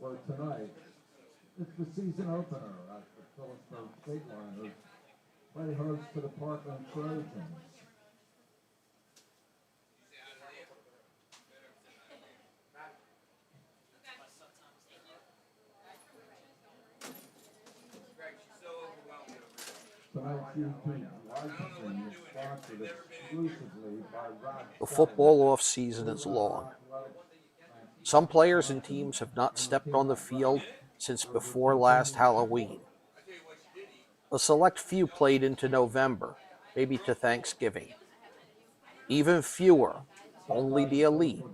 for tonight. It's the season opener as the Phillipsburg Stateliners play host to the Parkland Trojans. The football off-season is long. Some players and teams have not stepped on the field since before last Halloween. A select few played into November, maybe to Thanksgiving. Even fewer, only the elite,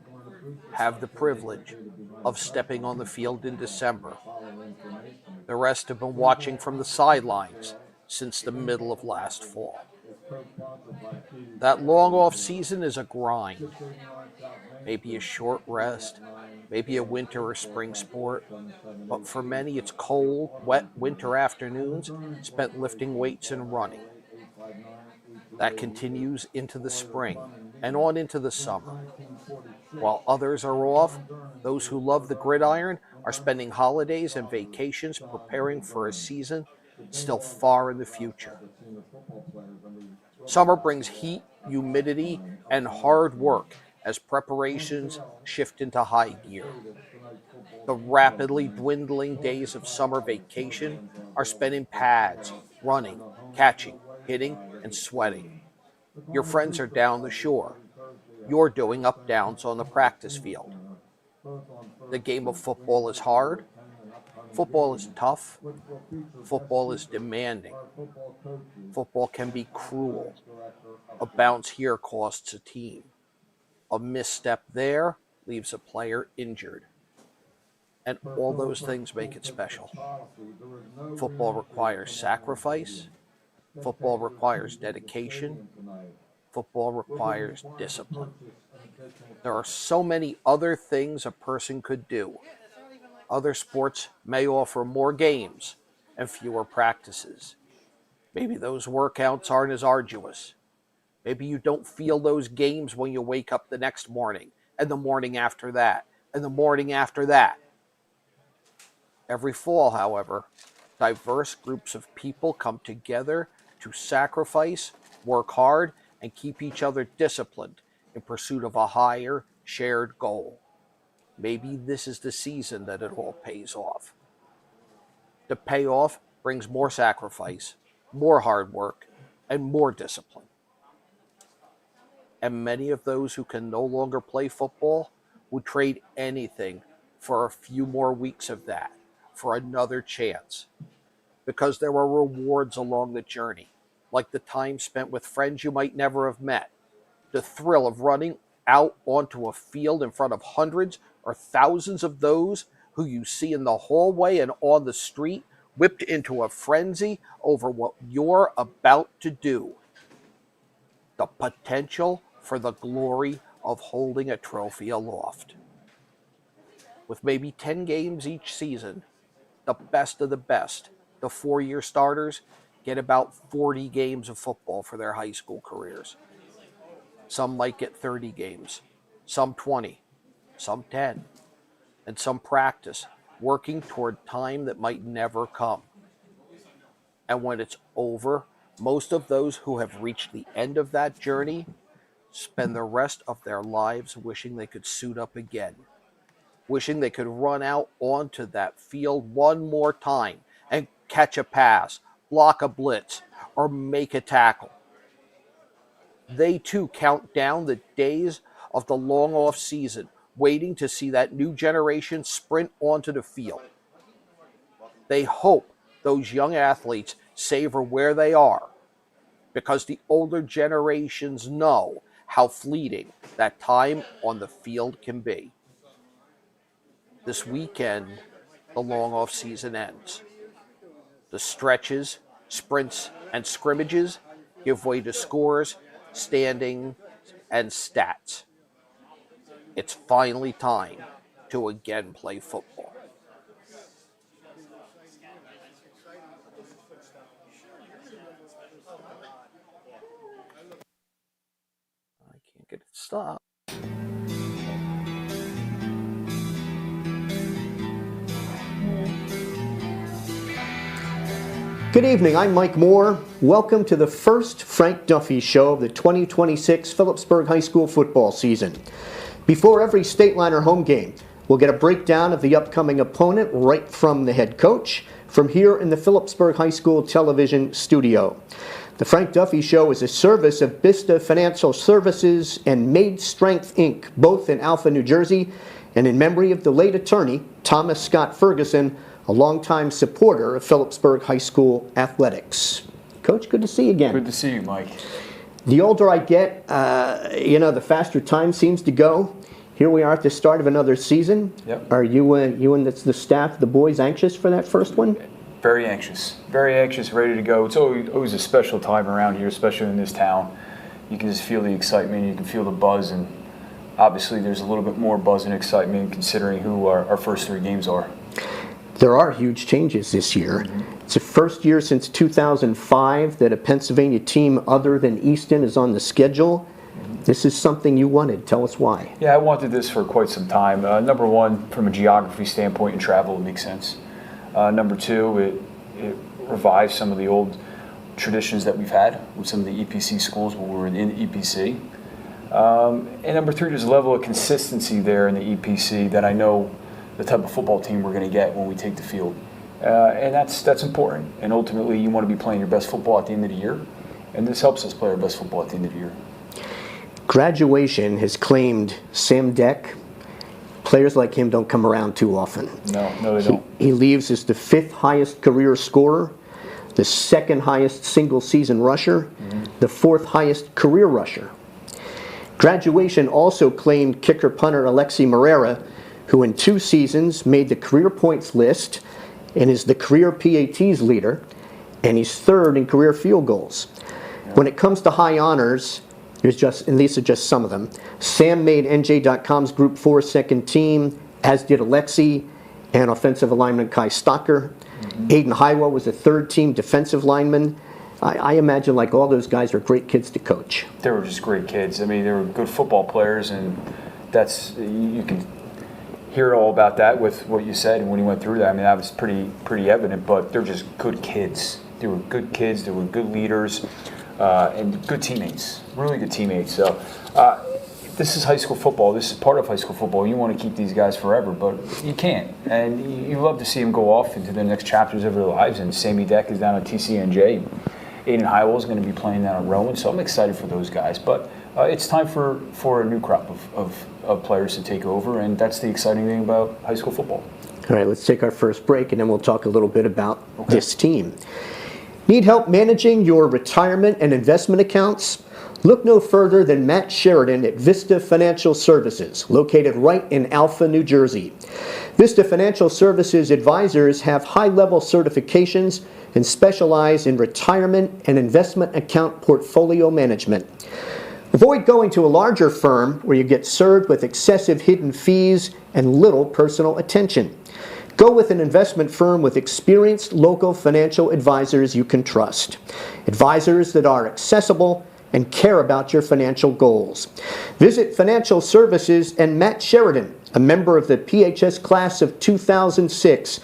have the privilege of stepping on the field in December. The rest have been watching from the sidelines since the middle of last fall. That long off season is a grind. Maybe a short rest, maybe a winter or spring sport, but for many it's cold, wet winter afternoons spent lifting weights and running. That continues into the spring and on into the summer. While others are off, those who love the gridiron are spending holidays and vacations preparing for a season still far in the future. Summer brings heat, humidity, and hard work as preparations shift into high gear. The rapidly dwindling days of summer vacation are spent in pads, running, catching, hitting, and sweating. Your friends are down the shore. You're doing up-downs on the practice field. The game of football is hard. Football is tough. Football is demanding. Football can be cruel. A bounce here costs a team. A misstep there leaves a player injured. And all those things make it special. Football requires sacrifice. Football requires dedication. Football requires discipline. There are so many other things a person could do. Other sports may offer more games and fewer practices. Maybe those workouts aren't as arduous. Maybe you don't feel those games when you wake up the next morning, and the morning after that, and the morning after that. Every fall, however, diverse groups of people come together to sacrifice, work hard, and keep each other disciplined in pursuit of a higher shared goal. Maybe this is the season that it all pays off. The payoff brings more sacrifice, more hard work, and more discipline. And many of those who can no longer play football would trade anything for a few more weeks of that, for another chance. Because there are rewards along the journey, like the time spent with friends you might never have met, the thrill of running out onto a field in front of hundreds or thousands of those who you see in the hallway and on the street, whipped into a frenzy over what you're about to do. The potential for the glory of holding a trophy aloft. With maybe 10 games each season, the best of the best, the four-year starters, get about 40 games of football for their high school careers. Some might get 30 games, some 20, some 10, and some practice, working toward time that might never come. And when it's over, most of those who have reached the end of that journey spend the rest of their lives wishing they could suit up again, wishing they could run out onto that field one more time and catch a pass, block a blitz, or make a tackle. They too count down the days of the long off season, waiting to see that new generation sprint onto the field. They hope those young athletes savor where they are, because the older generations know how fleeting that time on the field can be. This weekend, the long off season ends. The stretches, sprints, and scrimmages give way to scores, standing, and stats. It's finally time to again play football. I can't get it to stop. Good evening, I'm Mike Moore. Welcome to the first Frank Duffy Show of the 2026 Phillipsburg High School football season. Before every Stateliner home game, we'll get a breakdown of the upcoming opponent right from the head coach from here in the Phillipsburg High School television studio. The Frank Duffy Show is a service of Vista Financial Services and Made Strength, Inc., both in Alpha, New Jersey, and in memory of the late attorney, Thomas Scott Ferguson, a longtime supporter of Phillipsburg High School athletics. Coach, good to see you again. Good to see you, Mike. The older I get, the faster time seems to go. Here we are at the start of another season. Yep. Are you and the staff, the boys, anxious for that first one? Very anxious, ready to go. It's always a special time around here, especially in this town. You can just feel the excitement, you can feel the buzz, and obviously there's a little bit more buzz and excitement considering who our first three games are. There are huge changes this year. It's the first year since 2005 that a Pennsylvania team other than Easton is on the schedule. This is something you wanted. Tell us why. Yeah, I wanted this for quite some time. Number one, from a geography standpoint and travel, it makes sense. Number two, it revives some of the old traditions that we've had with some of the EPC schools when we were in EPC. And number three, there's a level of consistency there in the EPC that I know the type of football team we're going to get when we take the field. And that's important. And ultimately, you want to be playing your best football at the end of the year. And this helps us play our best football at the end of the year. Graduation has claimed Sam Deck. Players like him don't come around too often. No, they don't. He leaves as the 5th highest career scorer, the 2nd highest single season rusher, the 4th highest career rusher. Graduation also claimed kicker punter Alexi Morera, who in 2 seasons made the career points list and is the career PATs leader, and he's 3rd in career field goals. When it comes to high honors, and these are just some of them. Sam made NJ.com's Group 4 second team, as did Alexi and offensive lineman Kai Stocker. Aiden Hiwa was a 3rd team defensive lineman. I imagine like all those guys are great kids to coach. They were just great kids. I mean, they were good football players, and you can hear all about that with what you said and when you went through that. I mean, that was pretty evident, but they're just good kids. They were good kids. They were good leaders. And good teammates, really good teammates. So this is high school football. This is part of high school football. You want to keep these guys forever, but you can't. And you love to see them go off into the next chapters of their lives. And Sammy Deck is down at TCNJ. Aiden Hywell is going to be playing down at Rowan. So I'm excited for those guys. But it's time for a new crop of players to take over, and that's the exciting thing about high school football. All right, let's take our first break, and then we'll talk a little bit about this team. Need help managing your retirement and investment accounts? Look no further than Matt Sheridan at Vista Financial Services, located right in Alpha, New Jersey. Vista Financial Services advisors have high-level certifications and specialize in retirement and investment account portfolio management. Avoid going to a larger firm where you get served with excessive hidden fees and little personal attention. Go with an investment firm with experienced local financial advisors you can trust. Advisors that are accessible and care about your financial goals. Visit Financial Services and Matt Sheridan, a member of the PHS class of 2006.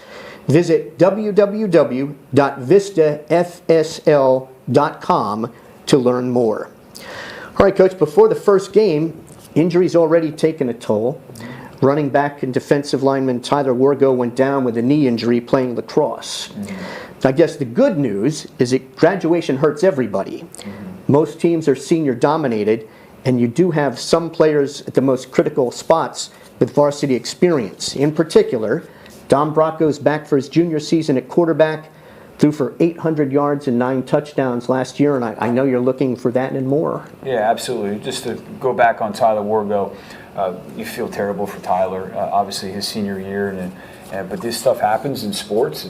Visit www.vistafsl.com to learn more. All right, Coach, before the first game, injuries already taken a toll. Running back and defensive lineman Tyler Wargo went down with a knee injury playing lacrosse. I guess the good news is that graduation hurts everybody. Most teams are senior dominated, and you do have some players at the most critical spots with varsity experience. In particular, Dom Bracco's back for his junior season at quarterback, threw for 800 yards and 9 touchdowns last year, and I know you're looking for that and more. Yeah, absolutely. Just to go back on Tyler Wargo, you feel terrible for Tyler. Obviously, his senior year, but this stuff happens in sports.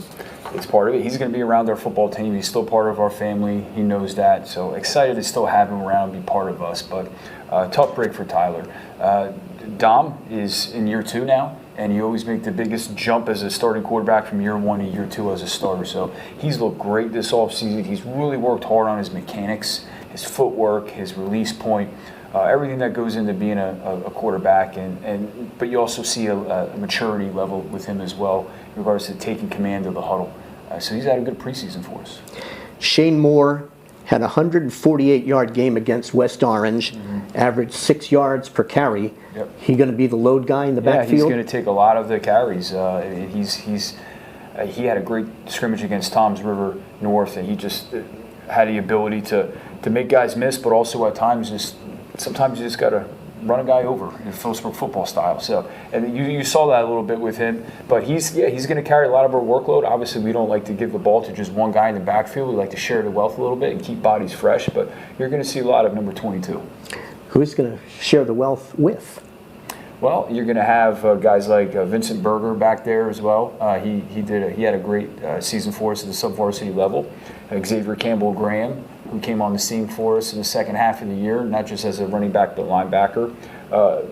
It's part of it. He's going to be around our football team. He's still part of our family. He knows that. So excited to still have him around, be part of us. But tough break for Tyler. Dom is in year 2 now, and you always make the biggest jump as a starting quarterback from year 1 to year 2 as a starter. So he's looked great this offseason. He's really worked hard on his mechanics, his footwork, his release point. Everything that goes into being a quarterback, but you also see a maturity level with him as well in regards to taking command of the huddle. So he's had a good preseason for us. Shane Moore had a 148-yard game against West Orange, averaged 6 yards per carry. Yep. He going to be the load guy in the Yeah, backfield? he's going to take a lot of the carries. He had a great scrimmage against Toms River North, and he just had the ability to make guys miss, but also at times sometimes you just got to run a guy over in Phillipsburg football style. So, and you saw that a little bit with him. But he's going to carry a lot of our workload. Obviously, we don't like to give the ball to just one guy in the backfield. We like to share the wealth a little bit and keep bodies fresh. But you're going to see a lot of number 22. Who's going to share the wealth with? Well, you're going to have guys like Vincent Berger back there as well. He had a great season for us at the sub-varsity level. Xavier Campbell Graham, who came on the scene for us in the second half of the year, not just as a running back but linebacker. A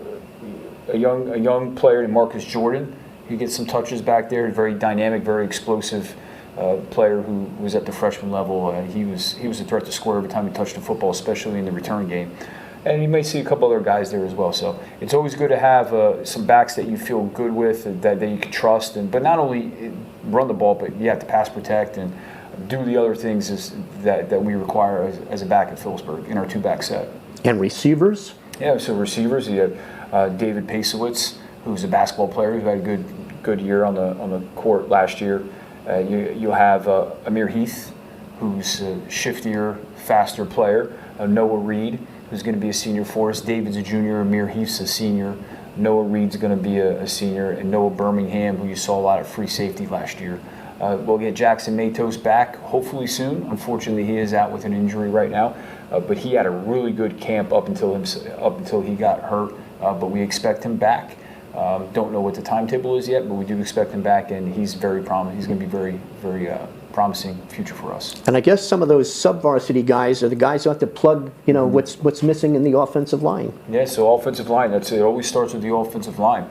young player named Marcus Jordan, who gets some touches back there. Very dynamic, very explosive player who was at the freshman level. He was a threat to score every time he touched the football, especially in the return game. And you may see a couple other guys there as well. So it's always good to have some backs that you feel good with, that you can trust. But not only run the ball, but you have to pass protect and do the other things that we require as a back at Phillipsburg in our two-back set. And receivers? Yeah, so receivers, you have David Pasowitz, who's a basketball player who had a good year on the court last year. You'll have Amir Heath, who's a shiftier, faster player. Noah Reed, who's going to be a senior for us. David's a junior. Amir Heath's a senior. Noah Reed's going to be a senior. And Noah Birmingham, who you saw a lot of free safety last year. We'll get Jackson Matos back hopefully soon. Unfortunately, he is out with an injury right now. But he had a really good camp up until he got hurt. But we expect him back. Don't know what the timetable is yet, but we do expect him back, and he's very promising. He's going to be very, very promising future for us. And I guess some of those sub-varsity guys are the guys who have to plug, what's missing in the offensive line. Yeah, so offensive line, it always starts with the offensive line.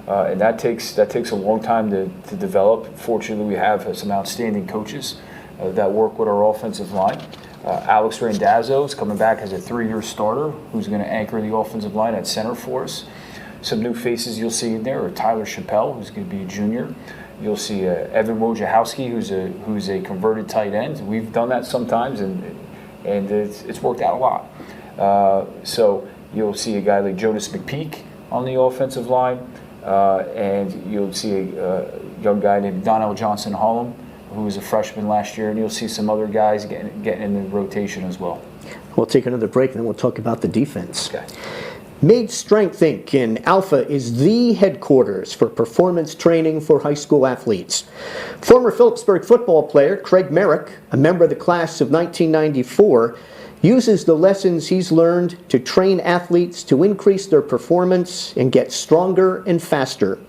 And that takes a long time to develop. Fortunately, we have some outstanding coaches that work with our offensive line. Alex Randazzo is coming back as a 3-year starter who's going to anchor the offensive line at center for us. Some new faces you'll see in there are Tyler Chappelle, who's going to be a junior. You'll see Evan Wojciechowski, who's a converted tight end. We've done that sometimes, and it's worked out a lot. So you'll see a guy like Jonas McPeak on the offensive line, and you'll see a young guy named Donnell Johnson Hollum, who was a freshman last year, and you'll see some other guys getting in the rotation as well. We'll take another break, and then we'll talk about the defense. Okay. Made Strength Inc. in Alpha is the headquarters for performance training for high school athletes. Former Phillipsburg football player Craig Merrick, a member of the class of 1994, uses the lessons he's learned to train athletes to increase their performance and get stronger and faster.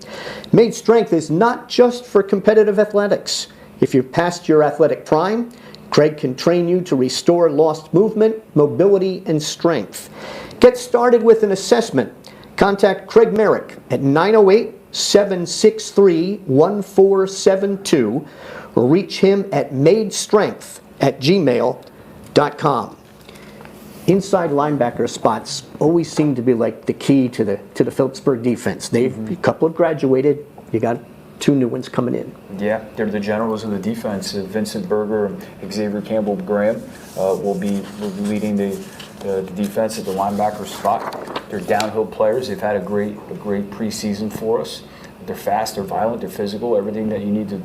Made Strength is not just for competitive athletics. If you've passed your athletic prime, Craig can train you to restore lost movement, mobility, and strength. Get started with an assessment. Contact Craig Merrick at 908-763-1472 or reach him at madestrength@gmail.com. Inside linebacker spots always seem to be like the key to the Phillipsburg defense. A couple have graduated. You got 2 new ones coming in. Yeah, they're the generals of the defense. Vincent Berger and Xavier Campbell Graham will be leading the defense at the linebacker spot. They're downhill players. They've had a great preseason for us. They're fast, they're violent, they're physical, everything that you need to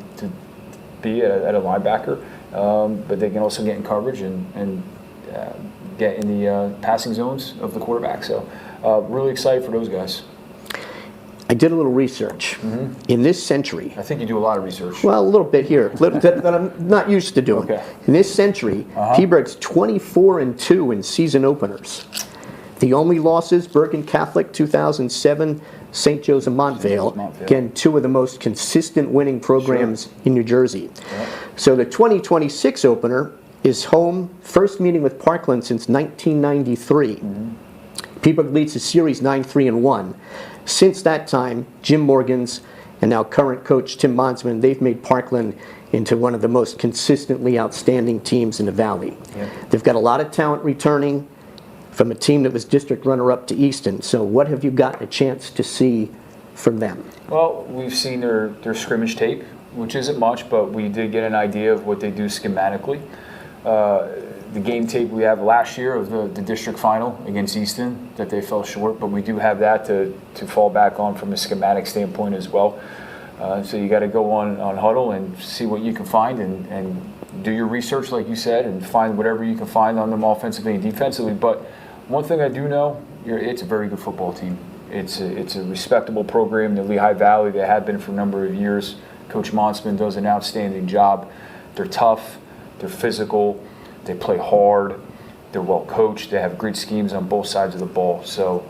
be at a linebacker. But they can also get in coverage and get in the passing zones of the quarterback. So really excited for those guys. I did a little research. In this century, I think you do a lot of research. well, a little bit here, that I'm not used to doing. Okay. In this century, T-Berg's 24-2 in season openers. The only losses, Bergen Catholic 2007, St. Joe's of Montvale. Again, 2 of the most consistent winning programs in New Jersey. Yeah. So the 2026 opener is home, first meeting with Parkland since 1993. T-Berg leads the series 9-3-1. Since that time, Jim Morgans and now current coach Tim Monsman, they've made Parkland into one of the most consistently outstanding teams in the Valley. Yeah. They've got a lot of talent returning from a team that was district runner-up to Easton. So what have you gotten a chance to see for them? Well, we've seen their scrimmage tape, which isn't much, but we did get an idea of what they do schematically. The game tape we have last year of the district final against Easton that they fell short, but we do have that to fall back on from a schematic standpoint as well. So you got to go on Huddle and see what you can find and do your research, like you said, and find whatever you can find on them offensively and defensively. But one thing I do know, it's a very good football team. It's a respectable program. The Lehigh Valley, they have been for a number of years. Coach Monsman does an outstanding job. They're tough, they're physical, they play hard, they're well coached, they have great schemes on both sides of the ball. So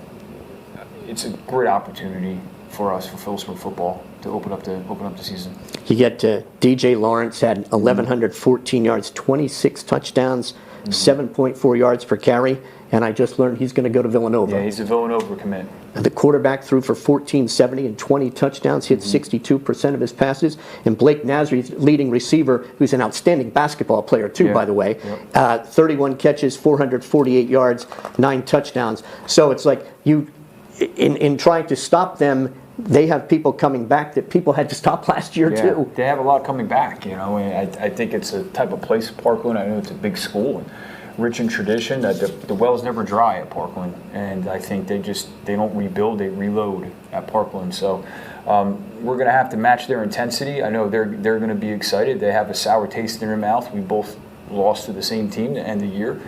it's a great opportunity for us, for Phillipsburg football, to open up the season. You get DJ Lawrence had 1,114 yards, 26 touchdowns, 7.4 yards per carry, and I just learned he's going to go to Villanova. Yeah, he's a Villanova commit. And the quarterback threw for 1,470 and 20 touchdowns, hit 62% of his passes, and Blake Nasri's leading receiver, who's an outstanding basketball player too, by the way, 31 catches, 448 yards, 9 touchdowns. So it's like in trying to stop them, they have people coming back that people had to stop last year too. They have a lot coming back, and I think it's a type of place, Parkland. I know it's a big school and rich in tradition. The well's never dry at Parkland, and I think they don't rebuild, they reload at Parkland. So we're going to have to match their intensity. I know they're going to be excited. They have a sour taste in their mouth. We both lost to the same team to end the year.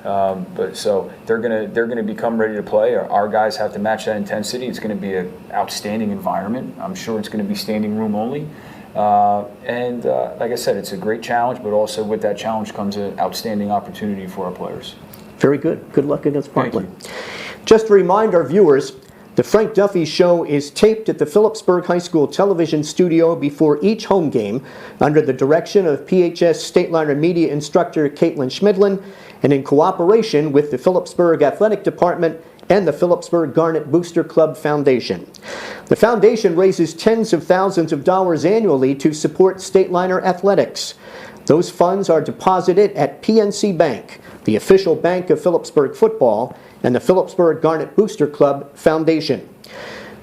But so they're gonna become ready to play. Our guys have to match that intensity. It's going to be an outstanding environment. I'm sure it's going to be standing room only. And like I said, it's a great challenge, but also with that challenge comes an outstanding opportunity for our players. Very good. Good luck against Parkland. Just to remind our viewers, the Frank Duffy Show is taped at the Phillipsburg High School television studio before each home game under the direction of PHS Stateliner media instructor Caitlin Schmidlin and in cooperation with the Phillipsburg Athletic Department and the Phillipsburg Garnet Booster Club Foundation. The foundation raises tens of thousands of dollars annually to support Stateliner athletics. Those funds are deposited at PNC Bank, the official bank of Phillipsburg football, and the Phillipsburg Garnet Booster Club Foundation.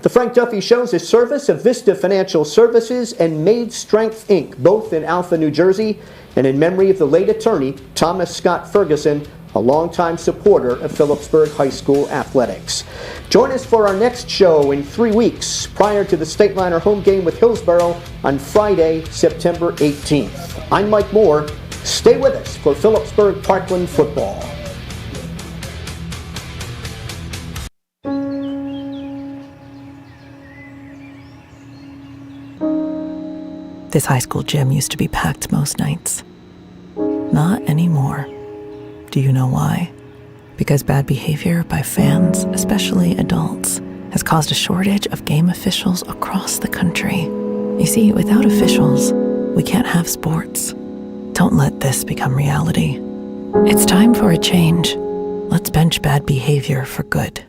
The Frank Duffy Show is a service of Vista Financial Services and Made Strength, Inc., both in Alpha, New Jersey, and in memory of the late attorney, Thomas Scott Ferguson, a longtime supporter of Phillipsburg High School athletics. Join us for our next show in 3 weeks, prior to the Stateliner home game with Hillsborough on Friday, September 18th. I'm Mike Moore. Stay with us for Phillipsburg Parkland football. This high school gym used to be packed most nights. Not anymore. Do you know why? Because bad behavior by fans, especially adults, has caused a shortage of game officials across the country. You see, without officials, we can't have sports. Don't let this become reality. It's time for a change. Let's bench bad behavior for good.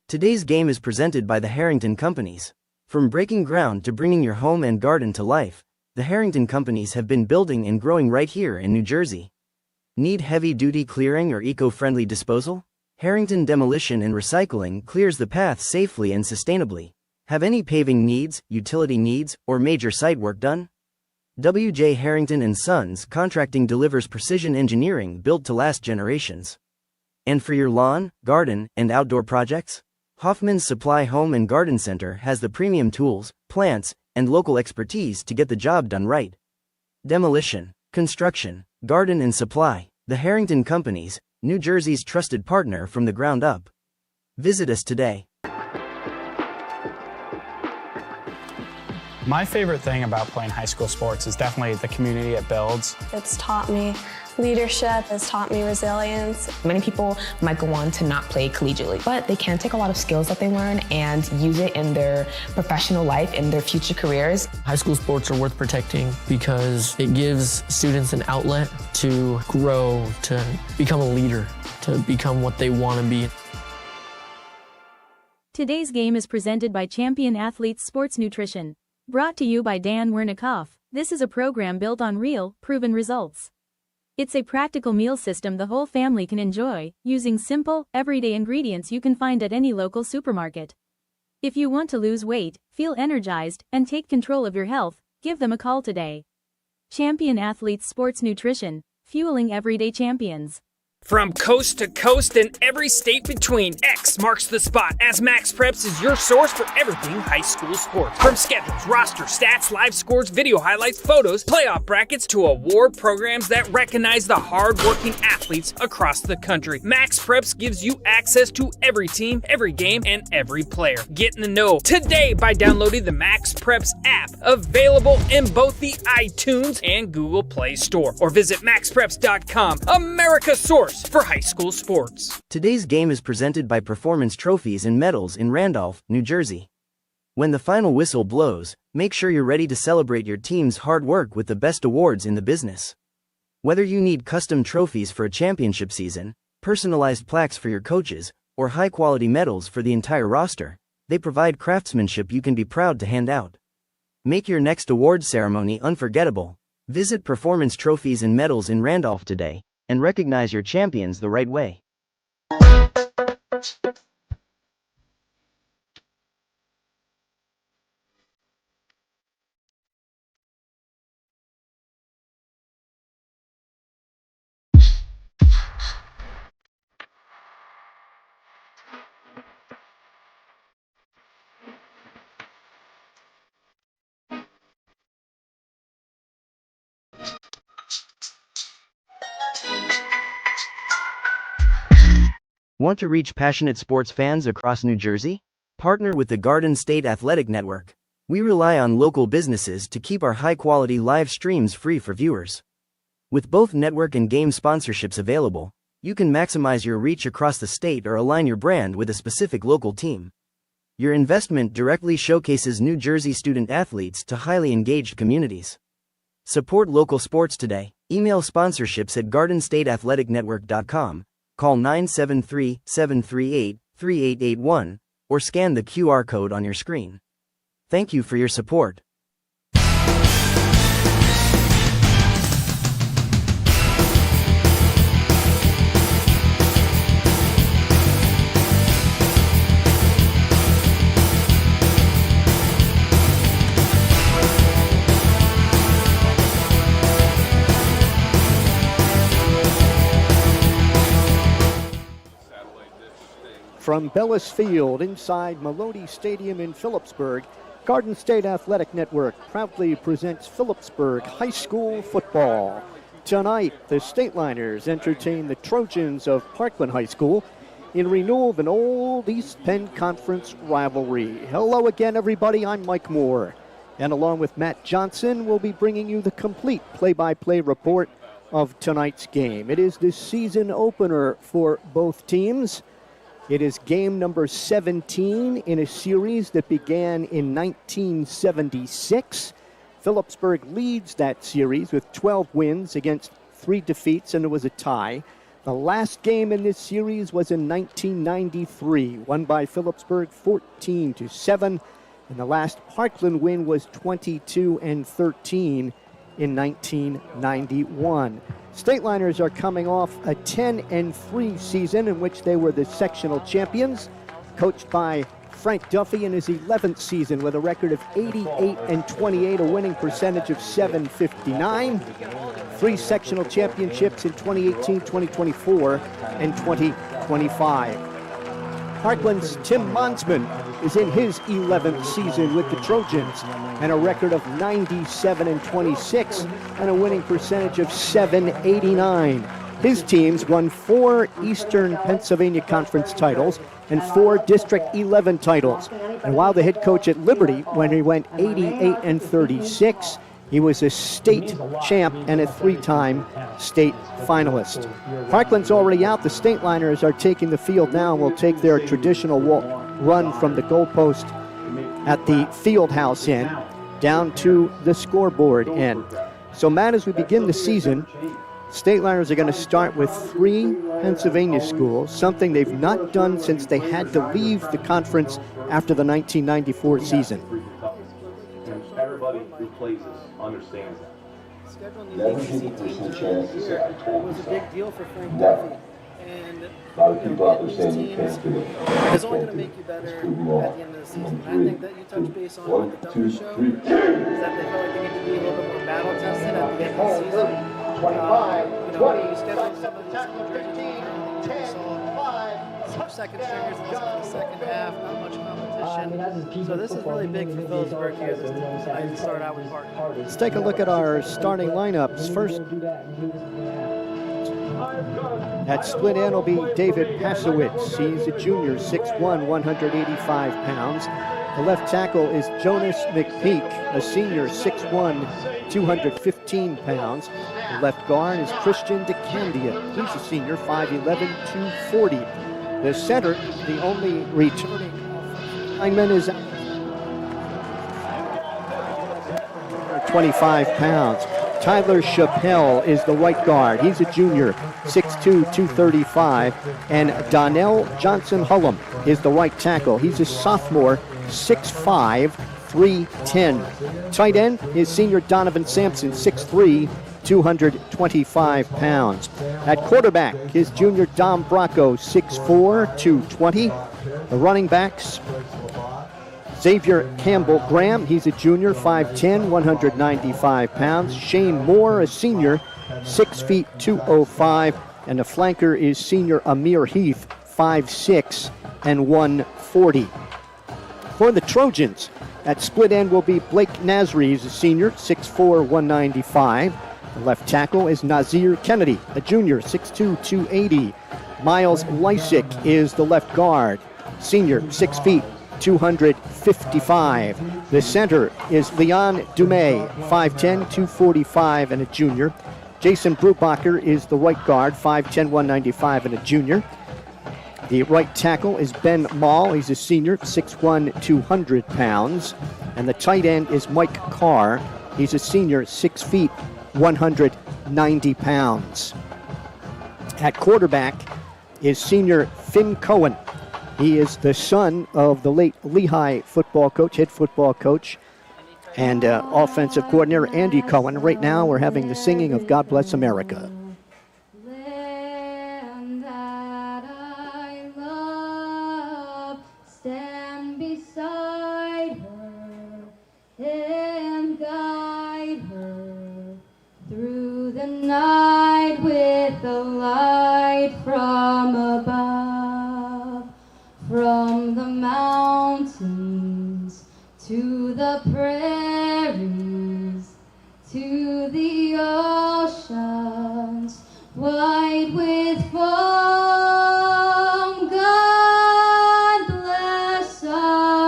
Today's game is presented by the Harrington Companies. From breaking ground to bringing your home and garden to life, the Harrington Companies have been building and growing right here in New Jersey. Need heavy-duty clearing or eco-friendly disposal? Harrington Demolition and Recycling clears the path safely and sustainably. Have any paving needs, utility needs, or major site work done? W.J. Harrington & Sons Contracting delivers precision engineering built to last generations. And for your lawn, garden, and outdoor projects? Hoffman's Supply Home and Garden Center has the premium tools, plants, and local expertise to get the job done right. Demolition, construction, garden and supply, the Harrington Companies, New Jersey's trusted partner from the ground up. Visit us today. My favorite thing about playing high school sports is definitely the community it builds. It's taught me leadership, it's taught me resilience. Many people might go on to not play collegiately, but they can take a lot of skills that they learn and use it in their professional life, in their future careers. High school sports are worth protecting because it gives students an outlet to grow, to become a leader, to become what they want to be. Today's game is presented by Champion Athletes Sports Nutrition. Brought to you by Dan Wernikoff. This is a program built on real, proven results. It's a practical meal system the whole family can enjoy, using simple, everyday ingredients you can find at any local supermarket. If you want to lose weight, feel energized, and take control of your health, give them a call today. Champion Athletes Sports Nutrition, fueling everyday champions. From coast to coast and every state between, X marks the spot as Max Preps is your source for everything high school sports. From schedules, roster, stats, live scores, video highlights, photos, playoff brackets, to award programs that recognize the hard-working athletes across the country. Max Preps gives you access to every team, every game, and every player. Get in the know today by downloading the Max Preps app, available in both the iTunes and Google Play Store. Or visit maxpreps.com, America's source for high school sports. Today's game is presented by Performance Trophies and Medals in Randolph, New Jersey. When the final whistle blows, make sure you're ready to celebrate your team's hard work with the best awards in the business. Whether you need custom trophies for a championship season, personalized plaques for your coaches, or high-quality medals for the entire roster, they provide craftsmanship you can be proud to hand out. Make your next award ceremony unforgettable. Visit Performance Trophies and Medals in Randolph today and recognize your champions the right way. Want to reach passionate sports fans across New Jersey? Partner with the Garden State Athletic Network. We rely on local businesses to keep our high-quality live streams free for viewers. With both network and game sponsorships available, you can maximize your reach across the state or align your brand with a specific local team. Your investment directly showcases New Jersey student athletes to highly engaged communities. Support local sports today. Email sponsorships at gardenstateathleticnetwork.com. Call 973-738-3881, or scan the QR code on your screen. Thank you for your support. From Bellis Field inside Maloney Stadium in Phillipsburg, Garden State Athletic Network proudly presents Phillipsburg High School football. Tonight, the Stateliners entertain the Trojans of Parkland High School in renewal of an old East Penn Conference rivalry. Hello again, everybody. I'm Mike Moore. And along with Matt Johnson, we'll be bringing you the complete play-by-play report of tonight's game. It is the season opener for both teams. It is game number 17 in a series that began in 1976. Phillipsburg leads that series with 12 wins against 3 defeats, and there was a tie. The last game in this series was in 1993, won by Phillipsburg 14-7, and the last Parkland win was 22-13 in 1991. Stateliners are coming off a 10-3 season in which they were the sectional champions, coached by Frank Duffy in his 11th season with a record of 88-28, a winning percentage of .759. 3 sectional championships in 2018, 2024, and 2025. Parkland's Tim Monsman is in his 11th season with the Trojans and a record of 97-26 and a winning percentage of .789. His teams won 4 Eastern Pennsylvania Conference titles and 4 District 11 titles. And while the head coach at Liberty, when he went 88-36, he was a state champ and a 3-time state finalist. Parkland's already out. The Stateliners are taking the field now and will take their traditional run from the goalpost at the field house end down to the scoreboard end. So, Matt, as we begin the season, Stateliners are going to start with 3 Pennsylvania schools, something they've not done since they had to leave the conference after the 1994 season. Everybody who plays this understands that. 90% chance to say I told you so. It was a big deal for Frank Duffy. And A lot of people out there saying you can't do it. it's only going to make you better at the end of the season. And I think that you touched base on with the Duffy show is that they feel like they need to be a little bit more battle tested at the end of the season. 25, you 20, you schedule some of these tackle, 15, 10, 5. some second stringers in the second half, not much competition. So this is really big for Phillipsburg here. I can start out with Parkland. Let's take a look at our starting lineups. First, at split end will be David Pasowitz. He's a junior, 6'1", 185 pounds. The left tackle is Jonas McPeak, a senior, 6'1", 215 pounds. The left guard is Christian DeCandia. He's a senior, 5'11", 240. The center, the only returning lineman, is 25 pounds. Tyler Chappelle is the right guard. He's a junior, 6'2", 235. And Donnell Johnson-Hullum is the right tackle. He's a sophomore, 6'5", 310. Tight end is senior Donovan Sampson, 6'3", 225 pounds. At quarterback is junior Dom Bracco, 6'4", 220. The running backs, Xavier Campbell Graham, he's a junior, 5'10", 195 pounds. Shane Moore, a senior, 6 feet, 205. And the flanker is senior Amir Heath, 5'6", and 140. For the Trojans, at split end will be Blake Nasri, he's a senior, 6'4", 195. The left tackle is Nazir Kennedy, a junior, 6'2", 280. Miles Lysick is the left guard, senior, 6 feet, 255. The center is Leon Dumais, 5'10", 245, and a junior. Jason Brubacher is the right guard, 5'10", 195, and a junior. The right tackle is Ben Mall. He's a senior, 6'1", 200 pounds. And the tight end is Mike Carr. He's a senior, 6 feet, 190 pounds. At quarterback is senior Finn Cohen. He is the son of the late Lehigh football coach, head football coach, and offensive coordinator Andy Cohen. Right now we're having the singing of God Bless America. Stand beside her and guide her through the night with the light from above, from the mountains to the prairies to the oceans white with foam. God bless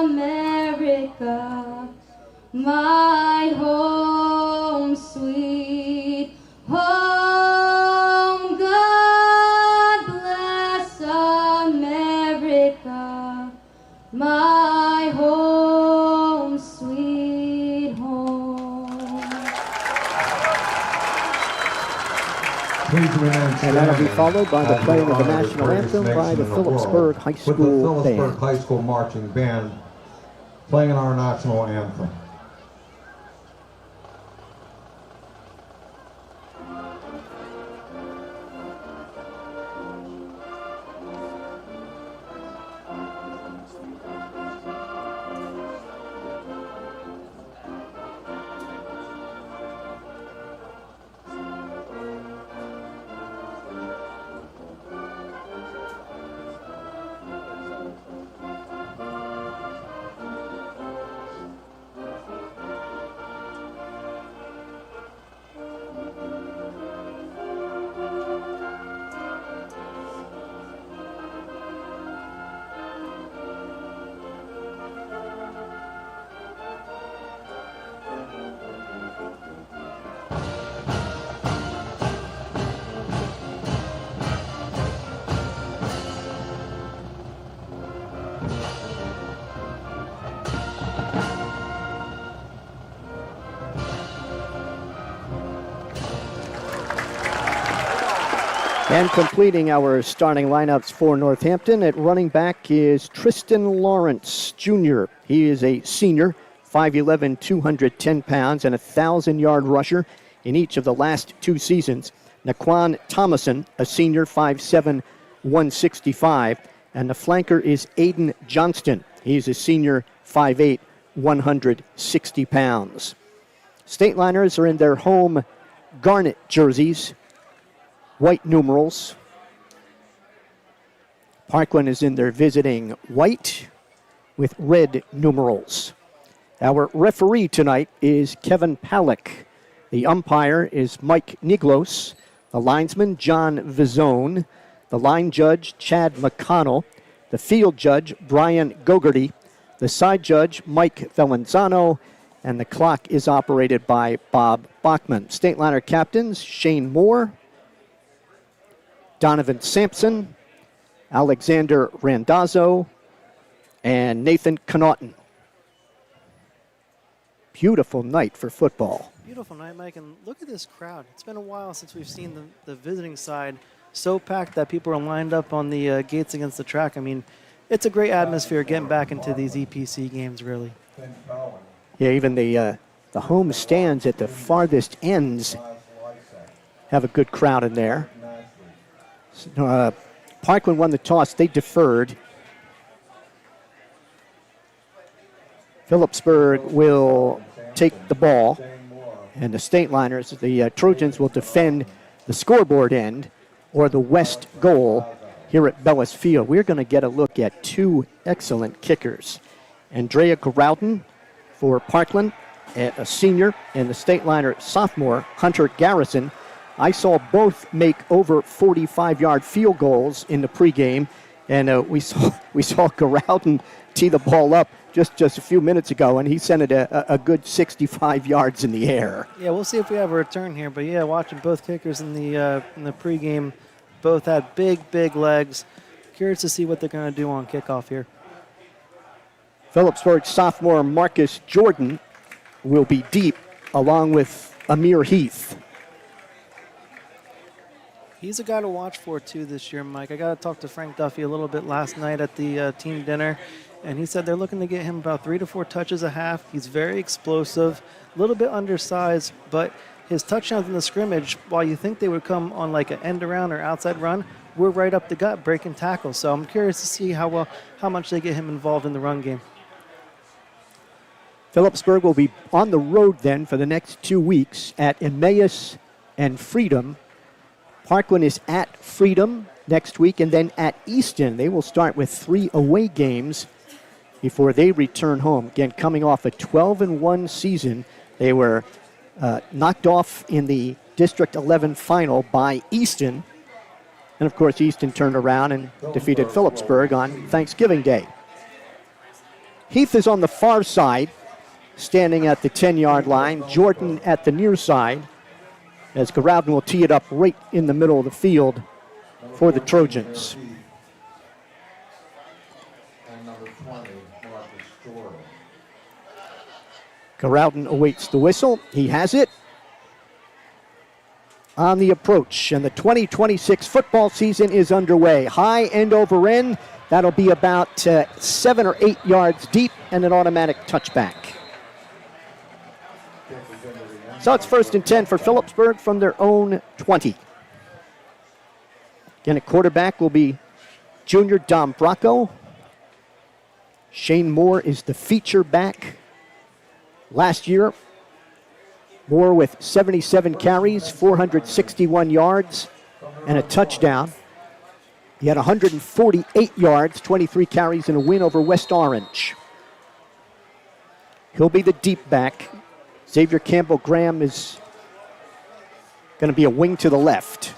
America, my home, sweet home. God bless America, my home, sweet home. And that'll be followed by the playing of the national anthem by the Phillipsburg High School With the Phillipsburg Band. High School Marching Band playing our national anthem. And completing our starting lineups for Northampton, at running back is Tristan Lawrence, Jr. He is a senior, 5'11", 210 pounds, and a 1,000-yard rusher in each of the last two seasons. Naquan Thomason, a senior, 5'7", 165. And the flanker is Aiden Johnston. He's a senior, 5'8", 160 pounds. Stateliners are in their home garnet jerseys, white numerals. Parkland is in their visiting white with red numerals. Our referee tonight is Kevin Palick. The umpire is Mike Niglos. The linesman, John Vizone. The line judge, Chad McConnell. The field judge, Brian Gogarty. The side judge, Mike Valenzano. And the clock is operated by Bob Bachman. Stateliner captains, Shane Moore, Donovan Sampson, Alexander Randazzo, and Nathan Connaughton. Beautiful night for football. Beautiful night, Mike, and look at this crowd. It's been a while since we've seen the visiting side so packed that people are lined up on the gates against the track. I mean, it's a great atmosphere getting back into these EPC games, really. Yeah, even the home stands at the farthest ends have a good crowd in there. Parkland won the toss. They deferred. Phillipsburg will take the ball, and the Stateliners, the Trojans, will defend the scoreboard end or the west goal here at Bellis Field. We're going to get a look at two excellent kickers. Andrea Groudon for Parkland, a senior, and the Stateliner sophomore, Hunter Garrison. I saw both make over 45-yard field goals in the pregame, and we saw Groudon tee the ball up just a few minutes ago, and he sent it a good 65 yards in the air. Yeah, we'll see if we have a return here. But yeah, watching both kickers in the pregame, both had big legs. Curious to see what they're going to do on kickoff here. Phillipsburg sophomore Marcus Jordan will be deep, along with Amir Heath. He's a guy to watch for, too, this year, Mike. I got to talk to Frank Duffy a little bit last night at the team dinner, and he said they're looking to get him about 3 to 4 touches a half. He's very explosive, a little bit undersized, but his touchdowns in the scrimmage, while you think they would come on like an end around or outside run, were right up the gut, breaking tackles. So I'm curious to see how much they get him involved in the run game. Phillipsburg will be on the road then for the next 2 weeks at Emmaus and Freedom. Parkland is at Freedom next week and then at Easton. They will start with 3 away games before they return home. Again, coming off a 12-1 season, they were knocked off in the District 11 final by Easton. And of course, Easton turned around and defeated Phillipsburg on Thanksgiving Day. Heath is on the far side, standing at the 10-yard line. Jordan at the near side, as Groudon will tee it up right in the middle of the field for the Trojans. And number 20, Marcus Jordan. Groudon awaits the whistle. He has it. On the approach, and the 2026 football season is underway. High end over end. That'll be about 7 or 8 yards deep and an automatic touchback. So it's 1st and 10 for Phillipsburg from their own 20. Again, at quarterback will be junior Dom Bracco. Shane Moore is the feature back. Last year, Moore with 77 carries, 461 yards, and a touchdown. He had 148 yards, 23 carries, and a win over West Orange. He'll be the deep back. Xavier Campbell-Graham is going to be a wing to the left.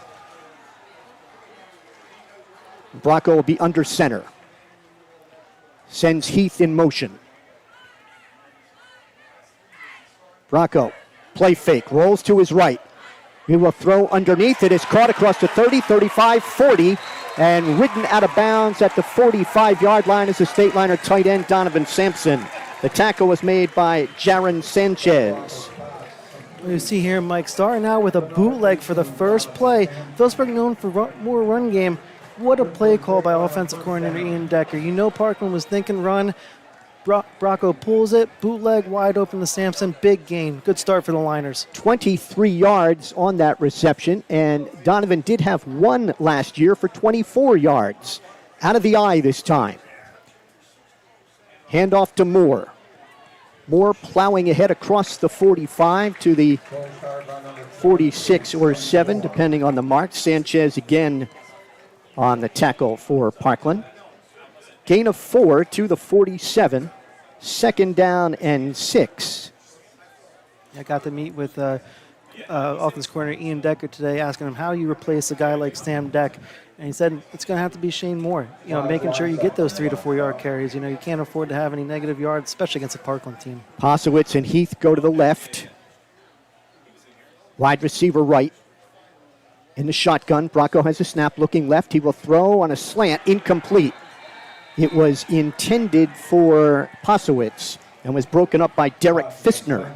Bracco will be under center. Sends Heath in motion. Bracco, play fake, rolls to his right. He will throw underneath. It is caught across the 30, 35, 40, and ridden out of bounds at the 45-yard line is the Stateliner tight end Donovan Sampson. The tackle was made by Jaron Sanchez. You see here, Mike, starting out with a bootleg for the first play. Phillipsburg known for more run game. What a play call by offensive coordinator Ian Decker. You know Parkland was thinking run. Bracco pulls it, bootleg wide open to Sampson, big gain. Good start for the Liners. 23 yards on that reception, and Donovan did have one last year for 24 yards. Out of the eye this time. Handoff to Moore. Moore plowing ahead across the 45 to the 46 or 7, depending on the mark. Sanchez again on the tackle for Parkland. Gain of 4 to the 47. Second down and 6. I got to meet with offense coordinator Ian Decker today, asking him how you replace a guy like Sam Deck. And he said it's going to have to be Shane Moore, making sure you get those 3 to 4 yard carries. You can't afford to have any negative yards, especially against a Parkland team. Posowitz and Heath go to the left. Wide receiver right. In the shotgun, Bracco has a snap looking left. He will throw on a slant, incomplete. It was intended for Posowitz and was broken up by Derek Fistner.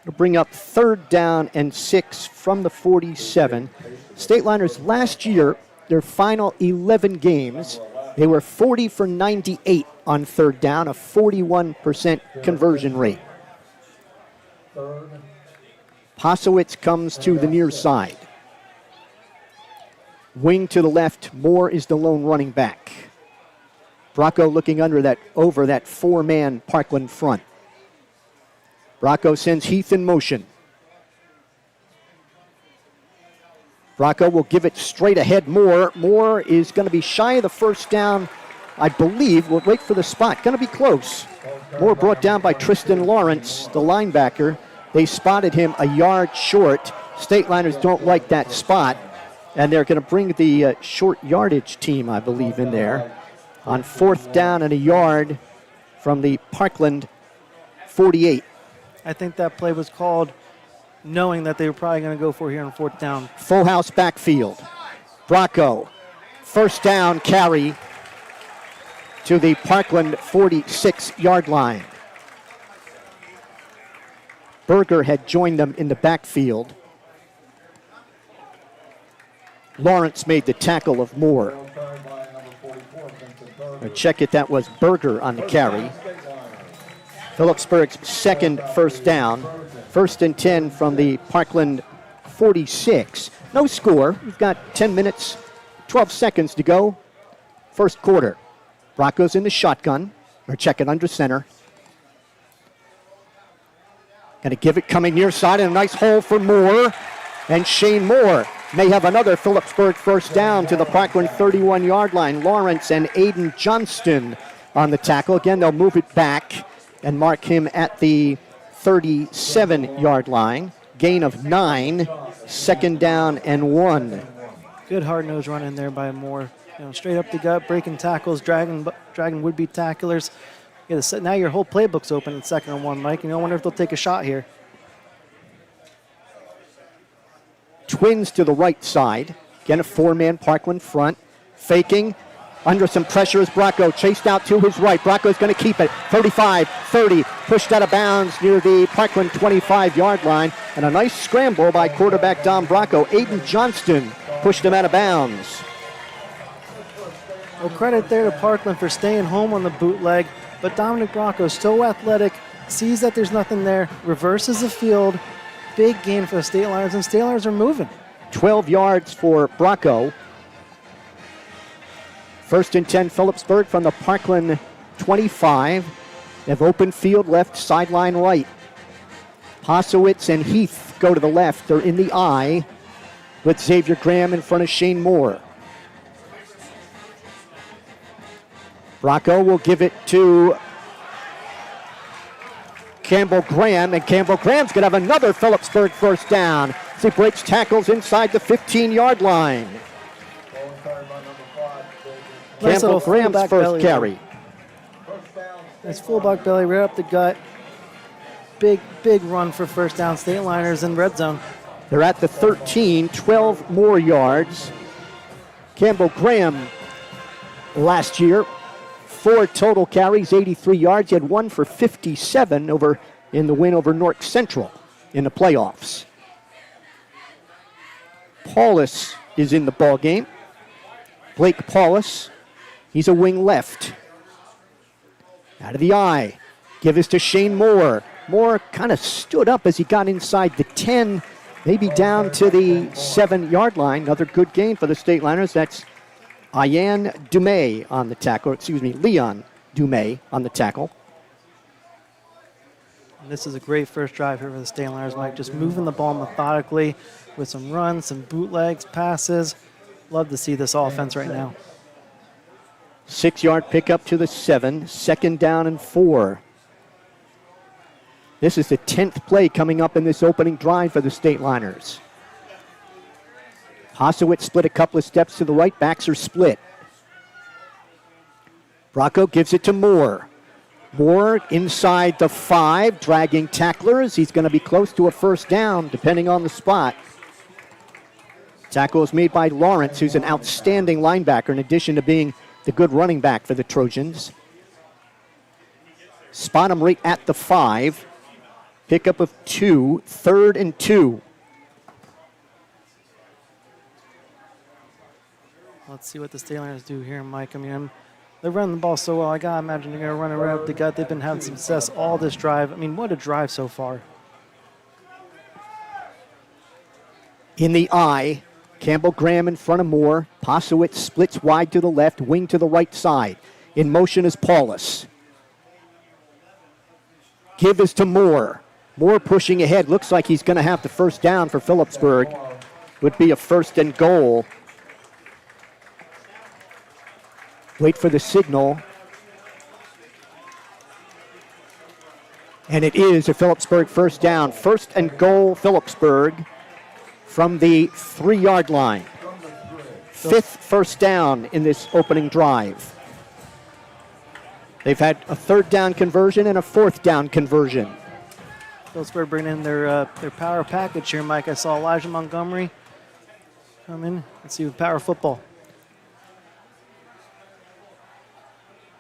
It'll bring up 3rd down and 6 from the 47. Stateliners last year, their final 11 games, they were 40 for 98 on 3rd down, a 41% conversion rate. Posowitz comes to the near side. Wing to the left, Moore is the lone running back. Bracco looking over that 4-man Parkland front. Bracco sends Heath in motion. Bracco will give it straight ahead. Moore is going to be shy of the first down, I believe. We'll wait for the spot. Going to be close. Moore brought down by Tristan Lawrence, the linebacker. They spotted him a yard short. Stateliners don't like that spot, and they're going to bring the short yardage team, I believe, in there on 4th down and a yard from the Parkland 48. I think that play was called knowing that they were probably going to go for here on 4th down. Full house backfield. Bracco, 1st down carry to the Parkland 46-yard line. Berger had joined them in the backfield. Lawrence made the tackle of Moore. Check it, that was Berger on the carry. Phillipsburg's second 1st down. 1st and 10 from the Parkland 46. No score. We've got 10 minutes, 12 seconds to go. 1st quarter. Bracco's in the shotgun. Or check it under center. Going to give it coming near side, and a nice hole for Moore. And Shane Moore may have another Phillipsburg 1st down to the Parkland 31-yard line. Lawrence and Aiden Johnston on the tackle. Again, they'll move it back and mark him at the 37-yard line. Gain of 9, 2nd down and 1. Good hard-nosed run in there by Moore. Straight up the gut, breaking tackles, dragging would-be tacklers. Now your whole playbook's open in 2nd and 1, Mike. I wonder if they'll take a shot here. Twins to the right side. Again, a 4-man Parkland front. Faking. Under some pressure is Bracco. Chased out to his right. Bracco's going to keep it. 35, 30. Pushed out of bounds near the Parkland 25-yard line. And a nice scramble by quarterback Dom Bracco. Aiden Johnston pushed him out of bounds. Well, credit there to Parkland for staying home on the bootleg. But Dominic Bracco, so athletic, sees that there's nothing there, reverses the field. Big gain for the Stateliners, and Stateliners are moving. 12 yards for Bracco. 1st and 10, Phillipsburg from the Parkland 25. They have open field left, sideline right. Posowitz and Heath go to the left. They're in the eye with Xavier Graham in front of Shane Moore. Bracco will give it to Campbell Graham, and Campbell Graham's going to have another Phillipsburg 1st down as he breaks tackles inside the 15-yard line. Nice Campbell Graham's 1st belly carry. Nice fullback belly right up the gut. Big run for 1st down. Stateliners in red zone. They're at the 13, 12 more yards. Campbell Graham last year, 4 total carries, 83 yards. He had 1 for 57 in the win over North Central in the playoffs. Paulus is in the ball game. Blake Paulus, he's a wing left. Out of the eye. Give us to Shane Moore. Moore kind of stood up as he got inside the 10, maybe down to the 7-yard line. Another good gain for the Stateliners. That's Leon Dumais on the tackle. On the tackle. And this is a great first drive here for the Stateliners, Mike. Just moving the ball methodically with some runs, some bootlegs, passes. Love to see this offense right now. 6-yard pickup to the 7. 2nd down and 4. This is the 10th play coming up in this opening drive for the Stateliners. Hosowitz split a couple of steps to the right. Backs are split. Bracco gives it to Moore. Moore inside the 5, dragging tacklers. He's going to be close to a first down, depending on the spot. Tackle is made by Lawrence, who's an outstanding linebacker, in addition to being the good running back for the Trojans. Spot him right at the 5. Pickup of 2, 3rd and 2. Let's see what the Stateliners do here, Mike. I mean, they're running the ball so well. I gotta imagine they're gonna run it right up the gut. They've been having success all this drive. I mean, what a drive so far. In the eye, Campbell Graham in front of Moore. Posowitz splits wide to the left, wing to the right side. In motion is Paulus. Give is to Moore. Moore pushing ahead. Looks like he's going to have the first down for Phillipsburg. Would be a 1st and goal. Wait for the signal. And it is a Phillipsburg first down. 1st and goal, Phillipsburg, from the 3-yard line. 5th first down in this opening drive. They've had a 3rd down conversion and a 4th down conversion. Phillipsburg bringing in their power package here, Mike. I saw Elijah Montgomery come in. Let's see with power football.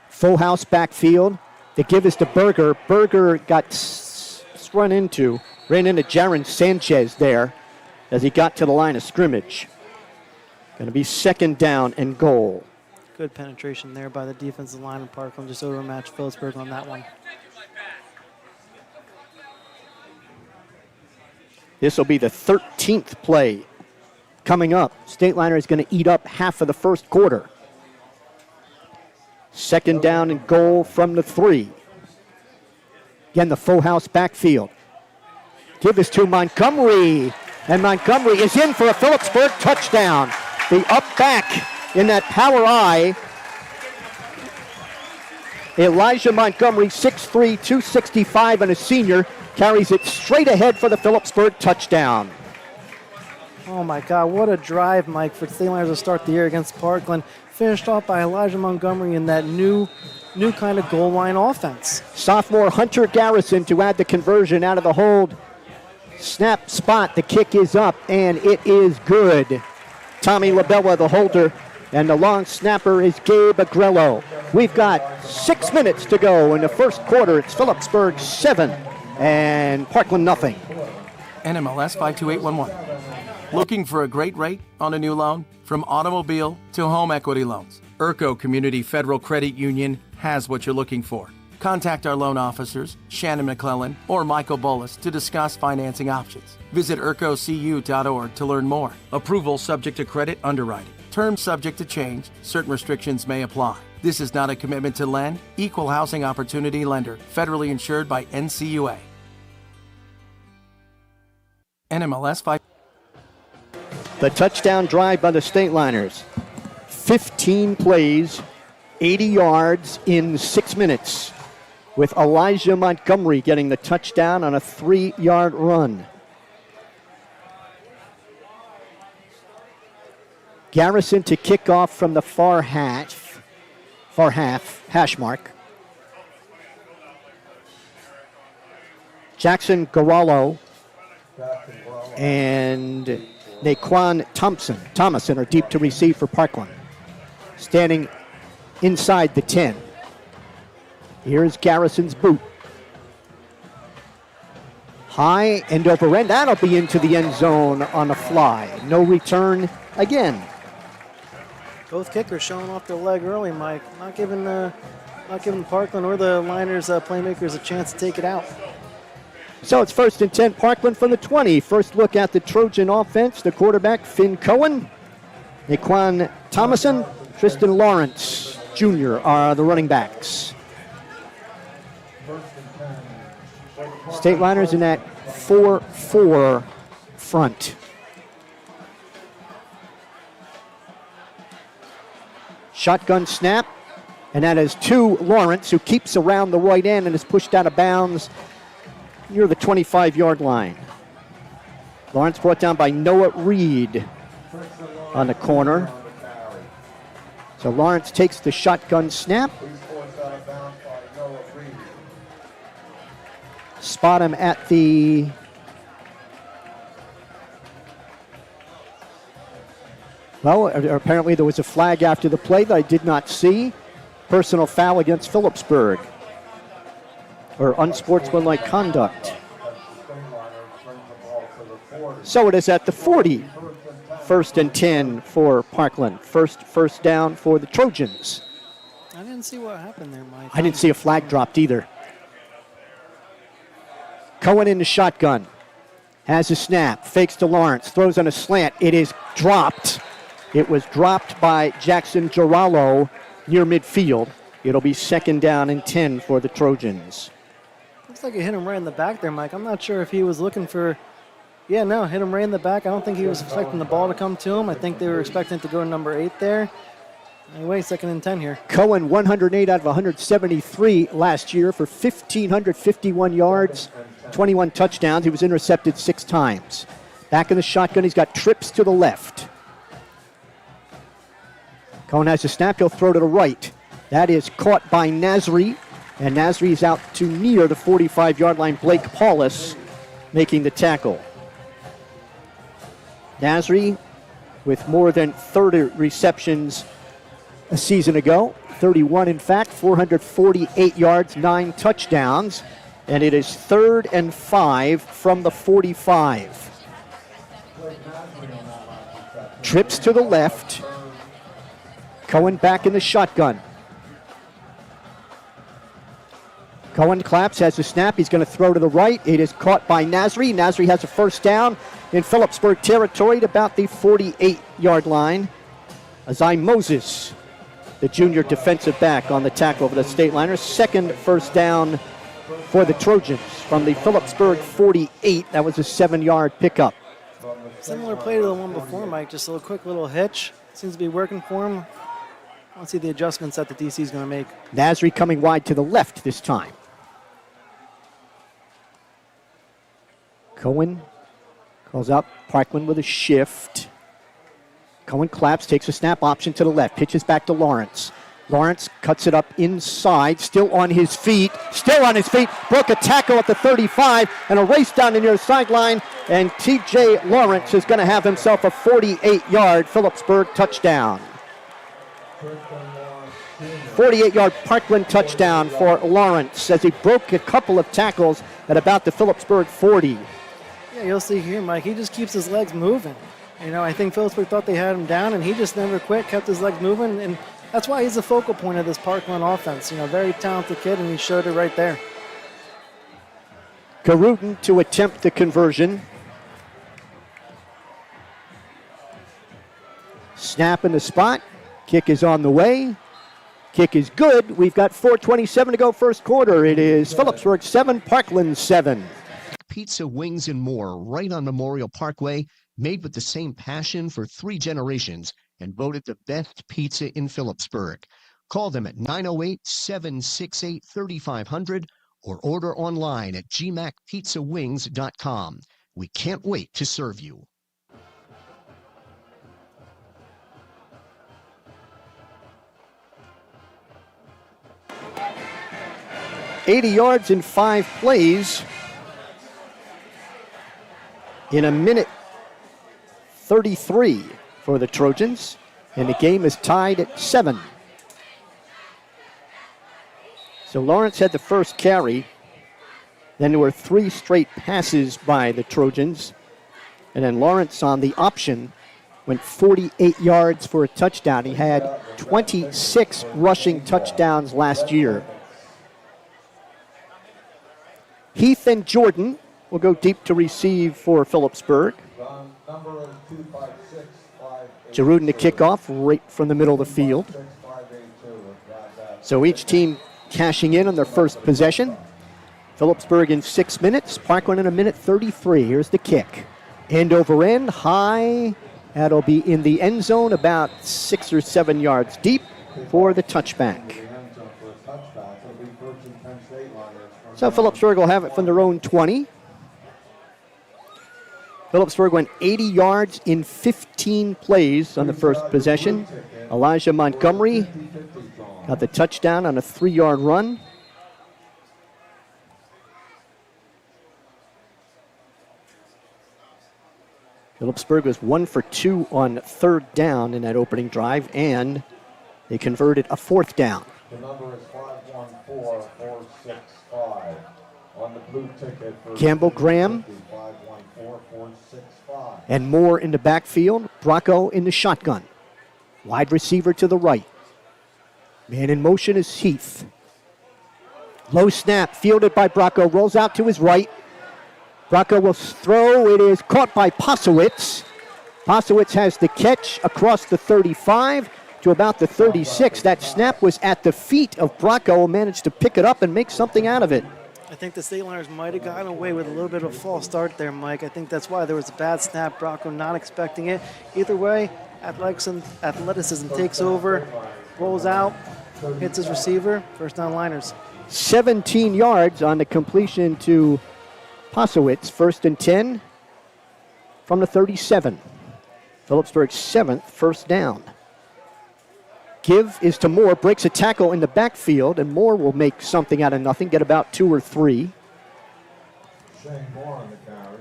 Full house backfield. They give us to Berger. Berger got ran into Jaron Sanchez there as he got to the line of scrimmage. Going to be 2nd down and goal. Good penetration there by the defensive line of Parkland. Just overmatched Phillipsburg on that one. This will be the 13th play coming up. Stateliner is going to eat up half of the first quarter. 2nd down and goal from the 3. Again, the full house backfield. Give this to Montgomery. And Montgomery is in for a Phillipsburg touchdown. The up back in that power eye. Elijah Montgomery, 6'3", 265, and a senior, carries it straight ahead for the Phillipsburg touchdown. Oh my God, what a drive, Mike, for the Stateliners to start the year against Parkland. Finished off by Elijah Montgomery in that new kind of goal line offense. Sophomore Hunter Garrison to add the conversion out of the hold. Snap spot, the kick is up, and it is good. Tommy Labella, the holder, and the long snapper is Gabe Agrello. We've got 6 minutes to go in the first quarter. It's Phillipsburg 7 and Parkland nothing. NMLS 52811. Looking for a great rate on a new loan? From automobile to home equity loans, Urco Community Federal Credit Union has what you're looking for. Contact our loan officers, Shannon McClellan or Michael Bullis, to discuss financing options. Visit urcocu.org to learn more. Approval subject to credit underwriting. Terms subject to change. Certain restrictions may apply. This is not a commitment to lend. Equal housing opportunity lender. Federally insured by NCUA. NMLS 5. The touchdown drive by the Stateliners. 15 plays, 80 yards in 6 minutes, with Elijah Montgomery getting the touchdown on a 3-yard run. Garrison to kick off from the far half, hash mark. Jackson Garallo and Naquan Thomason are deep to receive for Parkland. Standing inside the 10. Here's Garrison's boot. High and over end. That'll be into the end zone on a fly. No return again. Both kickers showing off their leg early, Mike. Not giving not giving Parkland or the Liners playmakers a chance to take it out. So it's 1st and 10, Parkland from the 20. First look at the Trojan offense. The quarterback, Finn Cohen. Naquan Thomason, Tristan Lawrence Jr. are the running backs. Stateliners in that 4-4 front. Shotgun snap, and that is to Lawrence, who keeps around the right end and is pushed out of bounds near the 25-yard line. Lawrence brought down by Noah Reed on the corner. So Lawrence takes the shotgun snap. Spot him at the well, apparently there was a flag after the play that I did not see. Personal foul against Phillipsburg, or unsportsmanlike conduct. So it is at the 40. 1st and 10 for Parkland. First down for the Trojans. I didn't see what happened there, Mike. I didn't see a flag dropped either. Cohen in the shotgun. Has a snap. Fakes to Lawrence. Throws on a slant. It is dropped. It was dropped by Jackson Girallo near midfield. It'll be 2nd down and 10 for the Trojans. Looks like it hit him right in the back there, Mike. I'm not sure if he was looking for... Yeah, no, hit him right in the back. I don't think he was expecting the ball to come to him. I think they were expecting to go to number 8 there. Anyway, 2nd and 10 here. Cohen, 108 out of 173 last year for 1,551 yards, 21 touchdowns. He was intercepted 6 times. Back in the shotgun, he's got trips to the left. Cohen has a snap. He'll throw to the right. That is caught by Nasri, and Nasri is out to near the 45-yard line. Blake Paulus making the tackle. Nasri with more than 30 receptions a season ago. 31, in fact, 448 yards, 9 touchdowns. And it is 3rd and 5 from the 45. Trips to the left. Cohen back in the shotgun. Cohen claps, has a snap. He's going to throw to the right. It is caught by Nasri. Nasri has a 1st down in Phillipsburg territory at about the 48-yard line. Azai Moses, the junior defensive back, on the tackle for the Stateliners. 2nd 1st down for the Trojans from the Phillipsburg 48. That was a 7-yard pickup. Similar play to the one before, Mike. Just a quick little hitch. Seems to be working for him. I want to see the adjustments that the DC is going to make. Nasri coming wide to the left this time. Cohen calls out Parkland with a shift. Cohen claps, takes a snap, option to the left, pitches back to Lawrence. Lawrence cuts it up inside, still on his feet, broke a tackle at the 35, and a race down the near sideline, and TJ Lawrence is going to have himself a 48-yard Phillipsburg touchdown. 48-yard Parkland touchdown for Lawrence as he broke a couple of tackles at about the Phillipsburg 40. Yeah, you'll see here, Mike, he just keeps his legs moving. You know, I think Phillipsburg thought they had him down, and he just never quit, kept his legs moving, and that's why he's the focal point of this Parkland offense. You know, very talented kid, and he showed it right there. Garutin to attempt the conversion. Snap in the spot. Kick is on the way. Kick is good. We've got 4:27 to go first quarter. It is Phillipsburg 7, Parkland 7. Pizza, wings, and more right on Memorial Parkway, made with the same passion for 3 generations and voted the best pizza in Phillipsburg. Call them at 908-768-3500 or order online at gmacpizzawings.com. We can't wait to serve you. $80 yards in 5 plays in a minute 33 for the Trojans, and the game is tied at 7. So Lawrence had the first carry. Then there were 3 straight passes by the Trojans, and then Lawrence on the option went 48 yards for a touchdown. He had 26 rushing touchdowns last year. Heath and Jordan will go deep to receive for Phillipsburg. Giroud in the kickoff right from the middle of the field. So each team cashing in on their first possession. Phillipsburg in 6 minutes, Parkland in 1:33. Here's the kick. End over end, high. That'll be in the end zone about 6 or 7 yards deep for the touchback. So Phillipsburg will have it from their own 20. Phillipsburg went 80 yards in 15 plays on the first possession. Elijah Montgomery got the touchdown on a 3-yard run. Phillipsburg was 1 for 2 on third down in that opening drive, and they converted a fourth down. The number is 514465 on the blue ticket for Campbell Graham 514465. and Moore in the backfield. Bracco in the shotgun. Wide receiver to the right. Man in motion is Heath. Low snap fielded by Bracco. Rolls out to his right. Bracco will throw. It is caught by Posowitz. Posowitz has the catch across the 35 to about the 36. That snap was at the feet of Bracco. Managed to pick it up and make something out of it. I think the Stateliners might have gotten away with a little bit of a false start there, Mike. I think that's why there was a bad snap. Bracco not expecting it. Either way, athleticism takes over, rolls out, hits his receiver, first down liners. 17 yards on the completion to Posowitz, 1st and 10 from the 37. Phillipsburg's 7th first down. Give is to Moore, breaks a tackle in the backfield, and Moore will make something out of nothing, get about 2 or 3. Shane Moore on the carry.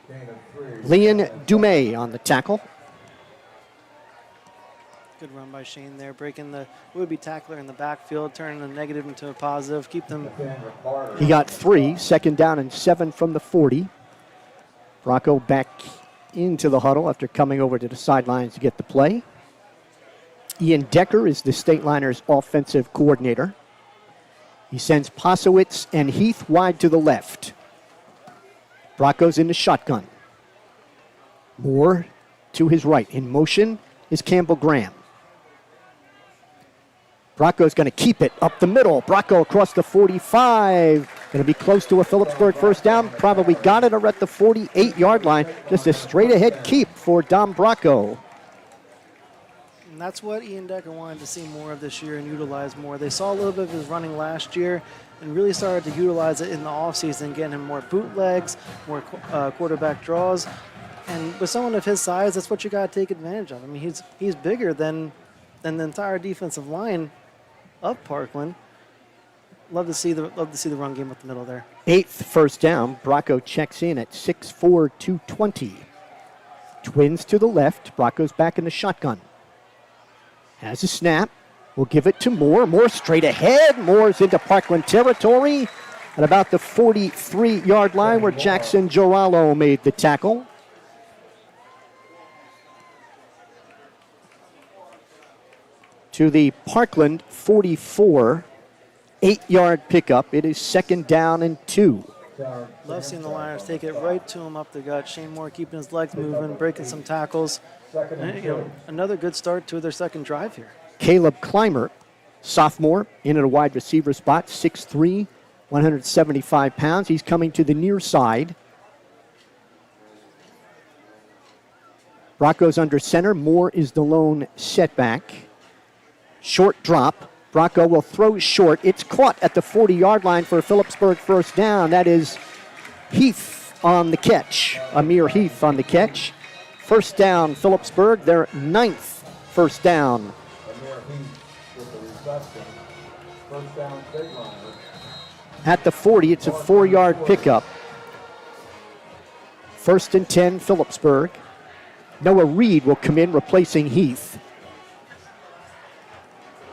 Gain of 3. Leon Dumais on the tackle. Good run by Shane there, breaking the would-be tackler in the backfield, turning a negative into a positive, keep them. He got 3, 2nd down and 7 from the 40. Bracco back into the huddle after coming over to the sidelines to get the play. Ian Decker is the Stateliners offensive coordinator. He sends Posowitz and Heath wide to the left. Bracco's in the shotgun. Moore to his right. In motion is Campbell Graham. Bracco's going to keep it up the middle. Bracco across the 45. Going to be close to a Phillipsburg first down. Probably got it at the 48-yard line. Just a straight-ahead keep for Dom Bracco. And that's what Ian Decker wanted to see more of this year and utilize more. They saw a little bit of his running last year and really started to utilize it in the offseason, getting him more bootlegs, more quarterback draws. And with someone of his size, that's what you got to take advantage of. I mean, he's bigger than the entire defensive line of Parkland. Love to see the run game up the middle there. 8th first down. Bracco checks in at 6'4", 220. Twins to the left. Bracco's back in the shotgun. Has a snap. We'll give it to Moore. Moore straight ahead. Moore's into Parkland territory at about the 43-yard line where Jackson Girallo made the tackle. To the Parkland 44, 8-yard pickup. It is 2nd down and 2. Love seeing the Liners take it right to him up the gut. Shane Moore keeping his legs moving, breaking some tackles. And, another good start to their second drive here. Caleb Clymer, sophomore, in at a wide receiver spot, 6'3", 175 pounds. He's coming to the near side. Bracco's under center. Moore is the lone setback. Short drop. Bracco will throw short. It's caught at the 40-yard line for a Phillipsburg first down. That is Heath on the catch. Amir Heath on the catch. First down, Phillipsburg. Their 9th first down. Amir Heath with the reception. First down, Stateliners. At the 40, it's a 4-yard pickup. 1st and 10, Phillipsburg. Noah Reed will come in, replacing Heath.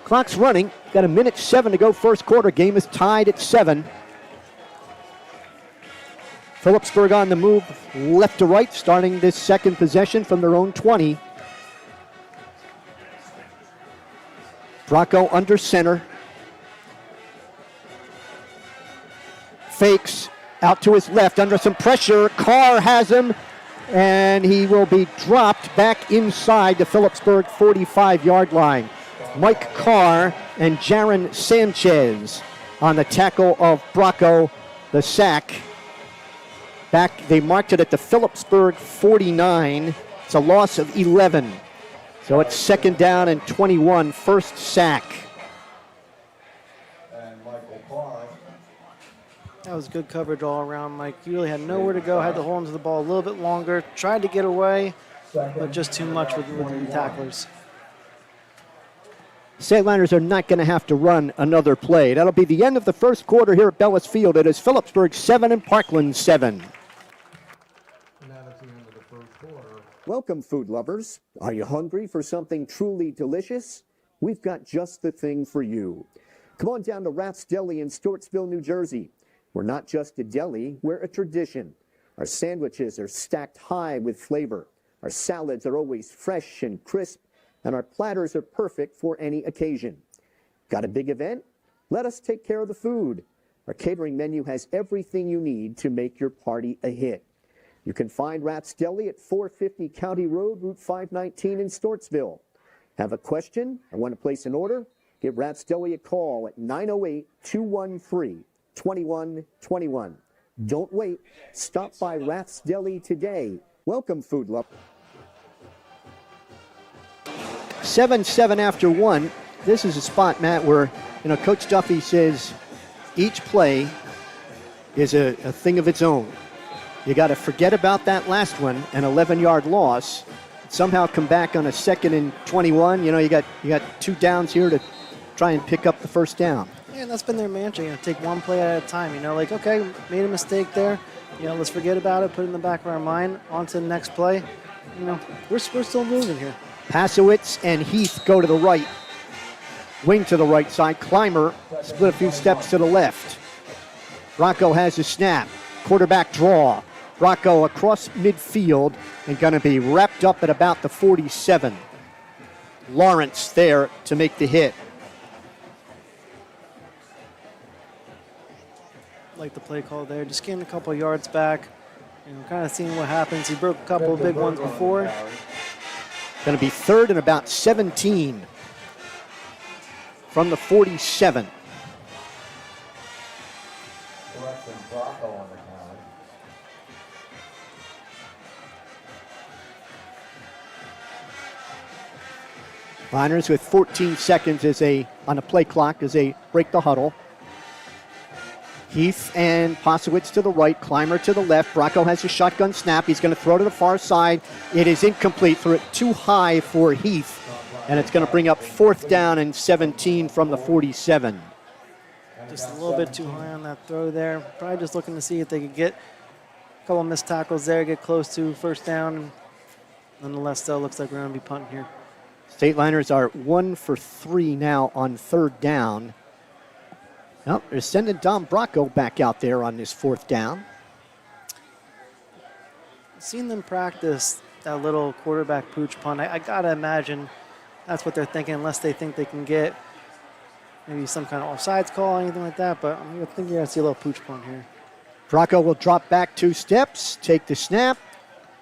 Clock's running. Got 1:07 to go first quarter. Game is tied at 7. Phillipsburg on the move left to right, starting this second possession from their own 20. Bracco under center. Fakes out to his left under some pressure. Carr has him, and he will be dropped back inside the Phillipsburg 45-yard line. Mike Carr and Jaron Sanchez on the tackle of Bracco, the sack. Back, they marked it at the Phillipsburg 49. It's a loss of 11. So it's 2nd down and 21, first sack. That was good coverage all around, Mike. You really had nowhere to go, had to hold onto the ball a little bit longer, tried to get away, but just too much with the tacklers. Stateliners are not going to have to run another play. That'll be the end of the first quarter here at Bellis Field. It is Phillipsburg 7 and Parkland 7. Welcome, food lovers. Are you hungry for something truly delicious? We've got just the thing for you. Come on down to Rath's Deli in Stewartsville, New Jersey. We're not just a deli, we're a tradition. Our sandwiches are stacked high with flavor. Our salads are always fresh and crisp, and our platters are perfect for any occasion. Got a big event? Let us take care of the food. Our catering menu has everything you need to make your party a hit. You can find Rath's Deli at 450 County Road, Route 519 in Stewartsville. Have a question or want to place an order? Give Rath's Deli a call at 908-213-2121. Don't wait. Stop by Rath's Deli today. Welcome, food lovers. 7-7 after 1. This is a spot, Matt, where Coach Duffy says each play is a thing of its own. You got to forget about that last one, an 11-yard loss. Somehow come back on a 2nd and 21. You got 2 downs here to try and pick up the first down. Yeah, that's been their mantra. Take one play at a time. Okay, made a mistake there. Let's forget about it. Put it in the back of our mind. On to the next play. We're still moving here. Pasowitz and Heath go to the right. Wing to the right side. Clymer split a few steps to the left. Bracco has a snap. Quarterback draw. Bracco across midfield and going to be wrapped up at about the 47. Lawrence there to make the hit. Like the play call there, just getting a couple yards back, kind of seeing what happens. He broke a couple of big ones before. Going to be 3rd and about 17 from the 47. Liners with 14 seconds on the play clock as they break the huddle. Heath and Pasowitz to the right, Clymer to the left. Bracco has a shotgun snap. He's going to throw to the far side. It is incomplete. Threw it too high for Heath, and it's going to bring up 4th down and 17 from the 47. Just a little bit too high on that throw there. Probably just looking to see if they could get a couple missed tackles there, get close to first down. Nonetheless, though, looks like we're going to be punting here. Stateliners are 1 for 3 now on 3rd down. Well, they're sending Dom Bracco back out there on this 4th down. Seen them practice that little quarterback pooch punt. I got to imagine that's what they're thinking, unless they think they can get maybe some kind of offsides call, anything like that. But I'm thinking you're going to see a little pooch punt here. Bracco will drop back 2 steps, take the snap.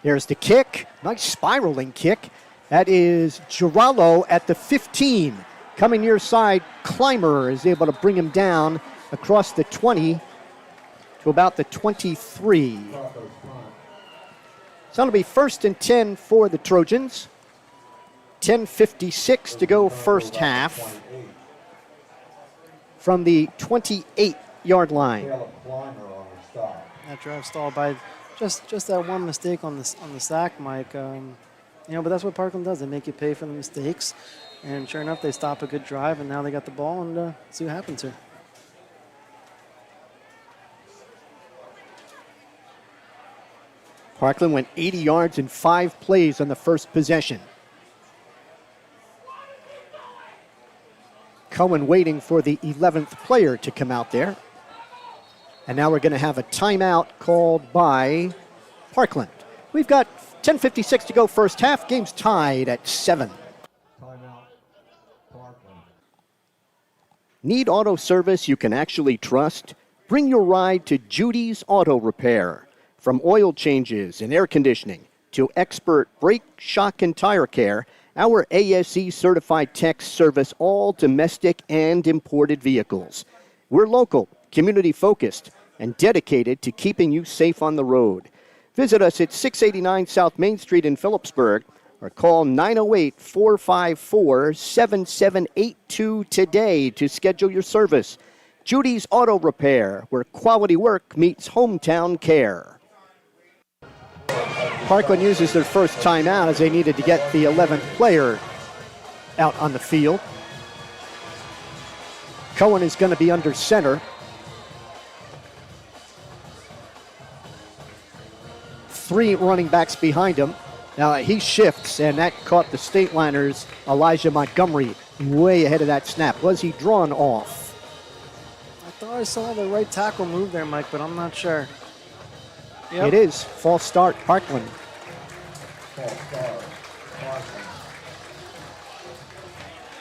There's the kick. Nice spiraling kick. That is Girallo at the 15. Coming near side, Clymer is able to bring him down across the 20 to about the 23. So it'll be 1st and 10 for the Trojans. 10:56 to go first half from the 28-yard line. That drive stalled by just that one mistake on the sack, Mike. But that's what Parkland does. They make you pay for the mistakes. And sure enough, they stop a good drive, and now they got the ball, and see what happens here. Parkland went 80 yards in 5 plays on the first possession. Cohen waiting for the 11th player to come out there. And now we're going to have a timeout called by Parkland. We've got 10:56 to go first half. Game's tied at 7. Timeout, Parkland. Need auto service you can actually trust? Bring your ride to Judy's Auto Repair. From oil changes and air conditioning to expert brake, shock, and tire care, our ASE certified techs service all domestic and imported vehicles. We're local, community focused, and dedicated to keeping you safe on the road. Visit us at 689 South Main Street in Phillipsburg or call 908-454-7782 today to schedule your service. Judy's Auto Repair, where quality work meets hometown care. Parkland uses their first timeout as they needed to get the 11th player out on the field. Cohen is going to be under center. Three running backs behind him. Now he shifts, and that caught the Stateliners' Elijah Montgomery way ahead of that snap. Was he drawn off? I thought I saw the right tackle move there, Mike, but I'm not sure. Yep. It is. False start, Parkland.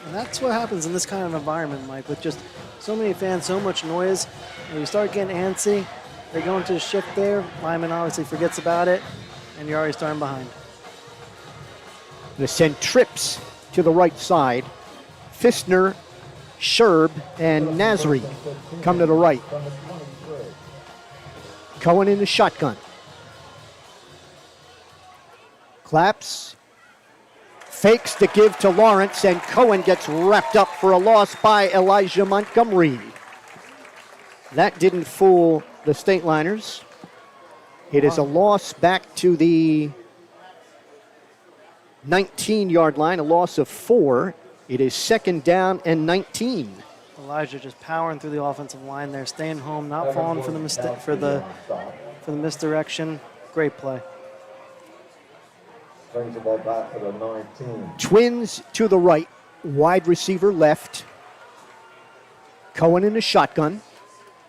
And that's what happens in this kind of environment, Mike, with just so many fans, so much noise. When you start getting antsy, they go into a shift there. Lyman obviously forgets about it, and you're already starting behind. They send trips to the right side. Fistner, Sherb, and Nasri come to the right. Cohen in the shotgun. Claps. Fakes to give to Lawrence, and Cohen gets wrapped up for a loss by Elijah Montgomery. That didn't fool the Stateliners. It is a loss back to the 19-yard line, a loss of 4. It is 2nd down and 19. Elijah just powering through the offensive line there, staying home, not falling for the misdirection. Great play. Brings the ball back to the 19. Twins to the right, wide receiver left. Cohen in the shotgun.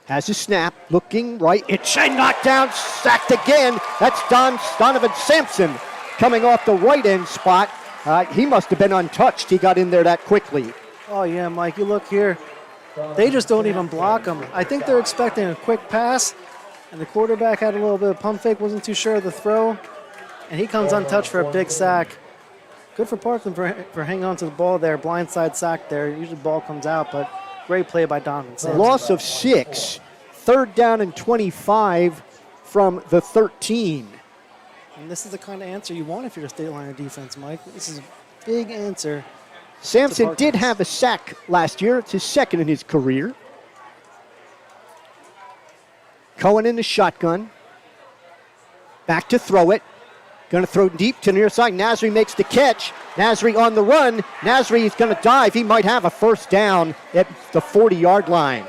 Has a snap, looking right. It's a knockdown, sacked again. That's Donovan Sampson coming off the right end spot. He must have been untouched. He got in there that quickly. Oh, yeah, Mike, you look here. They just don't even block him. I think they're expecting a quick pass, and the quarterback had a little bit of pump fake, wasn't too sure of the throw, and he comes untouched for a big sack. Good for Parkland for hanging on to the ball there. Blindside sack there. Usually the ball comes out, but great play by Donovan Sampson. Loss of 6. 3rd down and 25 from the 13. And this is the kind of answer you want if you're a Stateliner defense, Mike. This is a big answer. Sampson did have a sack last year. It's his 2nd in his career. Cohen in the shotgun. Back to throw it. Going to throw deep to the near side. Nasri makes the catch. Nasri on the run. Nasri is going to dive. He might have a 1st down at the 40-yard line.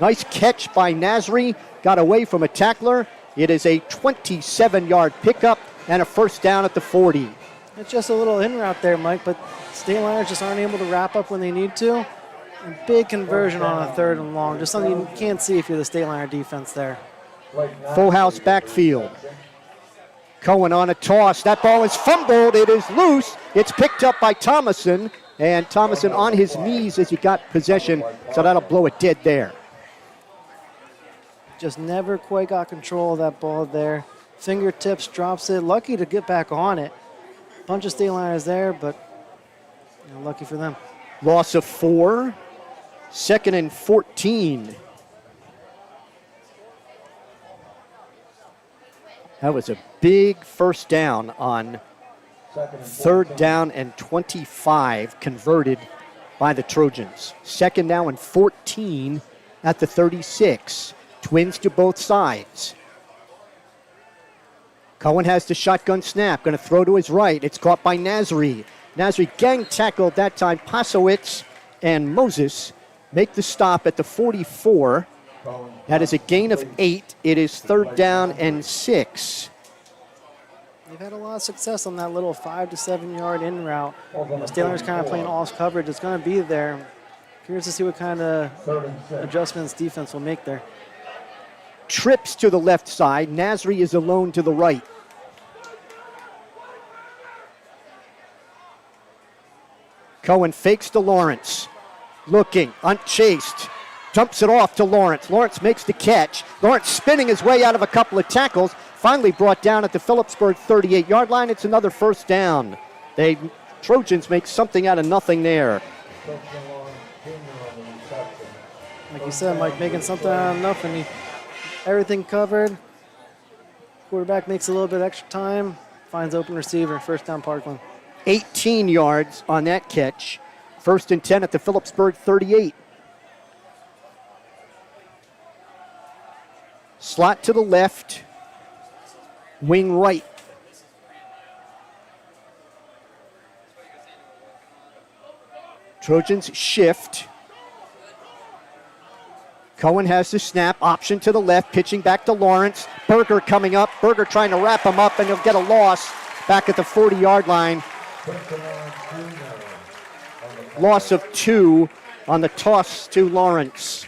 Nice catch by Nasri. Got away from a tackler. It is a 27-yard pickup and a 1st down at the 40. It's just a little in route there, Mike, but Stateliners just aren't able to wrap up when they need to. And big conversion on a 3rd and long. Just something you can't see if you're the Stateliner defense there. Full house backfield. Cohen on a toss. That ball is fumbled. It is loose. It's picked up by Thomason. And Thomason on his knees as he got possession. So that'll blow it dead there. Just never quite got control of that ball there. Fingertips, drops it. Lucky to get back on it. Bunch of Stateliners there, but lucky for them. Loss of 4. 2nd and 14. That was a big 1st down on 3rd down and 25 converted by the Trojans. 2nd down and 14 at the 36. Twins to both sides. Cohen has the shotgun snap. Going to throw to his right. It's caught by Nasri. Nasri gang tackled that time. Pasowitz and Moses make the stop at the 44. That is a gain of 8. It is 3rd down and 6. They've had a lot of success on that little 5 to 7 yard in route. The Stateliners kind of playing off coverage. It's going to be there. Curious to see what kind of adjustments defense will make there. Trips to the left side. Nasri is alone to the right. Cohen fakes to Lawrence. looking, unchased, dumps it off to Lawrence. Lawrence makes the catch. Lawrence spinning his way out of a couple of tackles, finally brought down at the Phillipsburg 38-yard line. It's another first down. The Trojans make something out of nothing there. Like you said, Mike, making something out of nothing. Everything covered. Quarterback makes a little bit extra time, finds open receiver, first down Parkland. 18 yards on that catch. First and 10 at the Phillipsburg 38. Slot to the left, wing right. Trojans shift. Cohen has the snap, option to the left, pitching back to Lawrence. Berger coming up. Berger trying to wrap him up, and he'll get a loss back at the 40-yard line. Loss of 2 on the toss to Lawrence.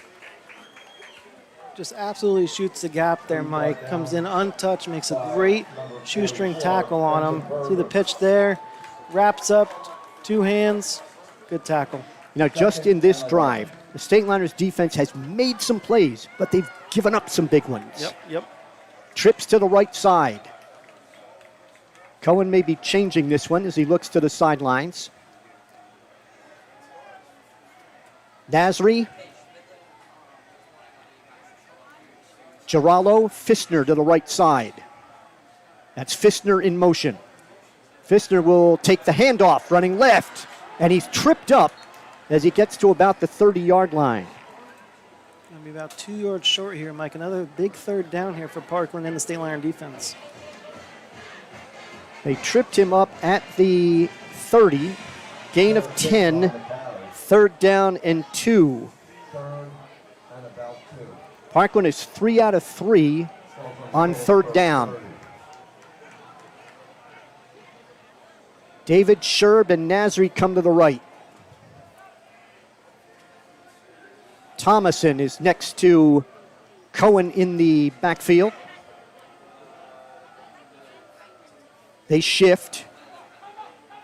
Just absolutely shoots the gap there, Mike. Comes in untouched, makes a great shoestring tackle on him. See the pitch there, wraps up, 2 hands, good tackle. You know, just in this drive, the Stateliners defense has made some plays, but they've given up some big ones. Yep. Trips to the right side. Cohen may be changing this one as he looks to the sidelines. Nasri. Girallo, Fissner to the right side. That's Fissner in motion. Fissner will take the handoff, running left, and he's tripped up as he gets to about the 30-yard line. Going to be about 2 yards short here, Mike. Another big third down here for Parkland and the Stateliner defense. They tripped him up at the 30, gain of 10, third down and 2. Parkland is 3 out of 3 on third down. David Sherb and Nasri come to the right. Thomason is next to Cohen in the backfield. They shift.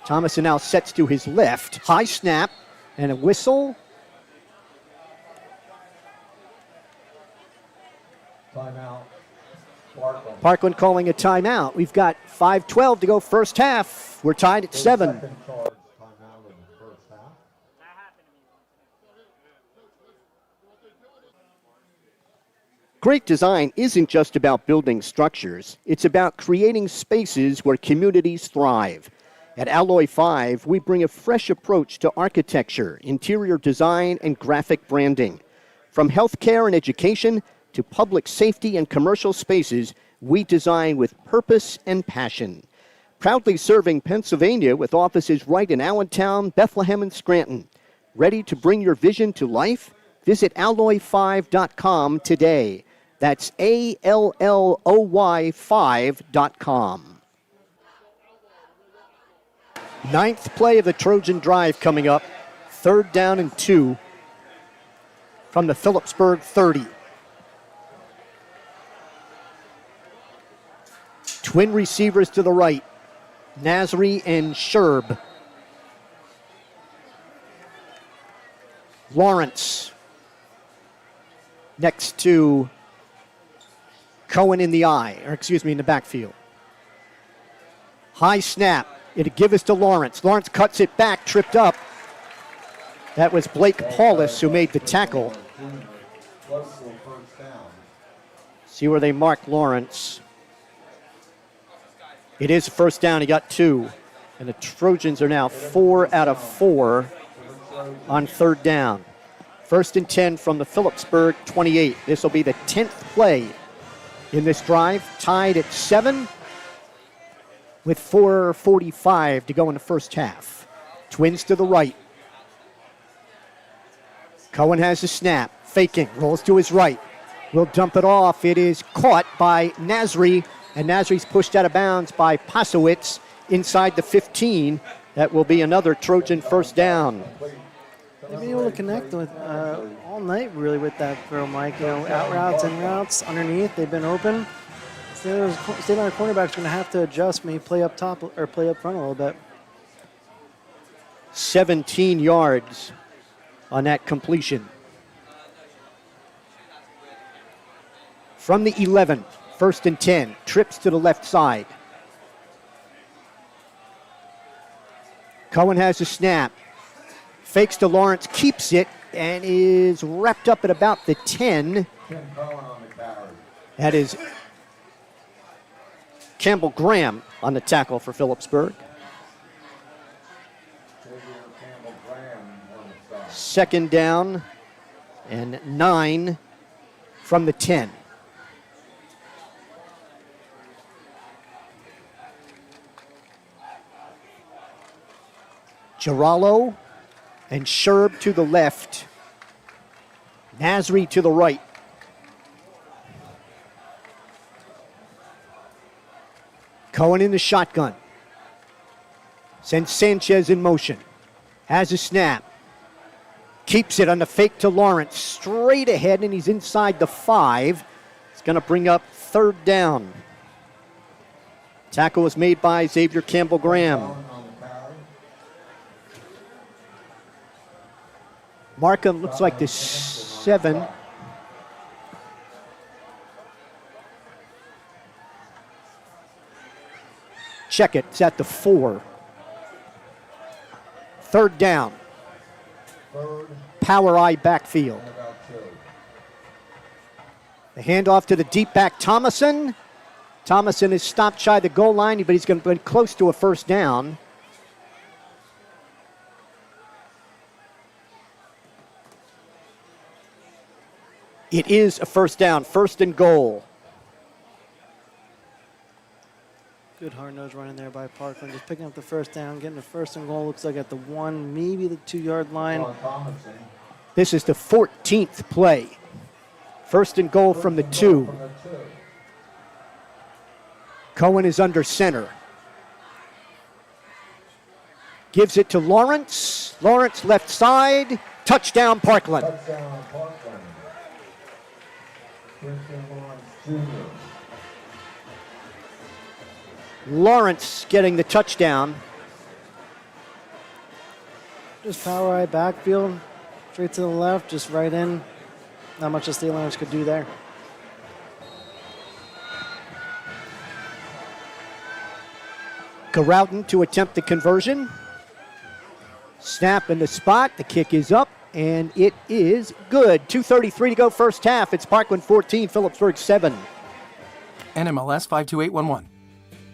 Thomason now sets to his left. High snap and a whistle. Timeout. Parkland calling a timeout. We've got 5:12 to go first half. We're tied at 7. Great design isn't just about building structures. It's about creating spaces where communities thrive. At Alloy 5, we bring a fresh approach to architecture, interior design, and graphic branding. From healthcare and education to public safety and commercial spaces, we design with purpose and passion. Proudly serving Pennsylvania with offices right in Allentown, Bethlehem, and Scranton. Ready to bring your vision to life? Visit alloy5.com today. That's ALLOY5.com. Ninth play of the Trojan drive coming up. Third down and 2 from the Phillipsburg 30. Twin receivers to the right, Nasri and Sherb. Lawrence next to Cohen in the in the backfield. High snap. It'll give us to Lawrence. Lawrence cuts it back, tripped up. That was Blake Paulus who made the tackle. See where they mark Lawrence. It is a first down. He got 2. And the Trojans are now 4 out of 4 on third down. First and 10 from the Phillipsburg 28. This will be the 10th play in this drive. Tied at 7 with 4:45 to go in the first half. Twins to the right. Cohen has the snap. Faking. Rolls to his right. Will dump it off. It is caught by Nasri. And Nasri's pushed out of bounds by Pasowitz inside the 15. That will be another Trojan first down. They've been able to connect with all night, really, with that throw, Mike. You know, out routes, in routes, underneath, they've been open. Stateliner cornerback's going to have to adjust, maybe play up top or play up front a little bit. 17 yards on that completion. From the 11, 1st and 10, trips to the left side. Cohen has a snap, fakes to Lawrence, keeps it, and is wrapped up at about the 10. That is Campbell Graham on the tackle for Phillipsburg. 2nd down and 9 from the 10. Girallo and Sherb to the left. Nasri to the right. Cohen in the shotgun. Sends Sanchez in motion. Has a snap. Keeps it on the fake to Lawrence. Straight ahead, and he's inside the 5. It's going to bring up 3rd down. Tackle was made by Xavier Campbell Graham. Markham looks like the 7. Check it. It's at the 4. 3rd down. Power I backfield. The handoff to the deep back, Thomason. Thomason is stopped shy of the goal line, but he's going to be close to a 1st down. It is a 1st down, 1st and goal. Good hard-nosed run in there by Parkland. Just picking up the 1st down, getting the 1st and goal. Looks like at the 1, maybe the 2-yard line. This is the 14th play. 1st and goal from the 2. Cohen is under center. Gives it to Lawrence. Lawrence left side. Touchdown Parkland. Lawrence getting the touchdown. Just power I backfield, straight to the left, just right in. Not much the Stateliners could do there. Garouton to attempt the conversion. Snap in the spot. The kick is up, and it is good. 2:33 to go first half. It's Parkland 14, Phillipsburg 7. NMLS 52811.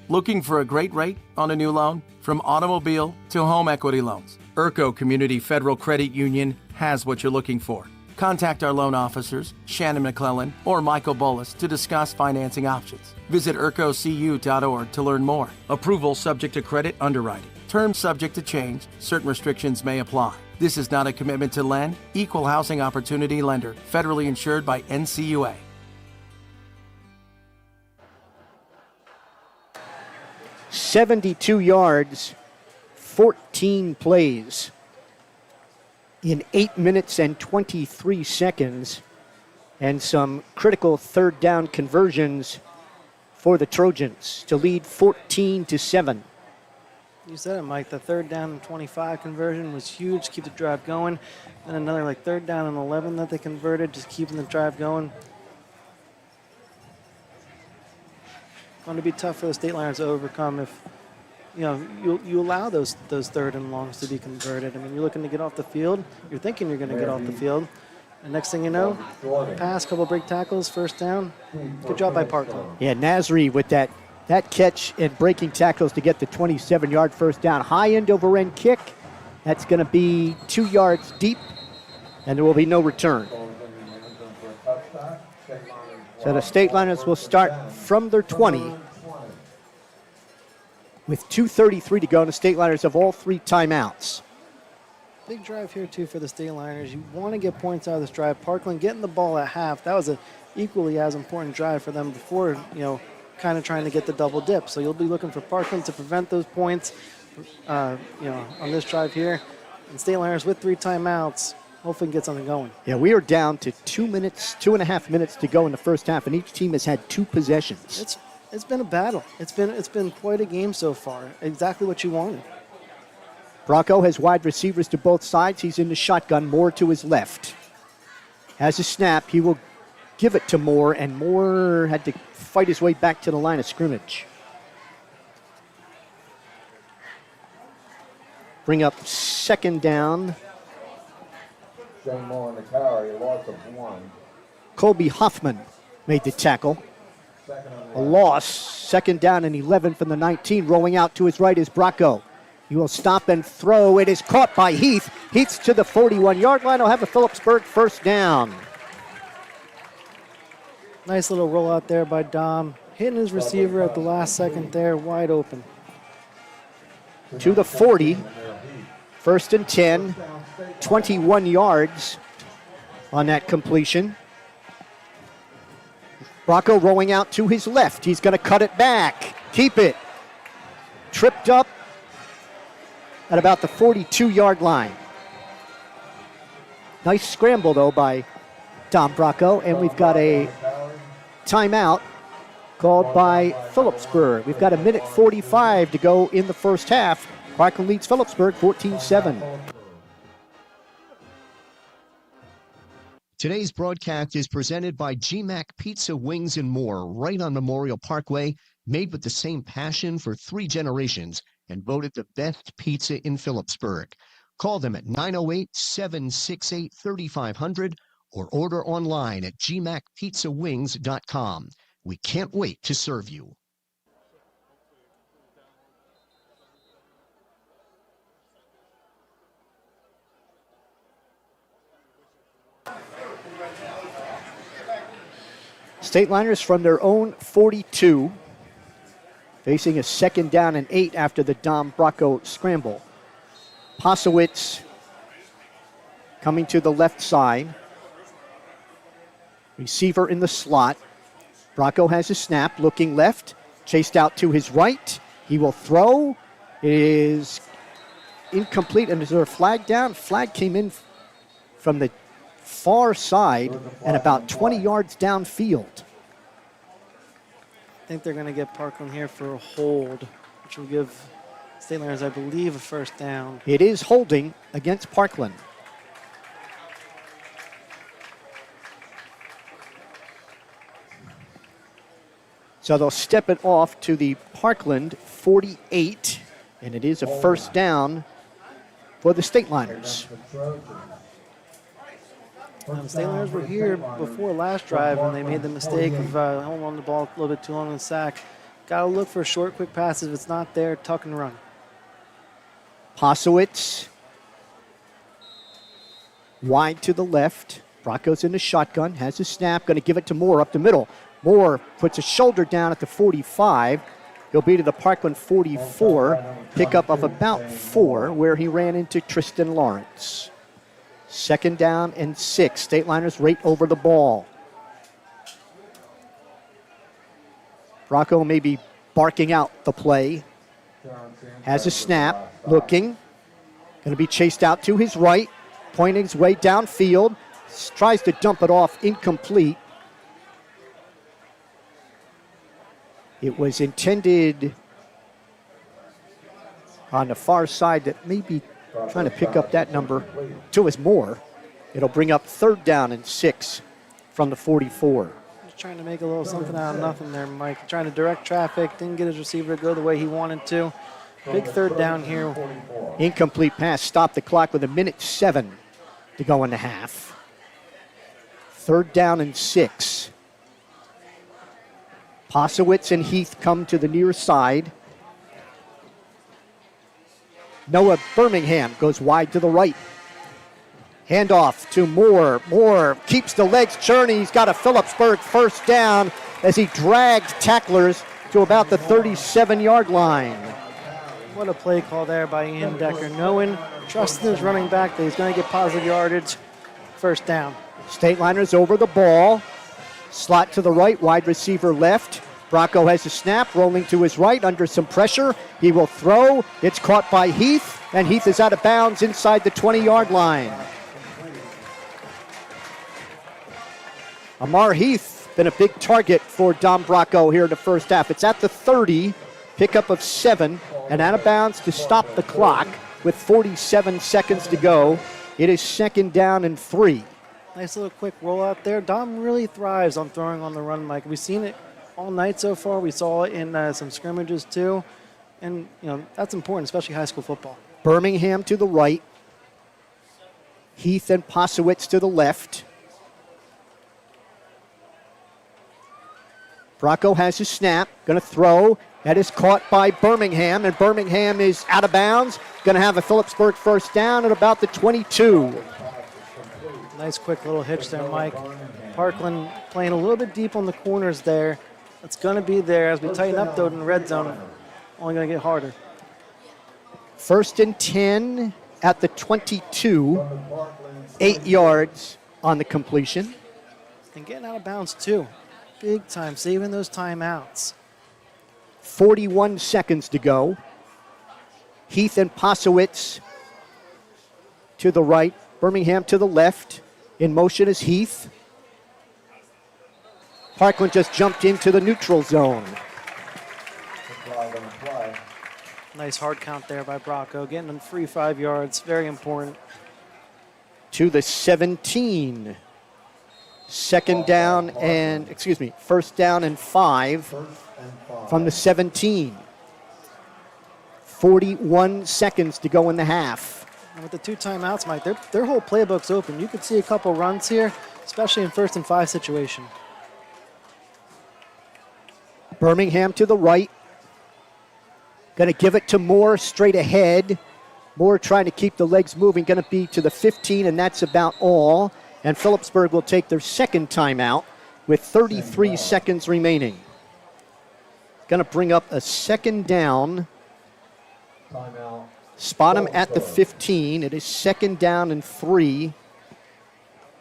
Looking for a great rate on a new loan? From automobile to home equity loans, Urco Community Federal Credit Union has what you're looking for. Contact our loan officers, Shannon McClellan or Michael Bullis, to discuss financing options. Visit urcocu.org to learn more. Approval subject to credit underwriting. Terms subject to change. Certain restrictions may apply. This is not a commitment to lend. Equal housing opportunity lender. Federally insured by NCUA. .72 yards, 14 plays in 8 minutes and 23 seconds, and some critical 3rd down conversions for the Trojans to lead 14-7. You said it, Mike. The 3rd down and 25 conversion was huge. Keep the drive going. And another 3rd down and 11 that they converted, just keeping the drive going. Going to be tough for the Stateliners to overcome if you allow those 3rd and longs to be converted. I mean, you're looking to get off the field. You're thinking you're going to get off the field. And next thing you know, pass, couple break tackles, 1st down. Good job by Parkland. Yeah, Nasri with that catch and breaking tackles to get the 27-yard 1st down. High end over end kick. That's going to be 2 yards deep, and there will be no return. So the Stateliners will start from their 20 with 2:33 to go, and the Stateliners have all 3 timeouts. Big drive here, too, for the Stateliners. You want to get points out of this drive. Parkland getting the ball at half. That was an equally as important drive for them before, kind of trying to get the double dip. So you'll be looking for Parkland to prevent those points, on this drive here. And Stateliners with 3 timeouts. Hopefully get something going. Yeah, we are down to 2.5 minutes to go in the first half, and each team has had 2 possessions. It's been a battle. It's been quite a game so far. Exactly what you wanted. Bracco has wide receivers to both sides. He's in the shotgun, Moore to his left. Has a snap. He will give it to Moore, and Moore had to fight his way back to the line of scrimmage. Bring up second down. Shane Moore in the carry, a loss of 1. Colby Hoffman made the tackle. A loss, second down and 11 from the 19. Rolling out to his right is Bracco. He will stop and throw. It is caught by Heath. Heath's to the 41-yard line. He'll have a Phillipsburg first down. Nice little rollout there by Dom. Hitting his receiver at the last second there, wide open. To the 40. First and 10. 21 yards on that completion. Bracco rolling out to his left. He's going to cut it back. Keep it. Tripped up at about the 42-yard line. Nice scramble, though, by Tom Bracco. And we've got a timeout called by Phillipsburg. We've got 1:45 to go in the first half. Parkland leads Phillipsburg 14-7. Today's broadcast is presented by GMAC Pizza, Wings, and More, right on Memorial Parkway, made with the same passion for 3 generations and voted the best pizza in Phillipsburg. Call them at 908-768-3500 or order online at gmacpizzawings.com. We can't wait to serve you. Stateliners from their own 42, facing a second down and 8 after the Dom Bracco scramble. Posowitz coming to the left side. Receiver in the slot. Bracco has a snap, looking left, chased out to his right. He will throw. It is incomplete, and is there a flag down? Flag came in from the far side and about 20 yards downfield. I think they're going to get Parkland here for a hold, which will give Stateliners, I believe, a first down. It is holding against Parkland. So they'll step it off to the Parkland 48, and it is a first down for the Stateliners. The Stateliners were here before last drive when they made the mistake of holding on the ball a little bit too long in the sack. Got to look for short, quick passes. If it's not there, tuck and run. Posowitz wide to the left. Bracco's in the shotgun, has a snap, going to give it to Moore up the middle. Moore puts a shoulder down at the 45. He'll be to the Parkland 44, pickup of about 4, where he ran into Tristan Lawrence. Second down and 6. Stateliners right over the ball. Bracco may be barking out the play. Has a snap, looking. Going to be chased out to his right, pointing his way downfield. Tries to dump it off, incomplete. It was intended on the far side that maybe trying to pick up that number. 2 is Moore. It'll bring up third down and 6 from the 44. Just trying to make a little something out of nothing there, Mike. Trying to direct traffic, didn't get his receiver to go the way he wanted to. Big third down here. Incomplete pass, stop the clock with 1:07 to go in the half. Third down and 6. Posowitz and Heath come to the near side. Noah Birmingham goes wide to the right. Handoff to Moore. Moore keeps the legs churning. He's got a Phillipsburg first down as he dragged tacklers to about the 37-yard line. What a play call there by Ian Decker. Knowing, trusting his running back that he's going to get positive yardage. First down. Stateliners over the ball. Slot to the right, wide receiver left. Bracco has a snap, rolling to his right under some pressure. He will throw. It's caught by Heath, and Heath is out of bounds inside the 20-yard line. Amar Heath, been a big target for Dom Bracco here in the first half. It's at the 30, pickup of 7, and out of bounds to stop the clock with 47 seconds to go. It is 2nd down and 3. Nice little quick rollout there. Dom really thrives on throwing on the run, Mike. We've seen it all night so far. We saw it in some scrimmages too. And, that's important, especially high school football. Birmingham to the right. Heath and Posowitz to the left. Bracco has his snap, going to throw. That is caught by Birmingham, and Birmingham is out of bounds. Going to have a Phillipsburg first down at about the 22. Nice quick little hitch there, Mike. Parkland playing a little bit deep on the corners there. It's going to be there as we tighten up, though, in the red zone. Only going to get harder. 1st and 10 at the 22. 8 yards on the completion. And getting out of bounds, too. Big time, saving those timeouts. 41 seconds to go. Heath and Posowitz to the right. Birmingham to the left. In motion is Heath. Parkland just jumped into the neutral zone. Nice hard count there by Bracco. Getting them free 5 yards. Very important. To the 17. 1st down and 5 from the 17. 41 seconds to go in the half. And with the 2 timeouts, Mike, their whole playbook's open. You could see a couple runs here, especially in 1st and 5 situation. Birmingham to the right. Going to give it to Moore straight ahead. Moore trying to keep the legs moving. Going to be to the 15, and that's about all. And Phillipsburg will take their 2nd timeout with 33 seconds remaining. Going to bring up a 2nd down. Timeout. Spot him at the 15. It is 2nd down and 3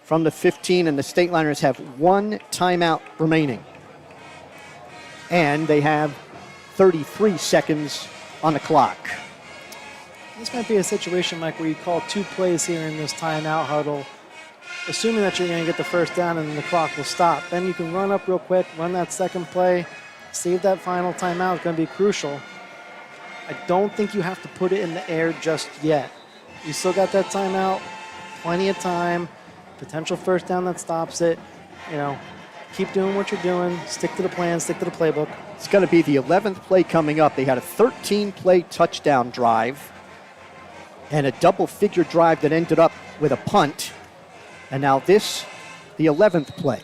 from the 15, and the Stateliners have 1 timeout remaining. And they have 33 seconds on the clock. This might be a situation, Mike, where you call 2 plays here in this timeout huddle, assuming that you're going to get the first down and the clock will stop. Then you can run up real quick, run that 2nd play, save that final timeout. It's going to be crucial. I don't think you have to put it in the air just yet. You still got that timeout, plenty of time, potential first down that stops it. Keep doing what you're doing, stick to the plan, stick to the playbook. It's going to be the 11th play coming up. They had a 13-play touchdown drive and a double-figure drive that ended up with a punt. And now this, the 11th play.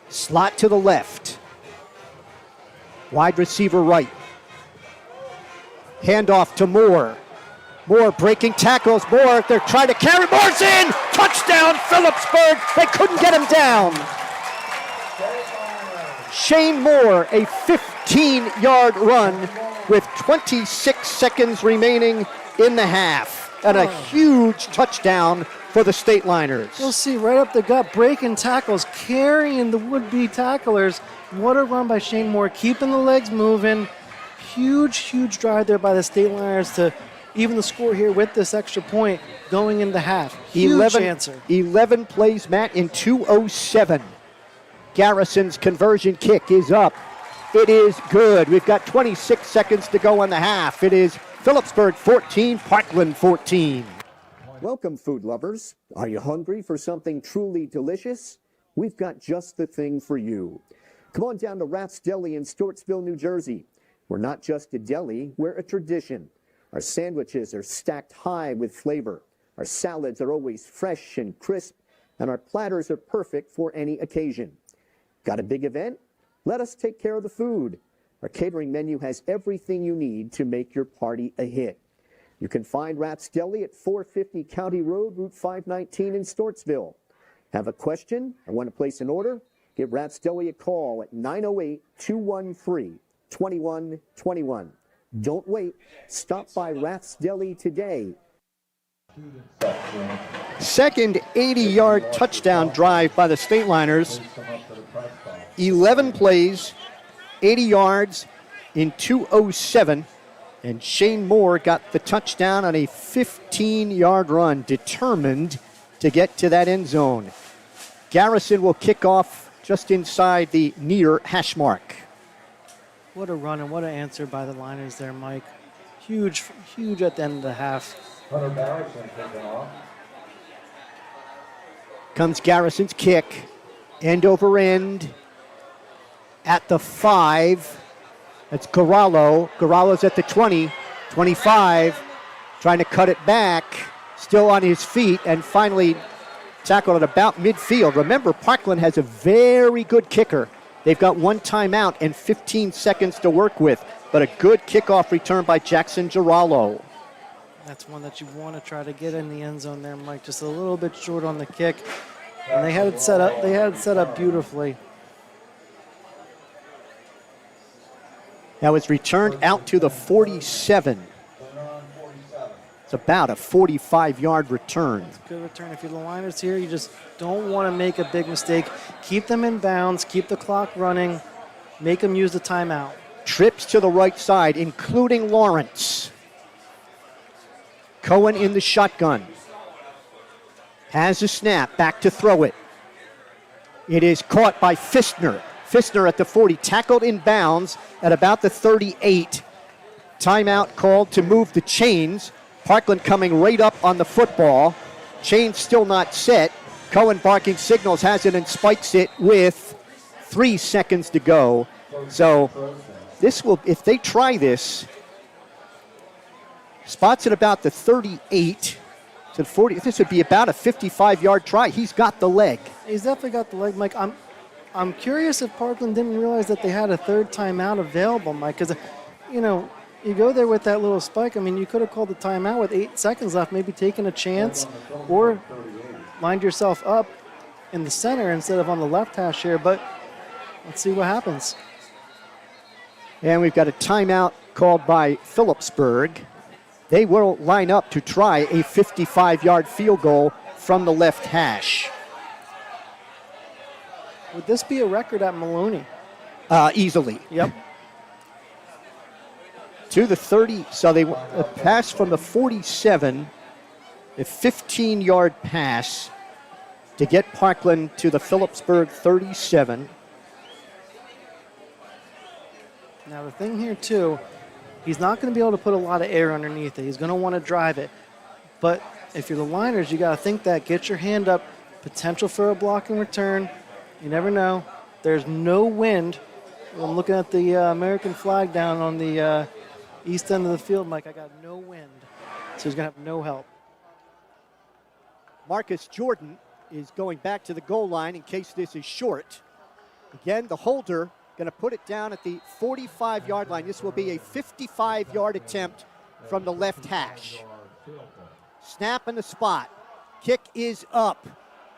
Slot to the left. Wide receiver right. Handoff to Moore. Moore breaking tackles. Moore, they're trying to carry. Moore's in! Touchdown, Phillipsburg! They couldn't get him down. Shane Moore, a 15-yard run with 26 seconds remaining in the half. And a huge touchdown for the Stateliners. You'll see right up the gut, breaking tackles, carrying the would-be tacklers. What a run by Shane Moore, keeping the legs moving. Huge drive there by the Stateliners to even the score here with this extra point going into half. Huge answer. 11 plays, Matt, in 2:07. Garrison's conversion kick is up. It is good. We've got 26 seconds to go in the half. It is Phillipsburg 14, Parkland 14. Welcome, food lovers. Are you hungry for something truly delicious? We've got just the thing for you. Come on down to Rath's Deli in Stortsville, New Jersey. We're not just a deli, we're a tradition. Our sandwiches are stacked high with flavor. Our salads are always fresh and crisp, and our platters are perfect for any occasion. Got a big event? Let us take care of the food. Our catering menu has everything you need to make your party a hit. You can find Rath's Deli at 450 County Road, Route 519 in Stortsville. Have a question or want to place an order? Give Rath's Deli a call at 908-213-2121. Don't wait. Stop by Rath's Deli today. Second 80-yard touchdown drive by the Stateliners. 11 plays, 80 yards in 2:07. And Shane Moore got the touchdown on a 15-yard run, determined to get to that end zone. Garrison will kick off just inside the near hash mark. What a run and what an answer by the Liners there, Mike. huge at the end of the half. Hunter Barrison taking off. Comes Garrison's kick, end over end at the 5. That's Garalo. Garalo's at the 20, 25, trying to cut it back, still on his feet, and finally tackled at about midfield. Remember, Parkland has a very good kicker. They've got 1 timeout and 15 seconds to work with, but a good kickoff return by Jackson Garalo. That's one that you want to try to get in the end zone there, Mike. Just a little bit short on the kick. And they had it set up. They had it set up beautifully. That was returned out to the 47. It's about a 45-yard return. It's a good return. If you're the Liners here, you just don't want to make a big mistake. Keep them in bounds. Keep the clock running. Make them use the timeout. Trips to the right side, including Lawrence. Cohen in the shotgun. Has a snap, back to throw it. It is caught by Fistner. Fistner at the 40, tackled in bounds at about the 38. Timeout called to move the chains. Parkland coming right up on the football. Chains still not set. Cohen barking signals, has it and spikes it with 3 seconds to go. So this will, if they try this, spots at about the 38 to the 40. This would be about a 55-yard try. He's got the leg. He's definitely got the leg, Mike. I'm curious if Parkland didn't realize that they had a 3rd timeout available, Mike, because, you go there with that little spike. I mean, you could have called the timeout with 8 seconds left, maybe taking a chance, or lined yourself up in the center instead of on the left hash here, but let's see what happens. And we've got a timeout called by Phillipsburg. They will line up to try a 55-yard field goal from the left hash. Would this be a record at Maloney? Easily. Yep. To the 30, so they pass from the 47, a 15-yard pass to get Parkland to the Phillipsburg 37. Now the thing here too, he's not going to be able to put a lot of air underneath it. He's going to want to drive it. But if you're the Liners, you got to think that. Get your hand up. Potential for a blocking return. You never know. There's no wind. I'm looking at the American flag down on the east end of the field, Mike. I got no wind. So he's going to have no help. Marcus Jordan is going back to the goal line in case this is short. Again, the holder going to put it down at the 45-yard line. This will be a 55-yard attempt from the left hash. Snap in the spot. Kick is up.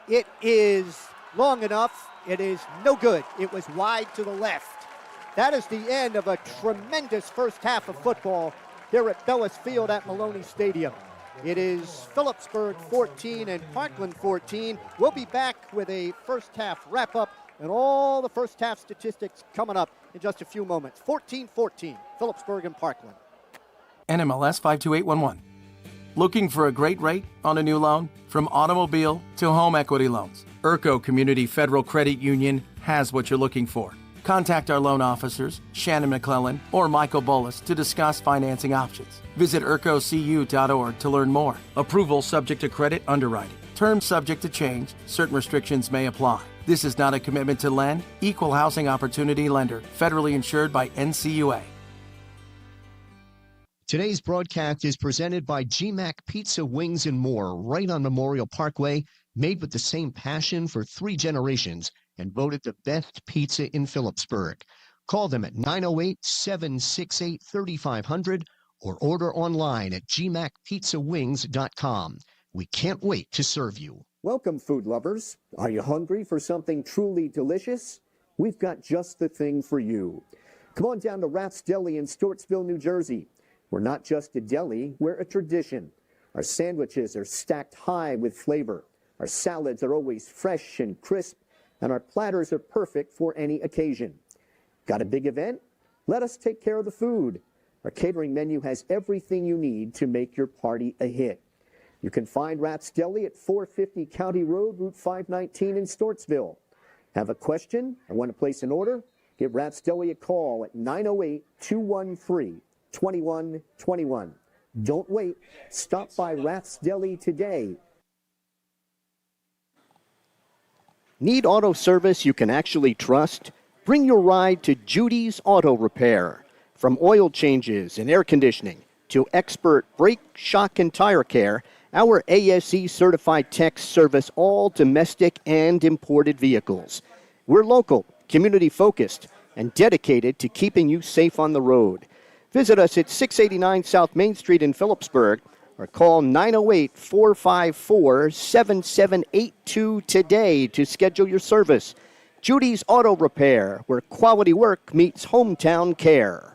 It is long enough. It is no good. It was wide to the left. That is the end of a tremendous first half of football here at Bellis Field at Maloney Stadium. It is Phillipsburg 14 and Parkland 14. We'll be back with a first half wrap-up and all the first half statistics coming up in just a few moments. 14-14, Phillipsburg and Parkland. NMLS 52811. Looking for a great rate on a new loan? From automobile to home equity loans, Urco Community Federal Credit Union has what you're looking for. Contact our loan officers, Shannon McClellan or Michael Bullis, to discuss financing options. Visit urcocu.org to learn more. Approval subject to credit underwriting. Terms subject to change. Certain restrictions may apply. This is not a commitment to lend. Equal housing opportunity lender. Federally insured by NCUA. Today's broadcast is presented by GMAC Pizza, Wings, and More, right on Memorial Parkway, made with the same passion for 3 generations, and voted the best pizza in Phillipsburg. Call them at 908-768-3500 or order online at gmacpizzawings.com. We can't wait to serve you. Welcome, food lovers. Are you hungry for something truly delicious? We've got just the thing for you. Come on down to Rath's Deli in Stortsville, New Jersey. We're not just a deli, we're a tradition. Our sandwiches are stacked high with flavor. Our salads are always fresh and crisp, and our platters are perfect for any occasion. Got a big event? Let us take care of the food. Our catering menu has everything you need to make your party a hit. You can find Rath's Deli at 450 County Road, Route 519 in Stortsville. Have a question or want to place an order? Give Rath's Deli a call at 908-213-3733. 2121. Don't wait. Stop by Rath's Deli today. Need auto service you can actually trust? Bring your ride to Judy's Auto Repair. From oil changes and air conditioning to expert brake, shock, and tire care, our ASE certified techs service all domestic and imported vehicles. We're local, community focused, and dedicated to keeping you safe on the road. Visit us at 689 South Main Street in Phillipsburg or call 908-454-7782 today to schedule your service. Judy's Auto Repair, where quality work meets hometown care.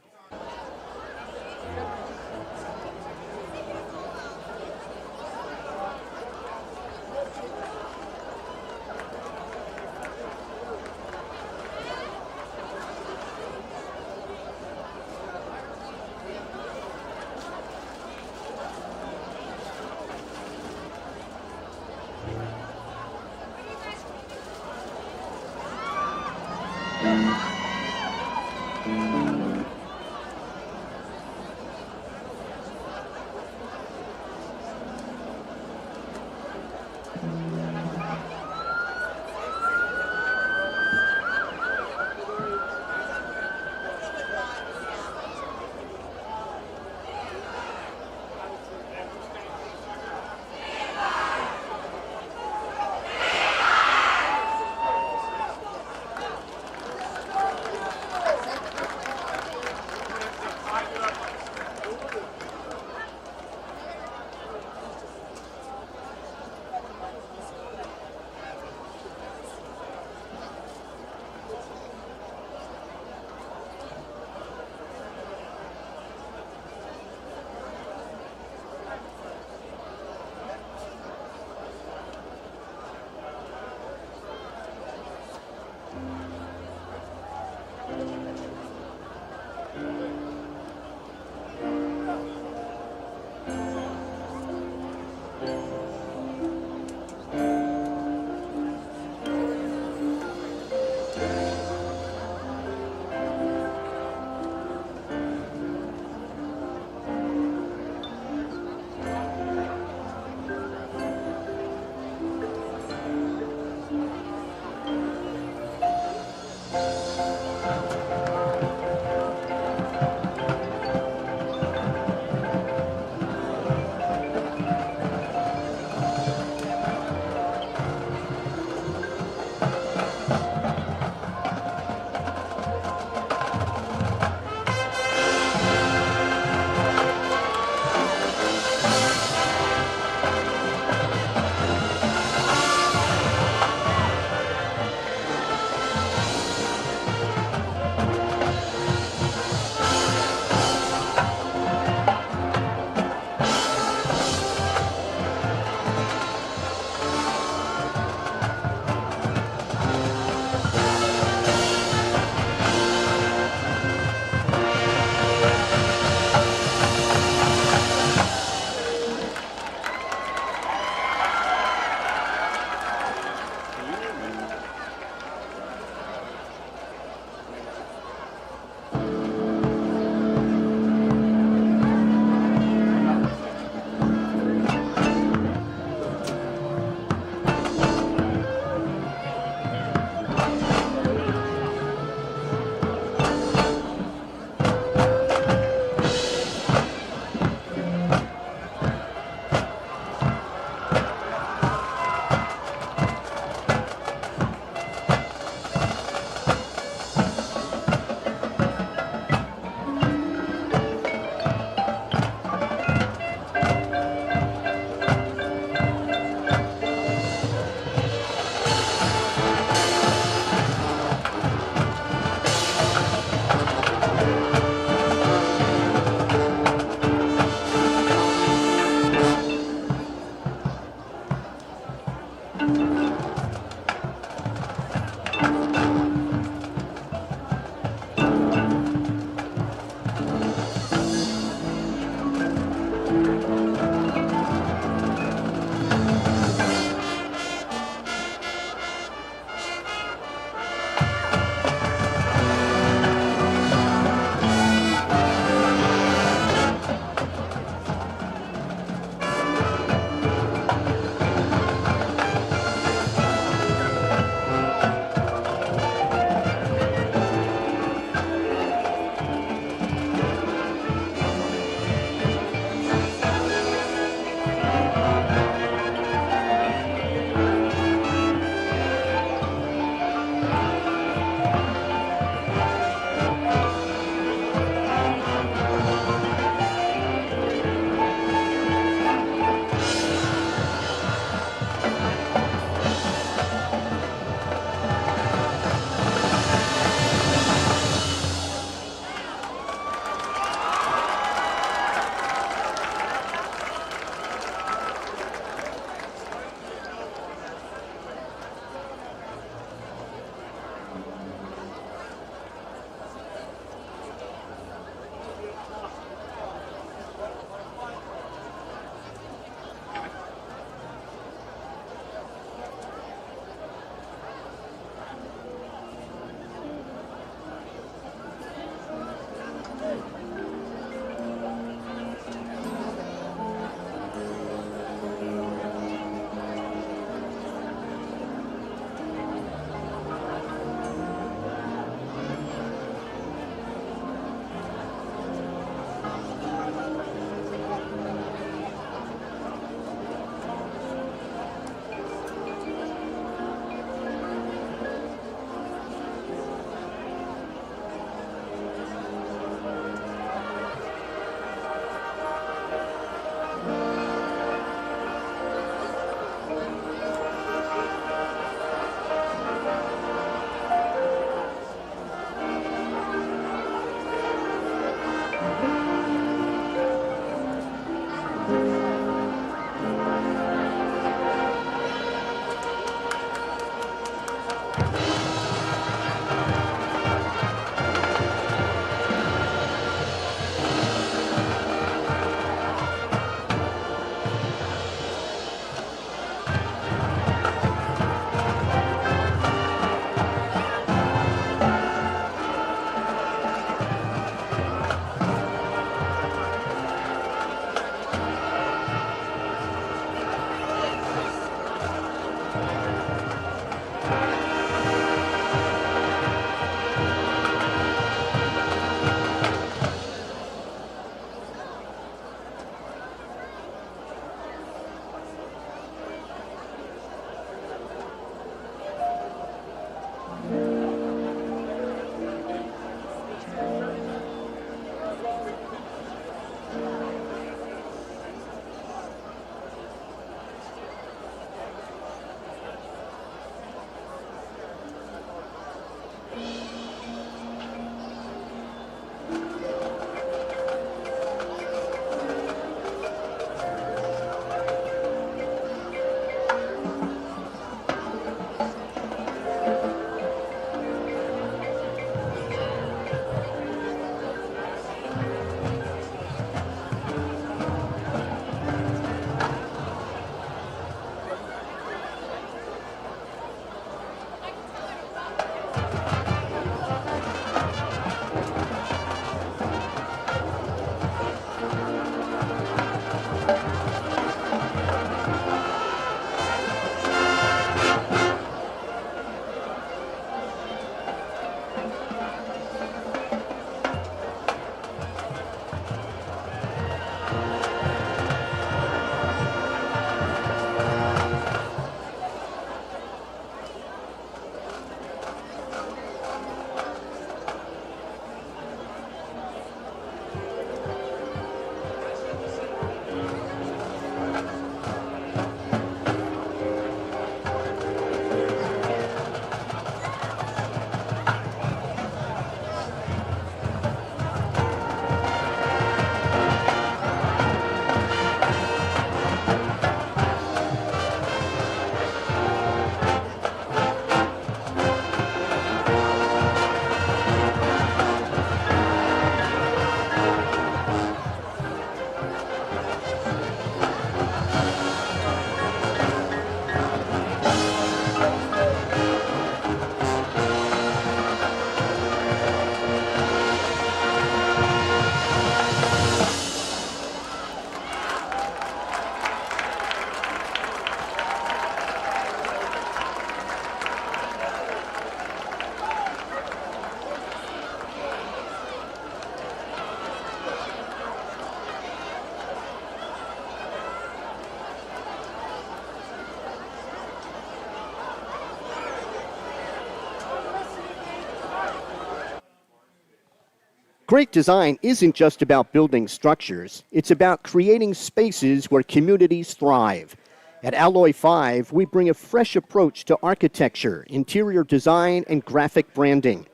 Great design isn't just about building structures. It's about creating spaces where communities thrive. At Alloy 5, we bring a fresh approach to architecture, interior design, and graphic branding.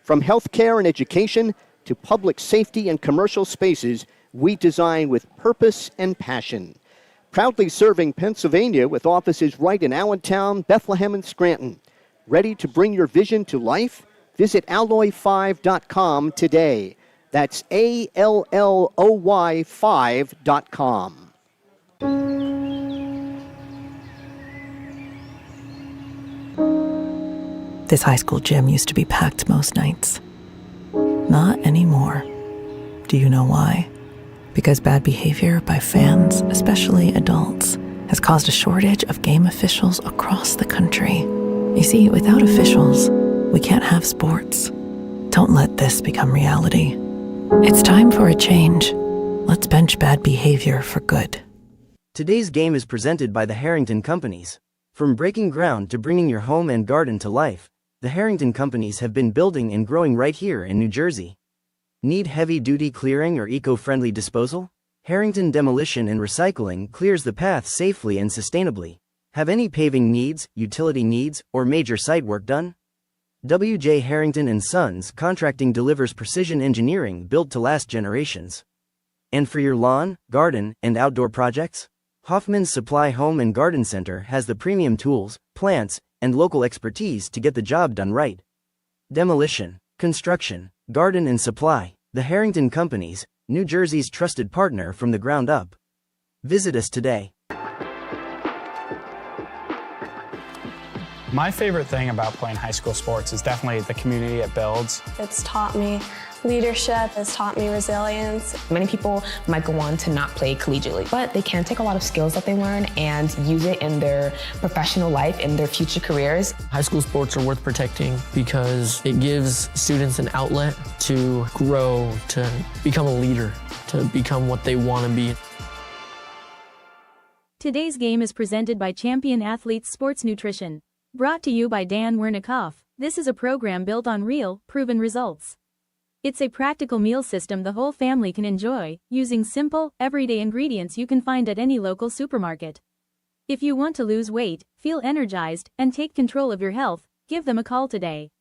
From healthcare and education to public safety and commercial spaces, we design with purpose and passion. Proudly serving Pennsylvania with offices right in Allentown, Bethlehem, and Scranton. Ready to bring your vision to life? Visit alloy5.com today. That's ALLOY 5.com. This high school gym used to be packed most nights. Not anymore. Do you know why? Because bad behavior by fans, especially adults, has caused a shortage of game officials across the country. You see, without officials, we can't have sports. Don't let this become reality. It's time for a change. Let's bench bad behavior for good. Today's game is presented by the Harrington Companies. From breaking ground to bringing your home and garden to life, the Harrington Companies have been building and growing right here in New Jersey. Need heavy-duty clearing or eco-friendly disposal? Harrington Demolition and Recycling clears the path safely and sustainably. Have any paving needs, utility needs, or major site work done? W.J. Harrington & Sons Contracting delivers precision engineering built to last generations. And for your lawn, garden, and outdoor projects? Hoffman's Supply Home and Garden Center has the premium tools, plants, and local expertise to get the job done right. Demolition, construction, garden and supply, the Harrington Companies, New Jersey's trusted partner from the ground up. Visit us today. My favorite thing about playing high school sports is definitely the community it builds. It's taught me leadership, it's taught me resilience. Many people might go on to not play collegiately, but they can take a lot of skills that they learn and use it in their professional life, in their future careers. High school sports are worth protecting because it gives students an outlet to grow, to become a leader, to become what they want to be. Today's game is presented by Champion Athletes Sports Nutrition. Brought to you by Dan Wernikoff. This is a program built on real, proven results. It's a practical meal system the whole family can enjoy, using simple, everyday ingredients you can find at any local supermarket. If you want to lose weight, feel energized, and take control of your health, give them a call today.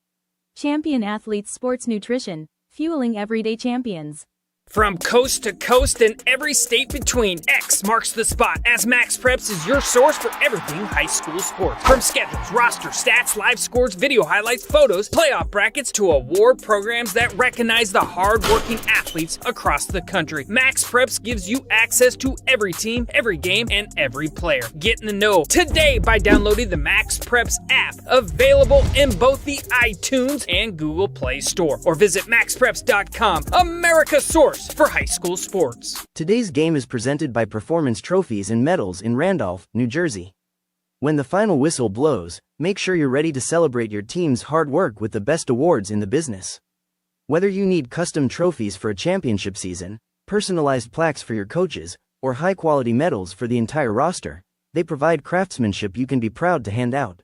Champion Athletes Sports Nutrition, fueling everyday champions. From coast to coast and every state between, X marks the spot as Max Preps is your source for everything high school sports. From schedules, roster, stats, live scores, video highlights, photos, playoff brackets, to award programs that recognize the hard-working athletes across the country. Max Preps gives you access to every team, every game, and every player. Get in the know today by downloading the Max Preps app, available in both the iTunes and Google Play Store. Or visit maxpreps.com, America's source for high school sports. Today's game is presented by Performance Trophies and Medals in Randolph, New Jersey. When the final whistle blows, make sure you're ready to celebrate your team's hard work with the best awards in the business. Whether you need custom trophies for a championship season, personalized plaques for your coaches, or high-quality medals for the entire roster, they provide craftsmanship you can be proud to hand out.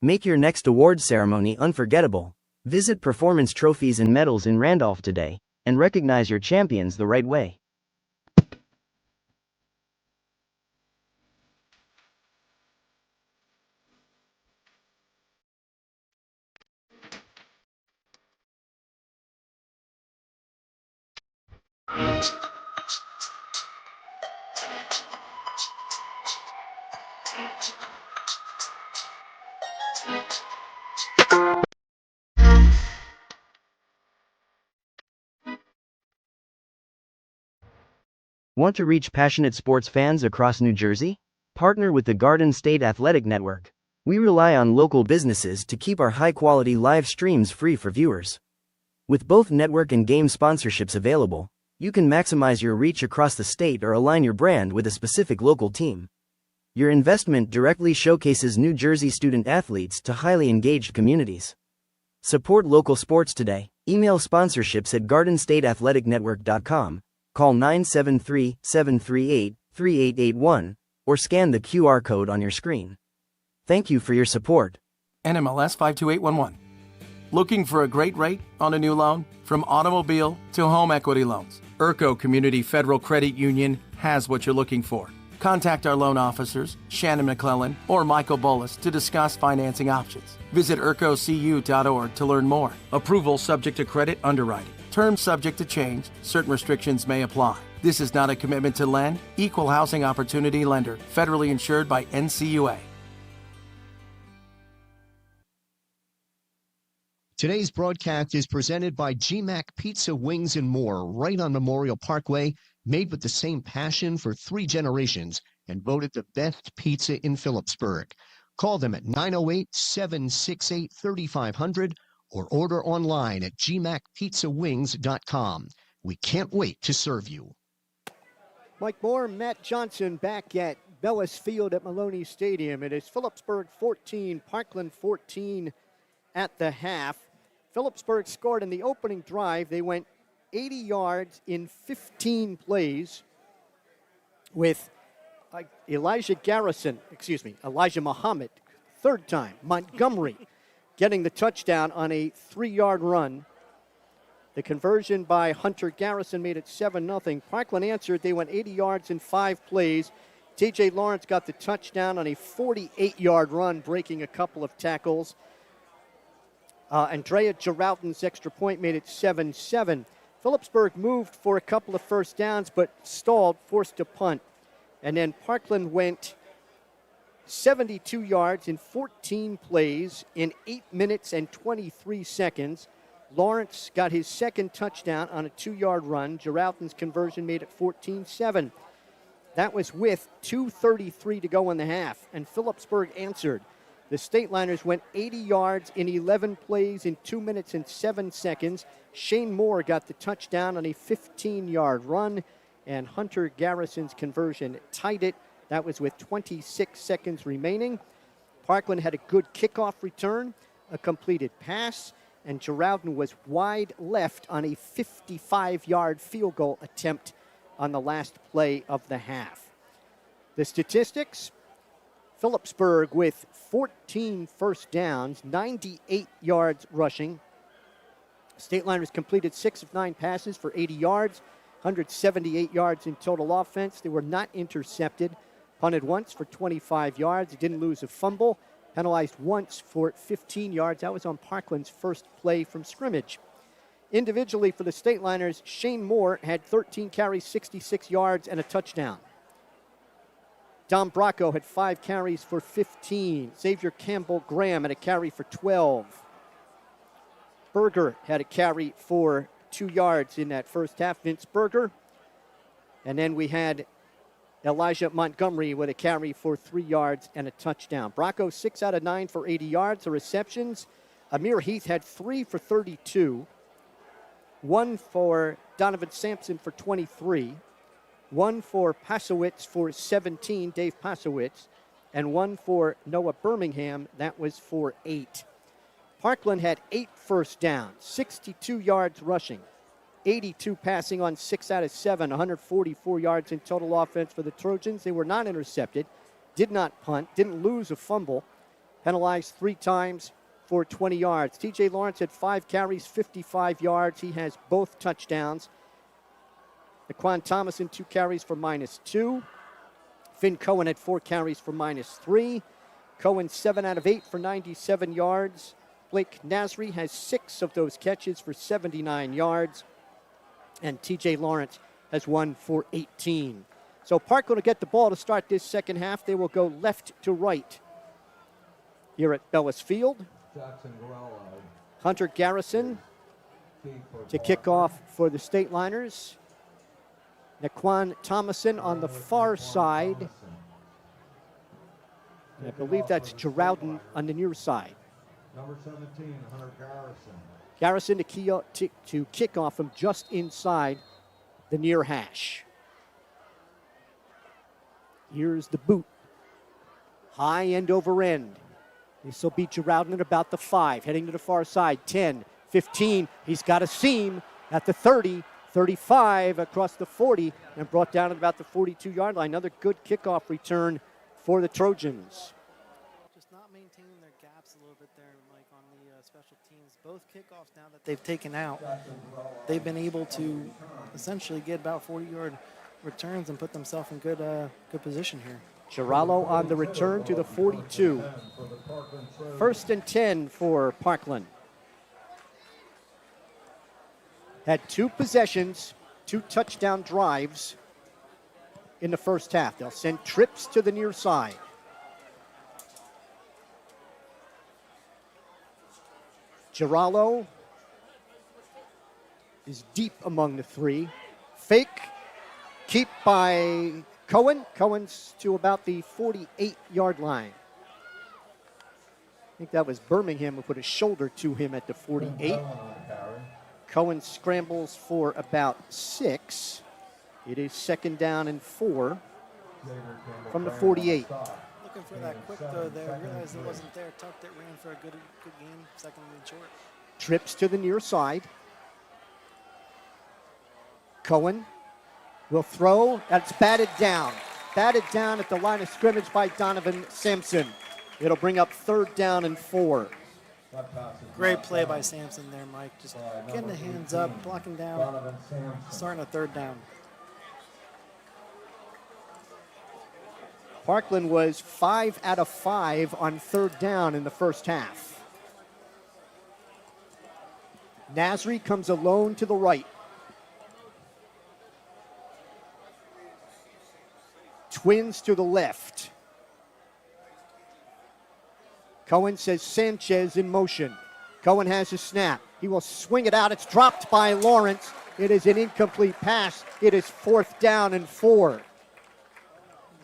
Make your next award ceremony unforgettable. Visit Performance Trophies and Medals in Randolph today and recognize your champions the right way. Want to reach passionate sports fans across New Jersey? Partner with the Garden State Athletic Network. We rely on local businesses to keep our high-quality live streams free for viewers. With both network and game sponsorships available, you can maximize your reach across the state or align your brand with a specific local team. Your investment directly showcases New Jersey student athletes to highly engaged communities. Support local sports today. Email sponsorships at gardenstateathleticnetwork.com. Call 973-738-3881 or scan the QR code on your screen. Thank you for your support. NMLS 52811. Looking for a great rate on a new loan? From automobile to home equity loans, Urco Community Federal Credit Union has what you're looking for. Contact our loan officers, Shannon McClellan or Michael Bullis, to discuss financing options. Visit urcocu.org to learn more. Approval subject to credit underwriting. Terms subject to change. Certain restrictions may apply. This is not a commitment to lend. Equal housing opportunity lender. Federally insured by NCUA. Today's broadcast is presented by GMAC Pizza, Wings, and More, right on Memorial Parkway, made with the same passion for 3 generations and voted the best pizza in Phillipsburg. Call them at 908-768-3500 or order online at gmacpizzawings.com. We can't wait to serve you. Mike Moore, Matt Johnson back at Bellis Field at Maloney Stadium. It is Phillipsburg 14, Parkland 14 at the half. Phillipsburg scored in the opening drive. They went 80 yards in 15 plays with Elijah Muhammad, third time. Montgomery getting the touchdown on a 3-yard run. The conversion by Hunter Garrison made it 7-0. Parkland answered. They went 80 yards in 5 plays. T.J. Lawrence got the touchdown on a 48-yard run, breaking a couple of tackles. Andrea Geralton's extra point made it 7-7. Phillipsburg moved for a couple of first downs, but stalled, forced to punt. And then Parkland went 72 yards in 14 plays in 8 minutes and 23 seconds. Lawrence got his second touchdown on a 2-yard run. Geralton's conversion made it 14-7. That was with 2:33 to go in the half, and Phillipsburg answered. The Stateliners went 80 yards in 11 plays in 2 minutes and 7 seconds. Shane Moore got the touchdown on a 15-yard run, and Hunter Garrison's conversion tied it. That was with 26 seconds remaining. Parkland had a good kickoff return, a completed pass, and Geralton was wide left on a 55-yard field goal attempt on the last play of the half. The statistics: Phillipsburg with 14 first downs, 98 yards rushing. Stateliners completed 6 of 9 passes for 80 yards, 178 yards in total offense. They were not intercepted. Punted once for 25 yards. They didn't lose a fumble. Penalized once for 15 yards. That was on Parkland's first play from scrimmage. Individually for the Stateliners, Shane Moore had 13 carries, 66 yards, and a touchdown. Dom Bracco had 5 carries for 15. Xavier Campbell-Graham had a carry for 12. Berger had a carry for 2 yards in that first half, Vince Berger. And then we had Elijah Montgomery with a carry for 3 yards and a touchdown. Bracco 6 out of 9 for 80 yards. The receptions: Amir Heath had 3 for 32. 1 for Donovan Sampson for 23. 1 for Pasowitz for 17, Dave Pasowitz, and 1 for Noah Birmingham. That was for 8. Parkland had 8 first downs, 62 yards rushing, 82 passing on 6 out of 7, 144 yards in total offense for the Trojans. They were not intercepted, did not punt, didn't lose a fumble, penalized 3 times for 20 yards. T.J. Lawrence had 5 carries, 55 yards. He has both touchdowns. Naquan Thomason, 2 carries for -2. Finn Cohen had 4 carries for -3. Cohen 7 out of 8 for 97 yards. Blake Nasri has 6 of those catches for 79 yards. And T.J. Lawrence has 1 for 18. So Parkland will get the ball to start this second half. They will go left to right here at Bellis Field. Hunter Garrison to kick off for the Stateliners. Naquan Thomason on the far side. And I believe that's Geralton on the near side. Number 17, Hunter Garrison. Garrison to kick off from just inside the near hash. Here's the boot. High end over end. This will be Geralton at about the 5, heading to the far side. 10, 15. He's got a seam at the 30, 35, across the 40, and brought down at about the 42-yard line. Another good kickoff return for the Trojans. Just not maintaining their gaps a little bit there, Mike, on the special teams. Both both kickoffs now that they've taken out, they've been able to essentially get about 40-yard returns and put themselves in good position here. Girallo on the return to the 42. 1st and 10 for Parkland. Had 2 possessions, 2 touchdown drives in the first half. They'll send trips to the near side. Girallo is deep among the 3. Fake, keep by Cohen. Cohen's to about the 48-yard line. I think that was Birmingham who put a shoulder to him at the 48. Cohen scrambles for about 6. It is 2nd down and 4 from the 48. Looking for that quick throw there. Realized it wasn't there. Tucked it, ran for a good game. 2nd and short. Trips to the near side. Cohen will throw. That's batted down. Batted down at the line of scrimmage by Donovan Sampson. It'll bring up 3rd down and 4. Great play by Sampson there, Mike. Just getting the hands up, blocking down, starting a 3rd down. Parkland was 5 out of 5 on 3rd down in the first half. Nasri comes alone to the right. Twins to the left. Cohen says Sanchez in motion. Cohen has a snap. He will swing it out. It's dropped by Lawrence. It is an incomplete pass. It is 4th down and 4.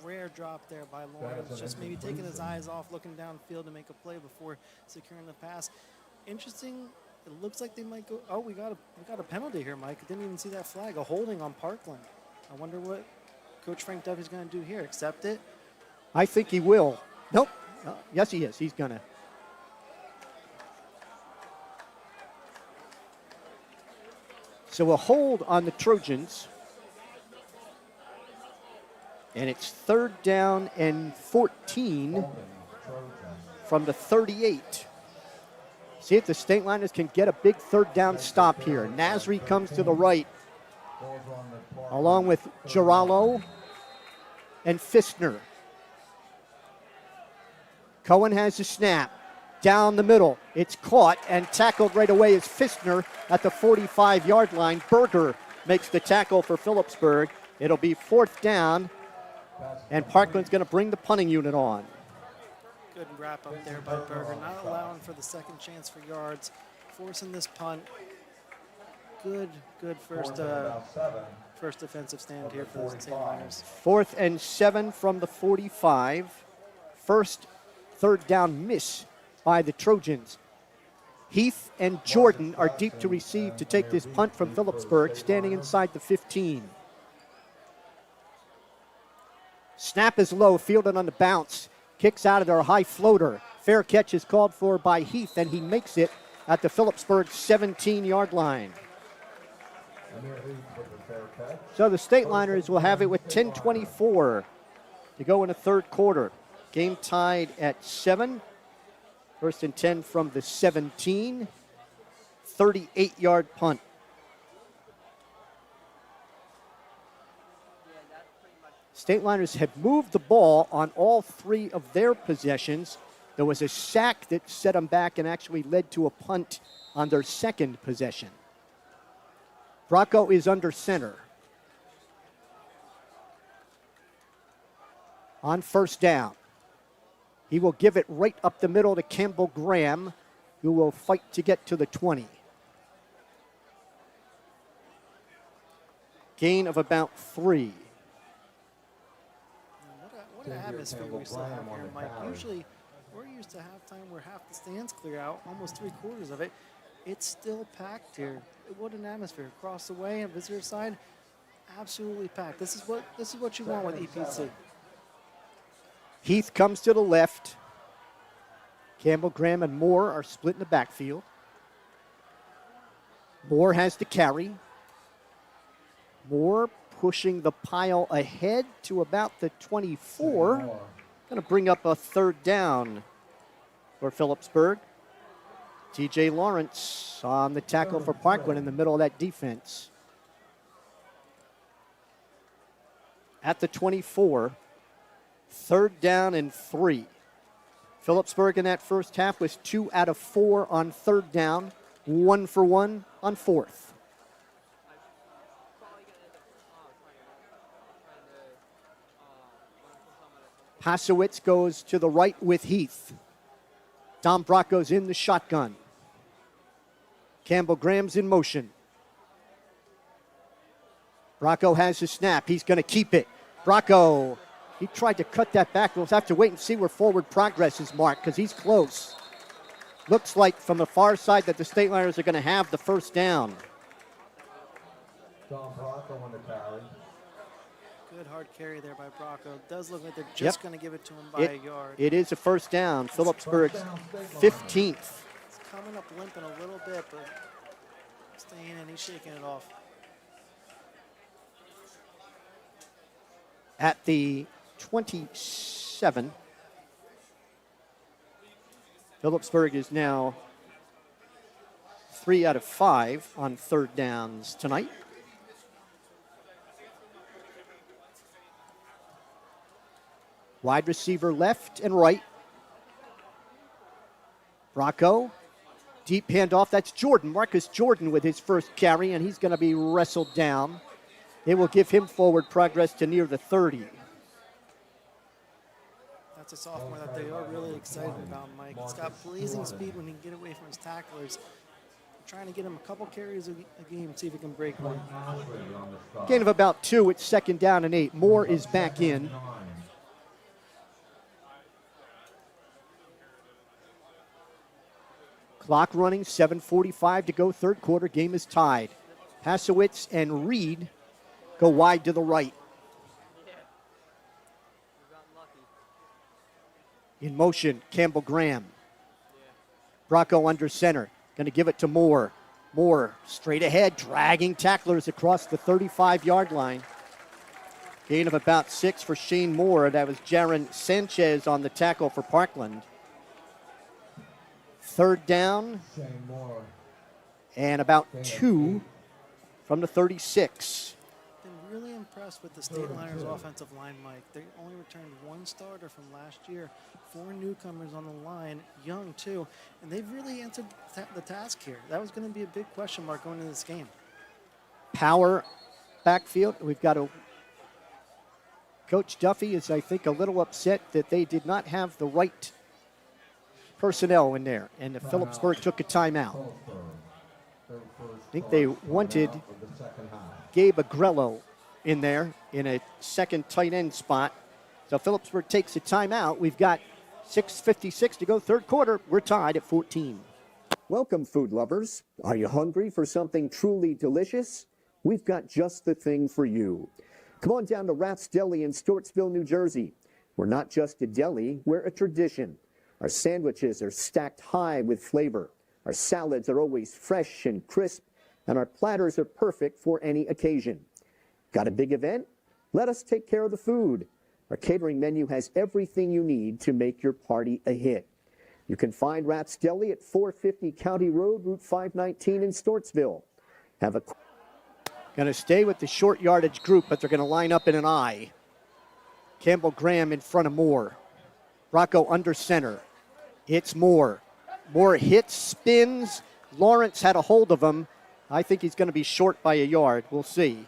Rare drop there by Lawrence. Just maybe taking his eyes off, looking downfield to make a play before securing the pass. Interesting. It looks like they might go. Oh, we got a penalty here, Mike. I didn't even see that flag. A holding on Parkland. I wonder what Coach Frank Duffy's going to do here. Accept it? I think he will. Nope. Yes, he is. He's going to. So a hold on the Trojans. And it's 3rd down and 14 from the 38. See if the Stateliners can get a big 3rd down stop here. Nasri comes to the right, along with Girallo and Fistner. Cohen has the snap. Down the middle. It's caught and tackled right away is Fistner at the 45-yard line. Berger makes the tackle for Phillipsburg. It'll be 4th down, and Parkland's going to bring the punting unit on. Good wrap up there by Berger, not allowing for the second chance for yards, forcing this punt. Good first defensive stand here for the Stateliners. 4th and 7 from the 45. First 3rd down miss by the Trojans. Heath and Jordan are deep to receive to take this punt from Phillipsburg, standing inside the 15. Snap is low, fielded on the bounce. Kicks out of there, a high floater. Fair catch is called for by Heath, and he makes it at the Phillipsburg 17-yard line. So the Stateliners will have it with 10:24 to go in the 3rd quarter. Game tied at 7. 1st and 10 from the 17. 38-yard punt. Stateliners have moved the ball on all 3 of their possessions. There was a sack that set them back and actually led to a punt on their 2nd possession. Bracco is under center. On 1st down. He will give it right up the middle to Campbell Graham, who will fight to get to the 20. Gain of about 3. What an atmosphere we still have here, Mike. Usually, we're used to halftime where half the stands clear out, almost 3/4 of it. It's still packed here. What an atmosphere. Across the way on visitor side, absolutely packed. This is what you want with EPC. Heath comes to the left. Campbell, Graham, and Moore are split in the backfield. Moore has the carry. Moore pushing the pile ahead to about the 24. Going to bring up a 3rd down for Phillipsburg. TJ Lawrence on the tackle for Parkland in the middle of that defense. At the 24, 3rd down and 3. Phillipsburg in that first half was 2 out of 4 on 3rd down, 1 for 1 on 4th. Hasowitz goes to the right with Heath. Dom Bracco's in the shotgun. Campbell Graham's in motion. Bracco has the snap. He's going to keep it. Bracco, he tried to cut that back. We'll have to wait and see where forward progress is marked because he's close. Looks like from the far side that the Stateliners are going to have the first down. Dom Bracco on the carry. Good hard carry there by Bracco. Does look like they're just going to give it to him by a yard. It is a first down. Phillipsburg's 15th. It's coming up limping a little bit, but staying in. He's shaking it off. At the 27, Phillipsburg is now 3 out of 5 on 3rd downs tonight. Wide receiver left and right. Bracco, deep handoff. That's Jordan, Marcus Jordan with his first carry, and he's going to be wrestled down. It will give him forward progress to near the 30. That's a sophomore that they are really excited about, Mike. He's got blazing speed when he can get away from his tacklers. I'm trying to get him a couple carries a game, see if he can break one. Gain of about 2. It's 2nd down and 8. Moore is back in. Clock running, 7:45 to go, 3rd quarter. Game is tied. Hasowitz and Reed go wide to the right. In motion, Campbell Graham. Bracco under center. Going to give it to Moore. Moore straight ahead, dragging tacklers across the 35-yard line. Gain of about 6 for Shane Moore. That was Jaron Sanchez on the tackle for Parkland. 3rd down. Shane Moore. And about 2 from the 36. Been really impressed with the Stateliners offensive line, Mike. They only returned 1 starter from last year, 4 newcomers on the line, young too, and they've really answered the task here. That was going to be a big question mark going into this game. Power backfield. We've got Coach Duffy is, I think, a little upset that they did not have the right personnel in there, and Phillipsburg took a timeout. I think they wanted Gabe Agrello in there in a second tight end spot. So Phillipsburg takes a timeout. We've got 6:56 to go, 3rd quarter. We're tied at 14. Welcome, food lovers. Are you hungry for something truly delicious? We've got just the thing for you. Come on down to Rath's Deli in Stortsville, New Jersey. We're not just a deli, we're a tradition. Our sandwiches are stacked high with flavor. Our salads are always fresh and crisp, and our platters are perfect for any occasion. Got a big event? Let us take care of the food. Our catering menu has everything you need to make your party a hit. You can find Rath's Deli at 450 County Road, Route 519 in Stortsville. Going to stay with the short yardage group, but they're going to line up in an I. Campbell Graham in front of Moore. Bracco under center. It's Moore. Moore hits, spins. Lawrence had a hold of him. I think he's going to be short by a yard. We'll see.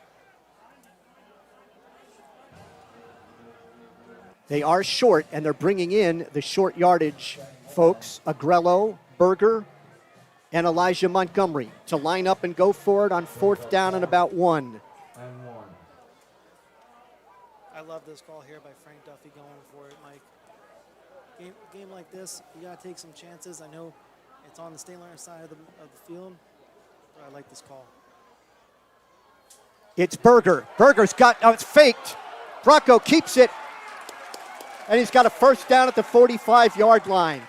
They are short, and they're bringing in the short yardage folks, Agrello, Berger, and Elijah Montgomery to line up and go for it on 4th down and about 1. I love this call here by Frank Duffy going for it, Mike. Game like this, you got to take some chances. I know it's on the Stateliners side of the field, but I like this call. It's Berger. Berger's got, it's faked. Bracco keeps it, and he's got a first down at the 45-yard line.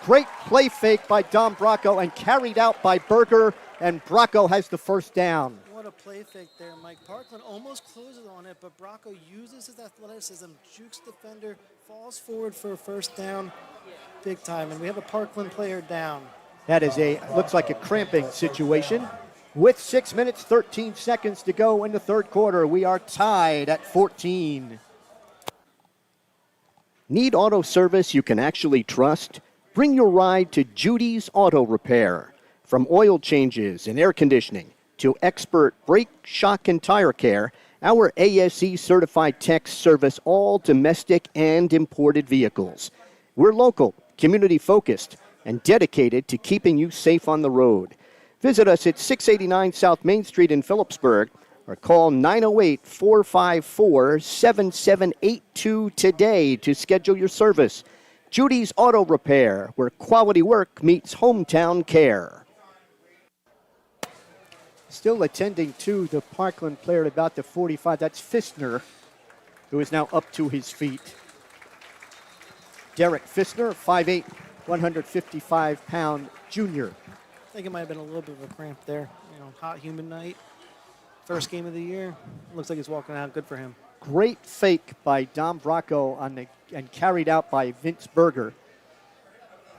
Great play fake by Dom Bracco and carried out by Berger, and Bracco has the first down. What a play fake there, Mike. Parkland almost closes on it, but Bracco uses his athleticism, jukes defender, falls forward for a first down, big time, and we have a Parkland player down. That is looks like a cramping situation. With 6 minutes, 13 seconds to go in the third quarter, we are tied at 14. Need auto service you can actually trust? Bring your ride to Judy's Auto Repair. From oil changes and air conditioning to expert brake, shock, and tire care, our ASE certified techs service all domestic and imported vehicles. We're local, community focused, and dedicated to keeping you safe on the road. Visit us at 689 South Main Street in Phillipsburg or call 908-454-7782 today to schedule your service. Judy's Auto Repair, where quality work meets hometown care. Still attending to the Parkland player at about the 45. That's Fissner, who is now up to his feet. Derek Fissner, 5'8", 155-pound junior. I think it might have been a little bit of a cramp there. Hot, humid night. First game of the year. Looks like he's walking out. Good for him. Great fake by Dom Bracco and carried out by Vince Berger.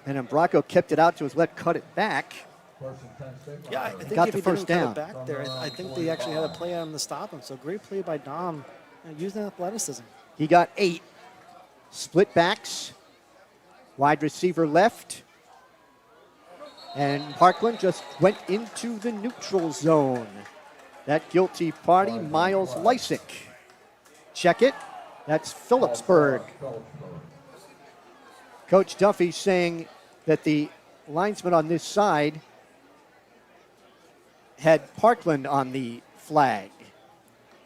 And then Bracco kept it out to his left, cut it back. Yeah, I think got if the he first didn't down. cut it back there, I think they actually had a play on him to stop him. So great play by Dom, using athleticism. He got 8. Split backs. Wide receiver left. And Parkland just went into the neutral zone. That guilty party, Miles Lysick. Check it. That's Phillipsburg. Coach Duffy saying that the linesman on this side had Parkland on the flag.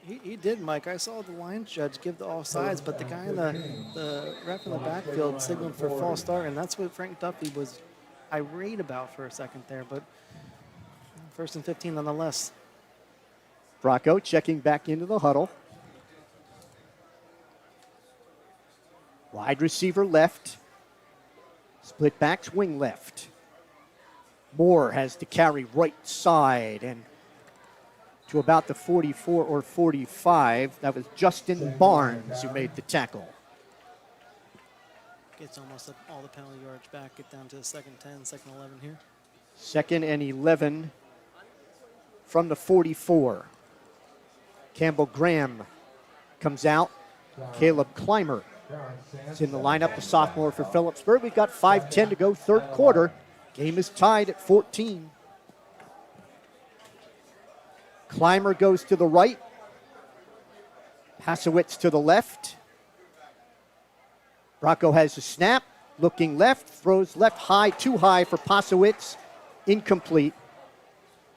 He did, Mike. I saw the line judge give the offsides, but the guy in the ref in the backfield signaled for false start, and that's what Frank Duffy was irate about for a second there, but 1st and 15 nonetheless. Bracco checking back into the huddle. Wide receiver left. Split backs wing left. Moore has to carry right side and to about the 44 or 45. That was Justin Barnes who made the tackle. Gets almost all the penalty yards back. Get down to the 2nd 10, 2nd 11 here. 2nd and 11 from the 44. Campbell Graham comes out. Caleb Clymer is in the lineup, the sophomore for Phillipsburg. We've got 5:10 to go, third quarter. Game is tied at 14. Clymer goes to the right. Pasowitz to the left. Bracco has a snap, looking left, throws left high, too high for Pasowitz. Incomplete.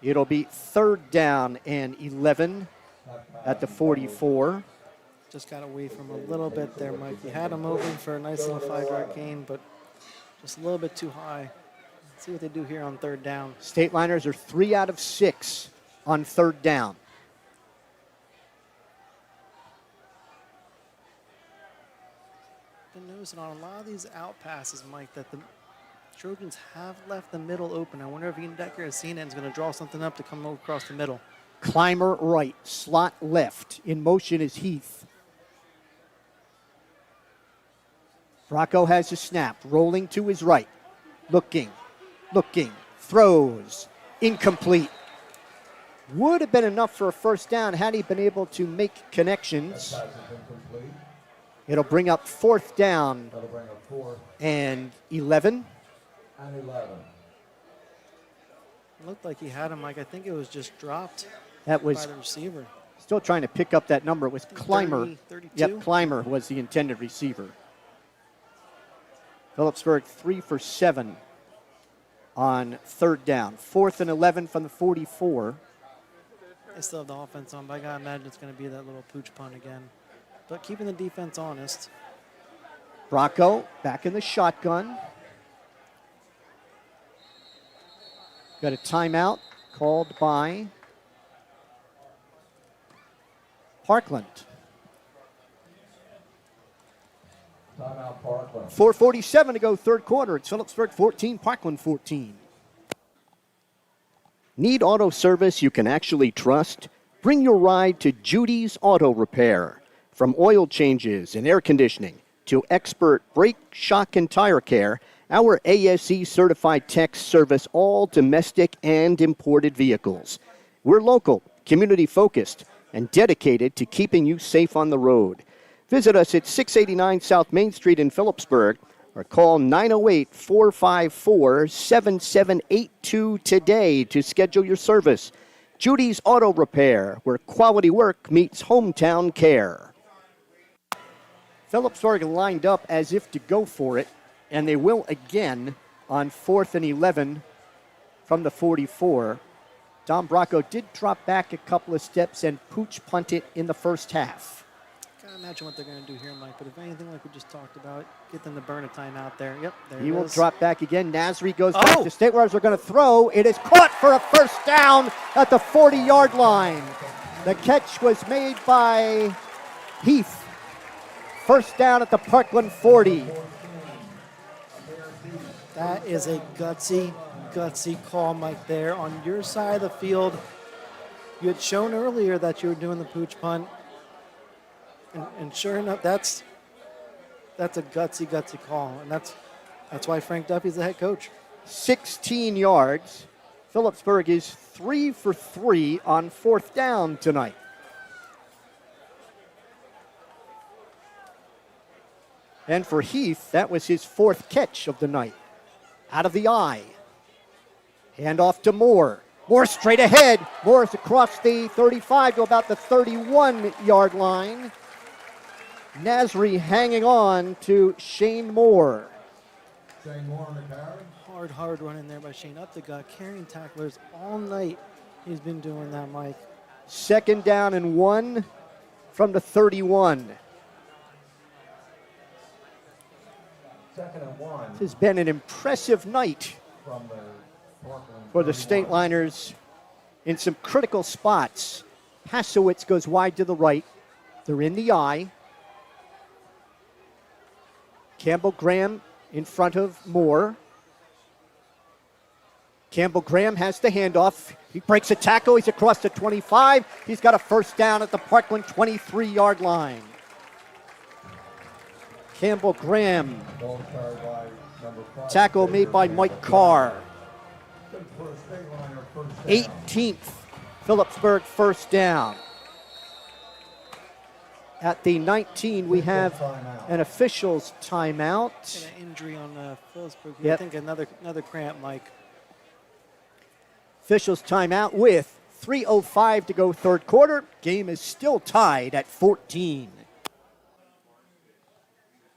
It'll be 3rd down and 11 at the 44. Just got away from a little bit there, Mike. You had him open for a nice little 5-yard gain, but just a little bit too high. Let's see what they do here on 3rd down. Stateliners are 3 out of 6 on 3rd down. Been noticing on a lot of these out passes, Mike, that the Trojans have left the middle open. I wonder if Ian Decker has seen it and is going to draw something up to come over across the middle. Clymer right, slot left. In motion is Heath. Bracco has a snap, rolling to his right. Looking, throws, incomplete. Would have been enough for a 1st down had he been able to make connections. It'll bring up 4th down and 11. Looked like he had him, Mike. I think it was just dropped That was by the receiver. Still trying to pick up that number. It was Clymer. 32? Yep, Clymer was the intended receiver. Phillipsburg 3 for 7 on 3rd down. 4th and 11 from the 44. They still have the offense on, but I got to imagine it's going to be that little pooch punt again. But keeping the defense honest. Bracco back in the shotgun. Got a timeout called by Parkland. Timeout Parkland. 4:47 to go, third quarter. It's Phillipsburg 14, Parkland 14. Need auto service you can actually trust? Bring your ride to Judy's Auto Repair. From oil changes and air conditioning to expert brake, shock, and tire care, Our ASE certified techs service all domestic and imported vehicles. We're local, community focused, and dedicated to keeping you safe on the road. Visit us at 689 South Main Street in Phillipsburg or call 908-454-7782 today to schedule your service. Judy's Auto Repair, where quality work meets hometown care. Phillipsburg lined up as if to go for it, and they will again on 4th and 11 from the 44. Dom Bracco did drop back a couple of steps and pooch punt it in the first half. Can't imagine what they're going to do here, Mike, but if anything, like we just talked about, get them to burn a timeout there. Yep, there He it will is. drop back again. Nasri goes back. The Stateliners are going to throw. It is caught for a first down at the 40-yard line. The catch was made by Heath. First down at the Parkland 40. That is a gutsy call, Mike, there. On your side of the field, you had shown earlier that you were doing the pooch punt. And sure enough, that's a gutsy call. And that's why Frank Duffy's the head coach. 16 yards. Phillipsburg is 3 for 3 on 4th down tonight. And for Heath, that was his 4th catch of the night. Out of the eye. Hand off to Moore. Moore straight ahead. Moore is across the 35 to about the 31-yard line. Nasri hanging on to Shane Moore. Shane Moore on the carry. Hard run in there by Shane. Up the gut, carrying tacklers all night. He's been doing that, Mike. 2nd down and 1 from the 31. 2nd and 1. This has been an impressive night From the Parkland for the Stateliners in some critical spots. Pasowitz goes wide to the right. They're in the eye. Campbell Graham in front of Moore. Campbell Graham has the handoff. He breaks a tackle. He's across the 25. He's got a first down at the Parkland 23-yard line. Campbell Graham. Ball carried by number 5. Tackle made by Mike Carr. Good for a Stateliner first down. 18th Phillipsburg first down. At the 19, we have an official's timeout. Got an injury on Phillipsburg. Yep. I think another cramp, Mike. Official's timeout with 3:05 to go third quarter. Game is still tied at 14.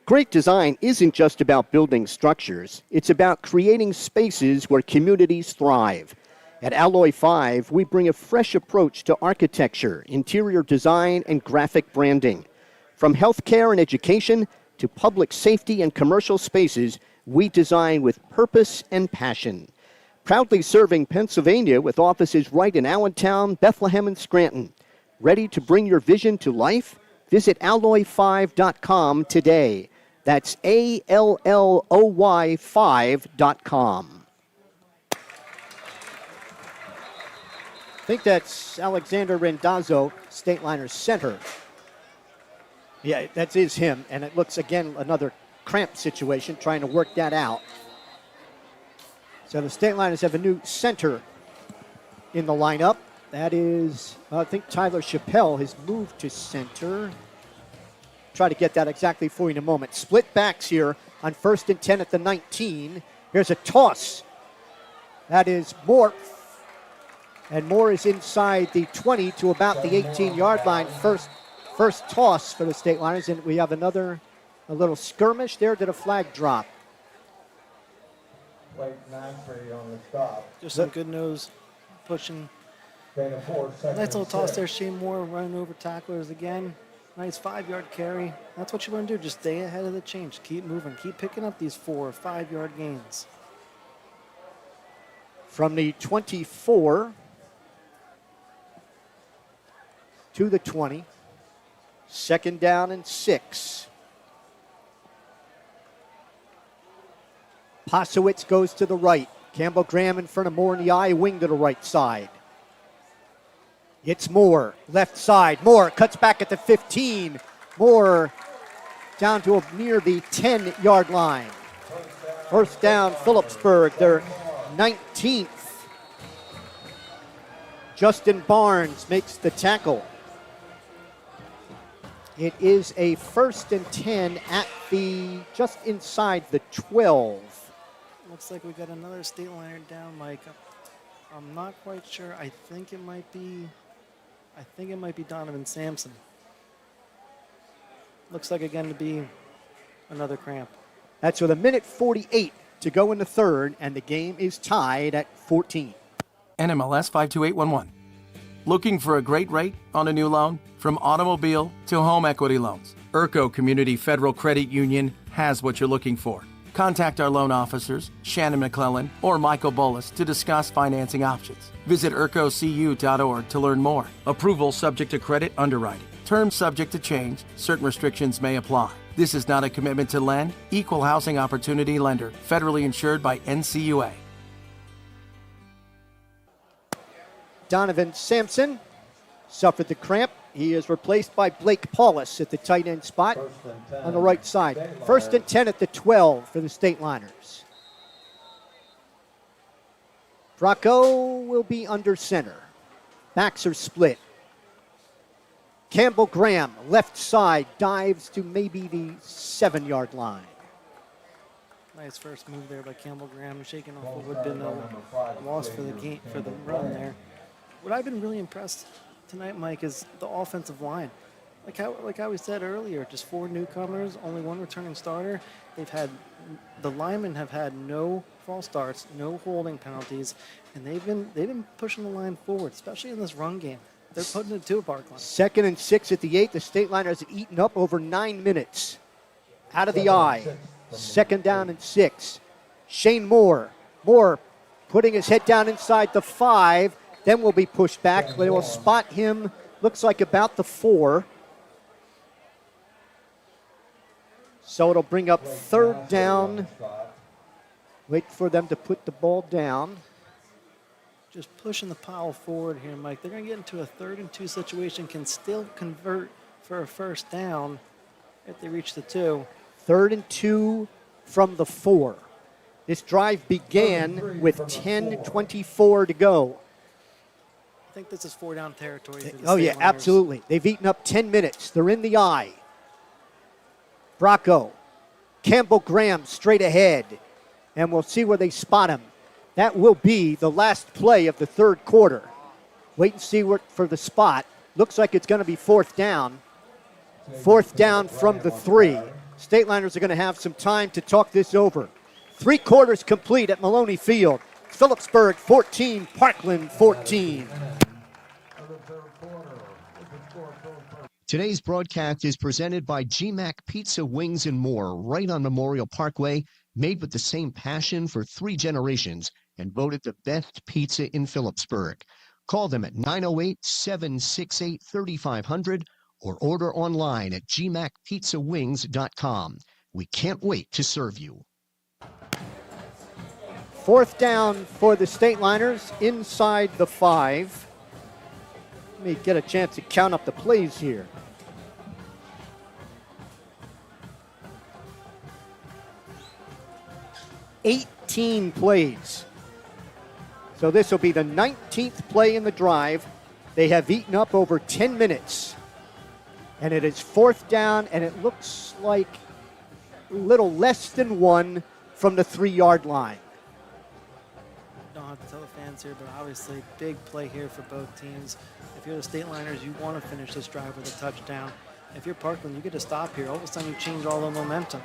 Great design isn't just about building structures. It's about creating spaces where communities thrive. At Alloy 5, we bring a fresh approach to architecture, interior design, and graphic branding. From healthcare and education to public safety and commercial spaces, we design with purpose and passion. Proudly serving Pennsylvania with offices right in Allentown, Bethlehem, and Scranton. Ready to bring your vision to life? Visit alloy5.com today. That's ALLOY5.com. I think that's Alexander Rendazzo, Stateliners center. Yeah, that is him, and it looks, again, another cramp situation, trying to work that out. So the Stateliners have a new center in the lineup. That is, I think Tyler Chappelle has moved to center. Try to get that exactly for you in a moment. Split backs here on 1st and 10 at the 19. Here's a toss. That is Moore. And Moore is inside the 20 to about the 18-yard line. First toss for the Stateliners. And we have a little skirmish there. Did a flag drop? Late Nasri on the stop. Just some good nose pushing. Nice little toss there. Shane Moore running over tacklers again. Nice 5-yard carry. That's what you want to do. Just stay ahead of the change. Keep moving. Keep picking up these 4 or 5-yard gains. From the 24 to the 20. 2nd down and 6. Pasowitz goes to the right. Campbell Graham in front of Moore in the eye, wing to the right side. It's Moore, left side. Moore cuts back at the 15. Moore down to near the 10-yard line. First down, Phillipsburg, their 19th. Justin Barnes makes the tackle. It is a 1st and 10 at the, just inside the 12. Looks like we got another Stateliner down, Mike. I'm not quite sure. I think it might be Donovan Sampson. Looks like again to be another cramp. That's with 1:48 to go in the third, and the game is tied at 14. NMLS 52811. Looking for a great rate on a new loan? From automobile to home equity loans, Urco Community Federal Credit Union has what you're looking for. Contact our loan officers, Shannon McClellan or Michael Bolus, to discuss financing options. Visit urcocu.org to learn more. Approval subject to credit underwriting. Terms subject to change. Certain restrictions may apply. This is not a commitment to lend. Equal housing opportunity lender. Federally insured by NCUA. Donovan Sampson suffered the cramp. He is replaced by Blake Paulus at the tight end spot on the right side. 1st and 10 at the 12 for the Stateliners. Bracco will be under center. Backs are split. Campbell Graham, left side, dives to maybe the 7-yard line. Nice first move there by Campbell Graham, shaking off what would have been a loss for the game, for the run there. What I've been really impressed tonight, Mike, is the offensive line. Like how we said earlier, just 4 newcomers, only 1 returning starter. The linemen have had no false starts, no holding penalties, and they've been pushing the line forward, especially in this run game. They're putting it to a Parkland. 2nd and 6 at the 8. The Stateliners have eaten up over 9 minutes. Out of the eye. 2nd down and 6. Shane Moore. Moore putting his head down inside the 5. Then will be pushed back. They will spot him, looks like about the 4. So it'll bring up 3rd down. Wait for them to put the ball down. Just pushing the pile forward here, Mike. They're going to get into a 3rd and 2 situation, can still convert for a 1st down if they reach the 2. 3rd and 2 from the 4. This drive began with 10:24 to go. I think this is 4-down territory for the Oh, yeah, Stateliners. absolutely. They've eaten up 10 minutes. They're in the eye. Bracco. Campbell Graham straight ahead. And we'll see where they spot him. That will be the last play of the 3rd quarter. Wait and see for the spot. Looks like it's going to be 4th down. 4th down from the 3. Stateliners are going to have some time to talk this over. 3 quarters complete at Maloney Field. Phillipsburg 14, Parkland 14. Today's broadcast is presented by GMAC Pizza, Wings, and More, right on Memorial Parkway, made with the same passion for 3 generations and voted the best pizza in Phillipsburg. Call them at 908-768-3500 or order online at gmacpizzawings.com. We can't wait to serve you. 4th down for the Stateliners inside the 5. Let me get a chance to count up the plays here. $18 plays. So this will be the 19th play in the drive. They have eaten up over 10 minutes. And it is 4th down, and it looks like a little less than 1 from the 3-yard line. Don't have to tell the fans here, but obviously big play here for both teams. If you're the Stateliners, you want to finish this drive with a touchdown. If you're Parkland, you get to stop here. All of a sudden, you change all the momentum.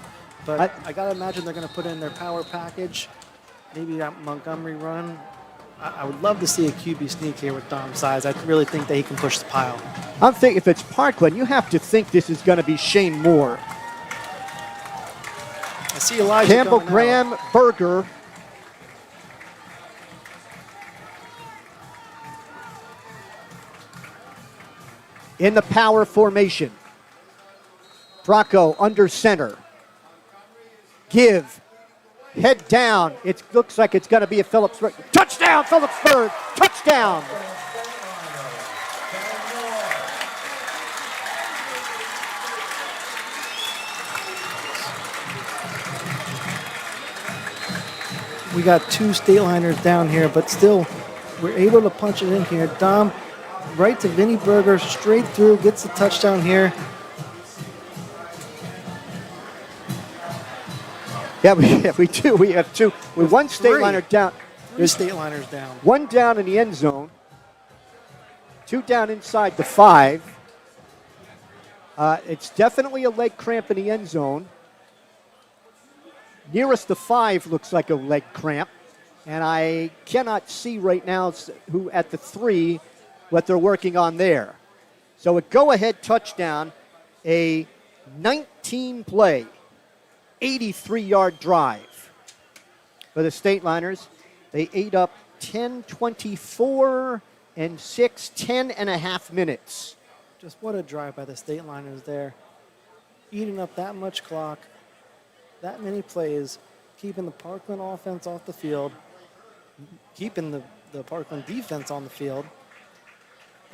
But I got to imagine they're going to put in their power package, maybe that Montgomery run. I would love to see a QB sneak here with Dom Size. I really think that he can push the pile. I'm thinking if it's Parkland, you have to think this is going to be Shane Moore. I see Elijah Campbell going Graham, out. Berger. In the power formation. Bracco under center. Give. Head down. It looks like it's going to be a Phillipsburg. Touchdown, Phillipsburg. Touchdown. We got 2 Stateliners down here, but still, we're able to punch it in here. Dom, right to Vinny Berger, straight through, gets the touchdown here. Yeah, we do. We have 2. With 1 Stateliner down. 3 Stateliners down. 1 down in the end zone. 2 down inside the 5. It's definitely a leg cramp in the end zone. Nearest the 5 looks like a leg cramp. And I cannot see right now who at the 3 what they're working on there. So a go-ahead touchdown, a 19-play, 83-yard drive for the Stateliners. They ate up 10, 24, and 6, 10 and a half minutes. Just what a drive by the Stateliners there. Eating up that much clock, that many plays, keeping the Parkland offense off the field, keeping the Parkland defense on the field.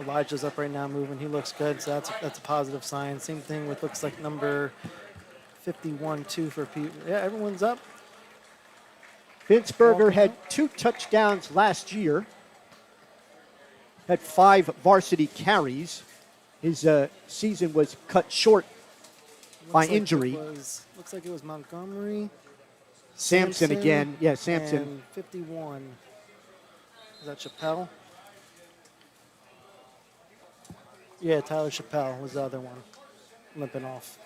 Elijah's up right now moving. He looks good, so that's a positive sign. Same thing with looks like number 51, 2 for Pete. Yeah, everyone's up. Phillipsburg had 2 touchdowns last year. Had 5 varsity carries. His season was cut short by injury. Looks like it was Montgomery. Sampson again. Yeah, Sampson. And 51. Is that Chappelle? Yeah, Tyler Chappelle was the other one. Limping off.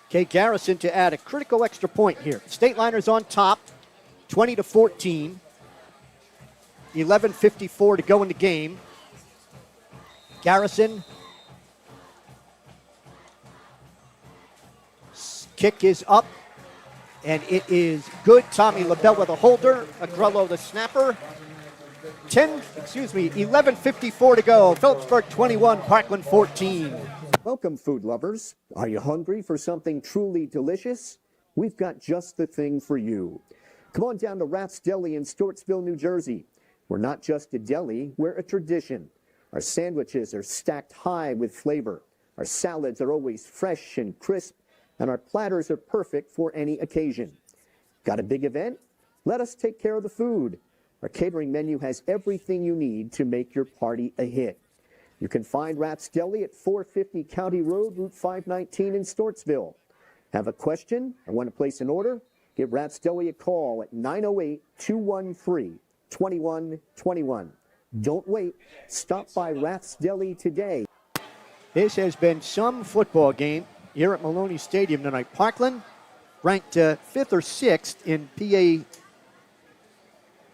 Okay, Garrison to add a critical extra point here. Stateliners on top, 20-14. 11:54 to go in the game. Garrison. Kick is up, and it is good. Tommy LaBelle with a holder. Agrello the snapper. 11:54 to go. Phillipsburg 21, Parkland 14. Welcome, food lovers. Are you hungry for something truly delicious? We've got just the thing for you. Come on down to Rath's Deli in Stortsville, New Jersey. We're not just a deli, we're a tradition. Our sandwiches are stacked high with flavor. Our salads are always fresh and crisp, and our platters are perfect for any occasion. Got a big event? Let us take care of the food. Our catering menu has everything you need to make your party a hit. You can find Rath's Deli at 450 County Road, Route 519 in Stortsville. Have a question or want to place an order? Give Rath's Deli a call at 908-213-2121. Don't wait. Stop by Rath's Deli today. This has been some football game here at Maloney Stadium tonight. Parkland ranked 5th or 6th in PA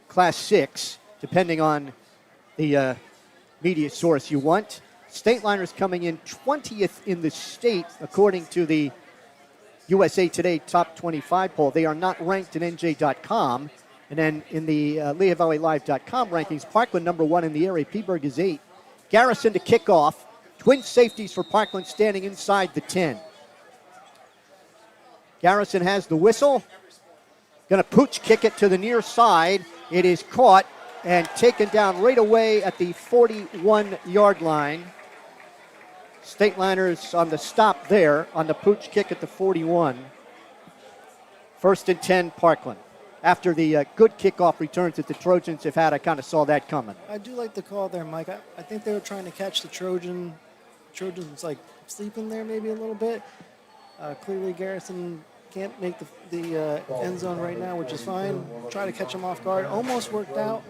Class 6, depending on the media source you want. Stateliners coming in 20th in the state, according to the USA Today Top 25 poll. They are not ranked in NJ.com. And then in the LeahValleyLive.com rankings, Parkland number 1 in the area. Peaburg is 8. Garrison to kick off. Twin safeties for Parkland standing inside the 10. Garrison has the whistle. Going to pooch kick it to the near side. It is caught and taken down right away at the 41-yard line. Stateliners on the stop there on the pooch kick at the 41. 1st and 10, Parkland. After the good kickoff returns that the Trojans have had, I kind of saw that coming. I do like the call there, Mike. I think they were trying to catch the Trojans like sleeping there maybe a little bit. Clearly Garrison can't make the end zone right now, which is fine. Try to catch them off guard. Almost worked out.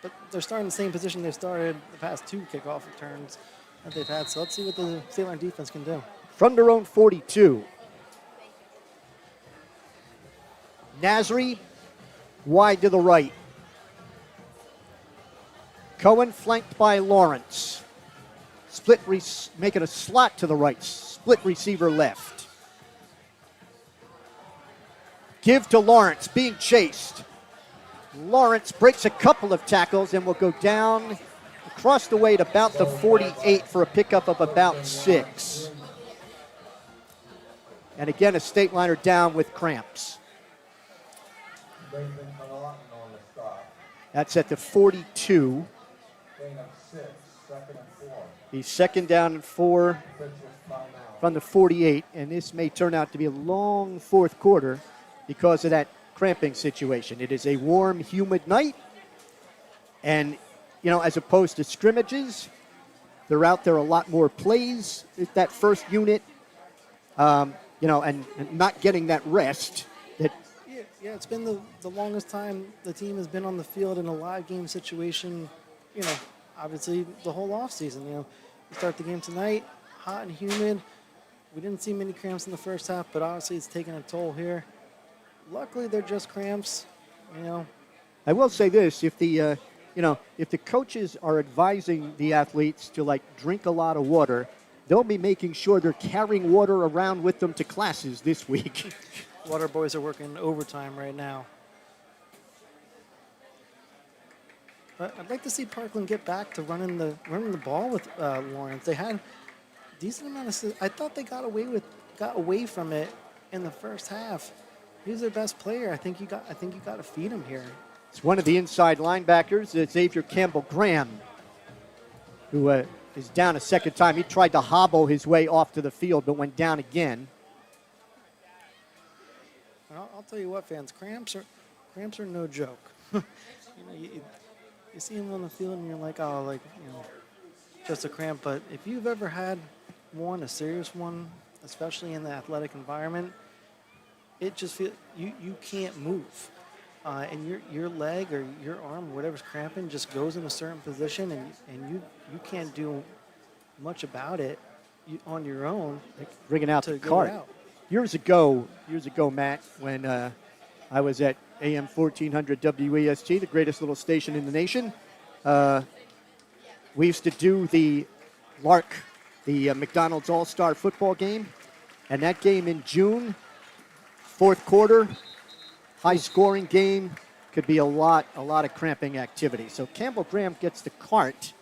But they're starting the same position they started the past 2 kickoff returns that they've had. So let's see what the Stateliner defense can do. From their own 42. Nasri wide to the right. Cohen flanked by Lawrence. Making a slot to the right. Split receiver left. Give to Lawrence, being chased. Lawrence breaks a couple of tackles and will go down across the way at about the 48 for a pickup of about 6. And again, a Stateliner down with cramps. That's at the 42. The 2nd down and 4 from the 48, and this may turn out to be a long 4th quarter because of that cramping situation. It is a warm, humid night, and, as opposed to scrimmages, they're out there a lot more plays with that first unit, and not getting that rest. Yeah, it's been the longest time the team has been on the field in a live game situation, obviously the whole offseason. We start the game tonight, hot and humid. We didn't see many cramps in the first half, but obviously it's taking a toll here. Luckily, they're just cramps, I will say this, if the coaches are advising the athletes to drink a lot of water, they'll be making sure they're carrying water around with them to classes this week. Water boys are working overtime right now. But I'd like to see Parkland get back to running the ball with Lawrence. They had a decent amount of. I thought they got away from it in the first half. He's their best player. I think you got to feed him here. It's one of the inside linebackers, Xavier Campbell-Graham, who is down a second time. He tried to hobble his way off to the field, but went down again. I'll tell you what, fans, cramps are no joke. You see him on the field and you're like, just a cramp. But if you've ever had a serious one, especially in the athletic environment, it just feels you can't move, and your leg or your arm, whatever's cramping, just goes in a certain position, and you can't do much about it on your own. Bringing out the cart. Years ago, Matt, when I was at AM 1400 WEST, the greatest little station in the nation, we used to do the Lark, the McDonald's All-Star football game, and that game in June, fourth quarter, high-scoring game, could be a lot of cramping activity. So Campbell-Graham gets the cart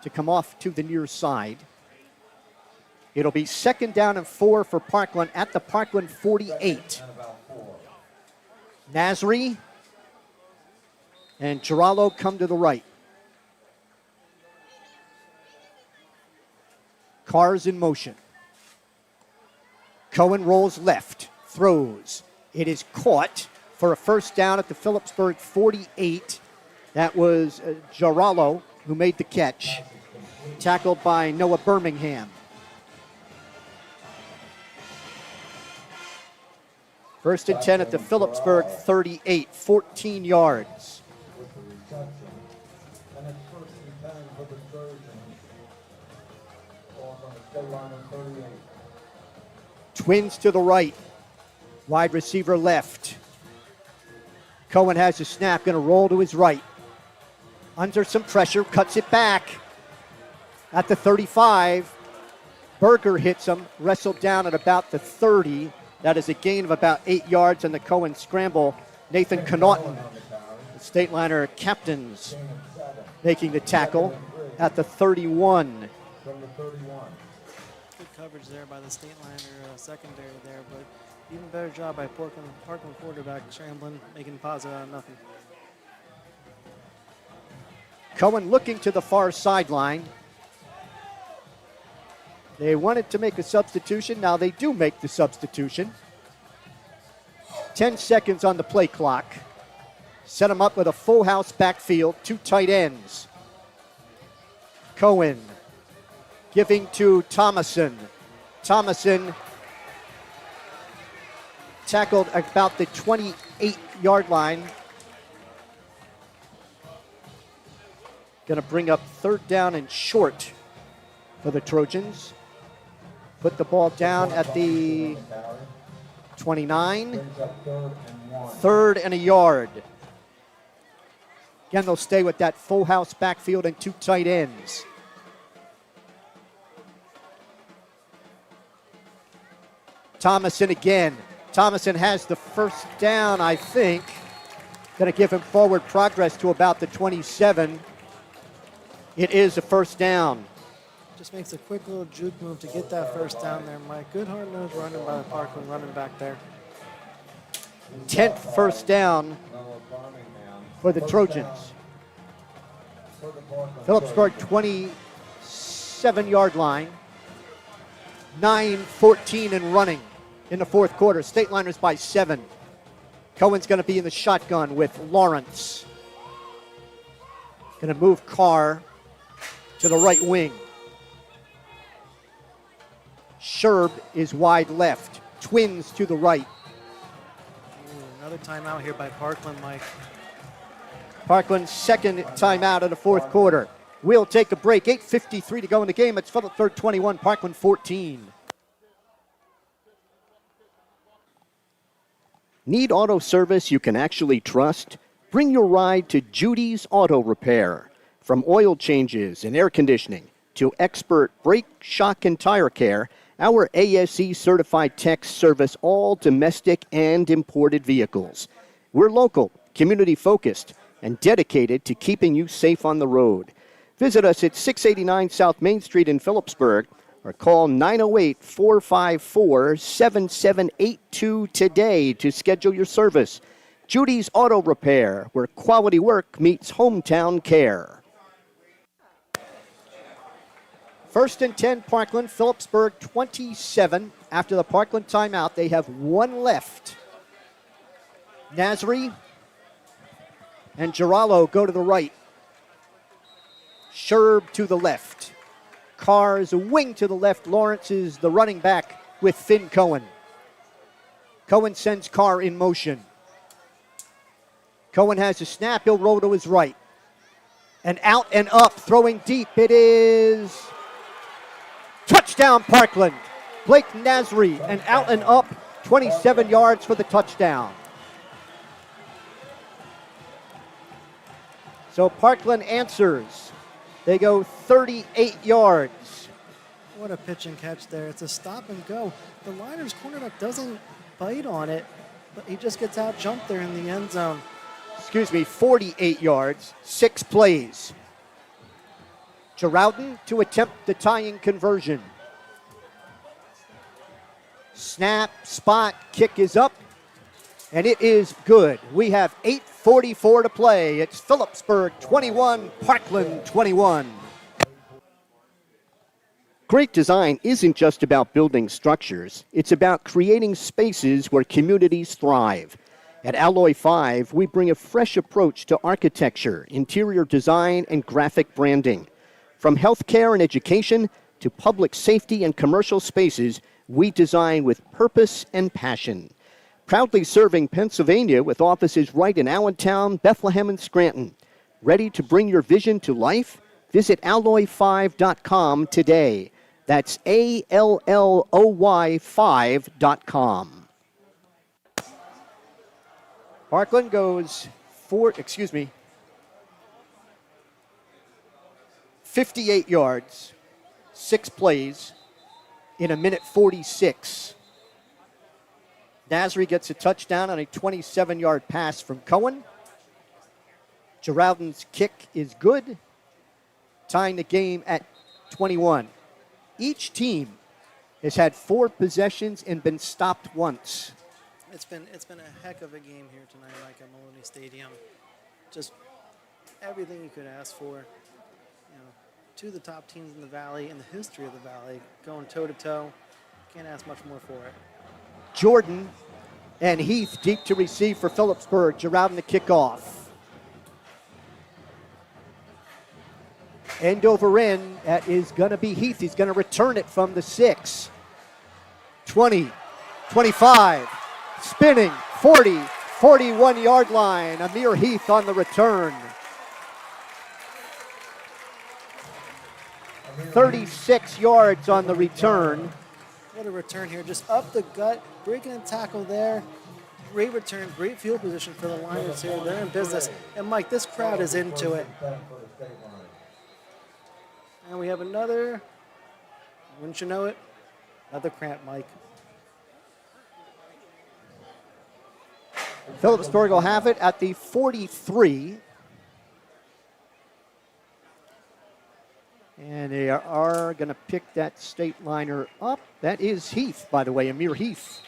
to come off to the near side. It'll be 2nd down and 4 for Parkland at the Parkland 48. Nasri and Girallo come to the right. Cars in motion. Cohen rolls left, throws. It is caught for a first down at the Phillipsburg 48. That was Girallo who made the catch. Tackled by Noah Birmingham. First and 10 at the Phillipsburg 38, 14 yards. With the reception. And it's first and 10 for the Trojans. Ball on the Stateliners 38. Twins to the right. Wide receiver left. Cohen has a snap, going to roll to his right. Under some pressure, cuts it back. At the 35, Berger hits him, wrestled down at about the 30. That is a gain of about 8 yards on the Cohen scramble. Nathan Connaughton, the Stateliner captains, making the tackle at the 31. From the 31. Good coverage there by the Stateliner secondary there, but even better job by Parkland quarterback scrambling, making positive out of nothing. Cohen looking to the far sideline. They wanted to make a substitution. Now they do make the substitution. 10 seconds on the play clock. Set them up with a full house backfield, 2 tight ends. Cohen giving to Thomason. Thomason tackled about the 28-yard line. Going to bring up 3rd down and short for the Trojans. Put the ball down at the 29. 3rd and a yard. Again, they'll stay with that full house backfield and 2 tight ends. Thomason again. Thomason has the first down, I think. Going to give him forward progress to about the 27. It is a first down. Just makes a quick little juke move to get that first down there, Mike. Good hard-nosed running by the Parkland running back there. 10th first down for the Trojans. Phillipsburg 27-yard line. 9-14 and running in the fourth quarter. Stateliners by 7. Cohen's going to be in the shotgun with Lawrence. Going to move Carr to the right wing. Sherb is wide left. Twins to the right. Another timeout here by Parkland, Mike. Parkland's second timeout of the fourth quarter. We'll take a break. 8:53 to go in the game. It's Phillipsburg 21, Parkland 14. Need auto service you can actually trust? Bring your ride to Judy's Auto Repair. From oil changes and air conditioning to expert brake, shock, and tire care, our ASE certified techs service all domestic and imported vehicles. We're local, community focused, and dedicated to keeping you safe on the road. Visit us at 689 South Main Street in Phillipsburg or call 908-454-7782 today to schedule your service. Judy's Auto Repair, where quality work meets hometown care. First and 10, Parkland, Phillipsburg 27. After the Parkland timeout, they have one left. Nasri and Girallo go to the right. Sherb to the left. Carr is a wing to the left. Lawrence is the running back with Finn Cohen. Cohen sends Carr in motion. Cohen has a snap. He'll roll to his right. And out and up, throwing deep. It is touchdown, Parkland. Blake Nasri, and out and up, 27 yards for the touchdown. So Parkland answers. They go 38 yards. What a pitch and catch there. It's a stop and go. The Liners cornerback doesn't bite on it, but he just gets out jumped there in the end zone. 48 yards, 6 plays. Giralden to attempt the tying conversion. Snap, spot, kick is up, and it is good. We have 8:44 to play. It's Phillipsburg 21, Parkland 21. Great design isn't just about building structures. It's about creating spaces where communities thrive. At Alloy 5, we bring a fresh approach to architecture, interior design, and graphic branding. From healthcare and education to public safety and commercial spaces, we design with purpose and passion. Proudly serving Pennsylvania with offices right in Allentown, Bethlehem, and Scranton. Ready to bring your vision to life? Visit alloy5.com today. That's ALLOY5.com. Parkland goes 58 yards, 6 plays in a minute 46. Nasri gets a touchdown on a 27-yard pass from Cohen. Giralden's kick is good, tying the game at 21. Each team has had 4 possessions and been stopped once. It's been a heck of a game here tonight, Mike, at Maloney Stadium. Just everything you could ask for. You know, 2 of the top teams in the Valley, in the history of the Valley, going toe-to-toe. Can't ask much more for it. Jordan and Heath deep to receive for Phillipsburg. Giralden to kick off. End over end. That is going to be Heath. He's going to return it from the 6. 20, 25, spinning, 40, 41-yard line. Amir Heath on the return. 36 yards on the return. What a return here. Just up the gut, breaking a tackle there. Great return, great field position for the Liners here. They're in business. And, Mike, this crowd is into it. And we have another, wouldn't you know it, another cramp, Mike. Phillipsburg will have it at the 43. And they are going to pick that Stateliner up. That is Heath, by the way, Amir Heath.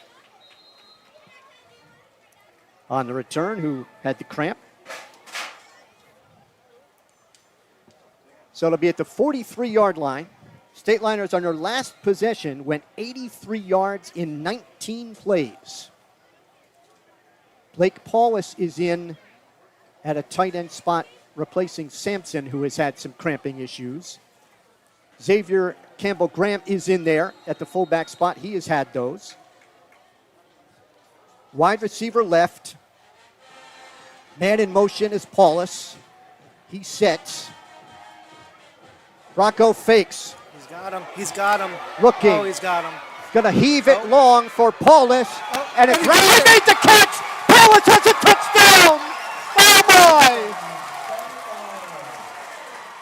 On the return, who had the cramp. So it'll be at the 43-yard line. Stateliners on their last possession went 83 yards in 19 plays. Blake Paulus is in at a tight end spot, replacing Sampson, who has had some cramping issues. Xavier Campbell-Graham is in there at the fullback spot. He has had those. Wide receiver left. Man in motion is Paulus. He sets. Rocco fakes. He's got him. He's got him. Looking. Oh, he's got him. Going to heave it long for Paulus. And it's right. He made the catch. Paulus has a touchdown. Oh,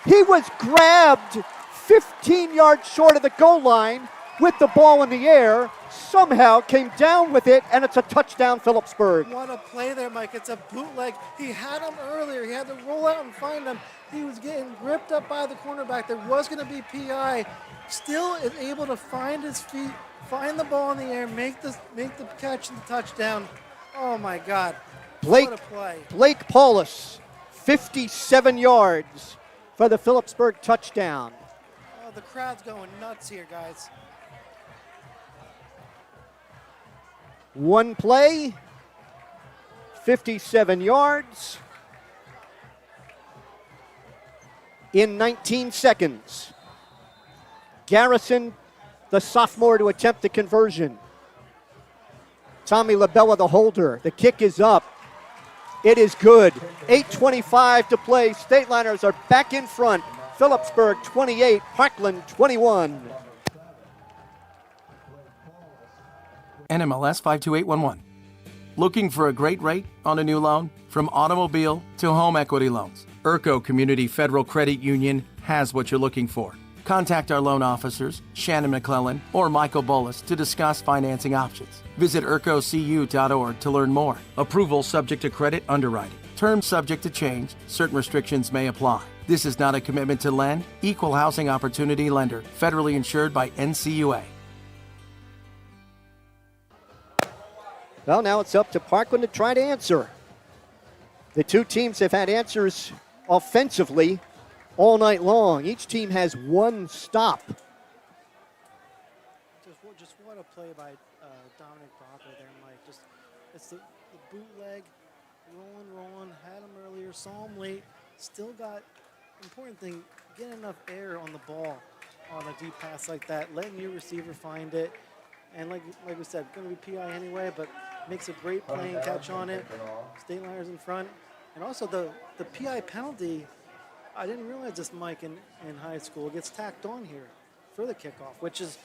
my. He was grabbed 15 yards short of the goal line with the ball in the air. Somehow came down with it, and it's a touchdown, Phillipsburg. What a play there, Mike. It's a bootleg. He had him earlier. He had to roll out and find him. He was getting gripped up by the cornerback. There was going to be PI. Still is able to find his feet, find the ball in the air, make the catch and the touchdown. Oh, my God. What a play. Blake Paulus, 57 yards for the Phillipsburg touchdown. Oh, the crowd's going nuts here, guys. One play, 57 yards in 19 seconds. Garrison, the sophomore, to attempt the conversion. Tommy LaBella, the holder. The kick is up. It is good. 8:25 to play. Stateliners are back in front. Phillipsburg 28, Parkland 21. NMLS 52811. Looking for a great rate on a new loan? From automobile to home equity loans, Urco Community Federal Credit Union has what you're looking for. Contact our loan officers, Shannon McClellan or Michael Bullis, to discuss financing options. Visit urcocu.org to learn more. Approval subject to credit underwriting. Terms subject to change. Certain restrictions may apply. This is not a commitment to lend. Equal housing opportunity lender. Federally insured by NCUA. Well, now it's up to Parkland to try to answer. The two teams have had answers offensively all night long. Each team has one stop. Just what a play by Dominic Bronco there, Mike. It's the bootleg, rolling, had him earlier, saw him late, still got, important thing, get enough air on the ball on a deep pass like that, letting your receiver find it. And like we said, going to be PI anyway, but makes a great play and catch on it. Stateliners in front. And also the PI penalty, I didn't realize this, Mike, in high school. It gets tacked on here for the kickoff, which is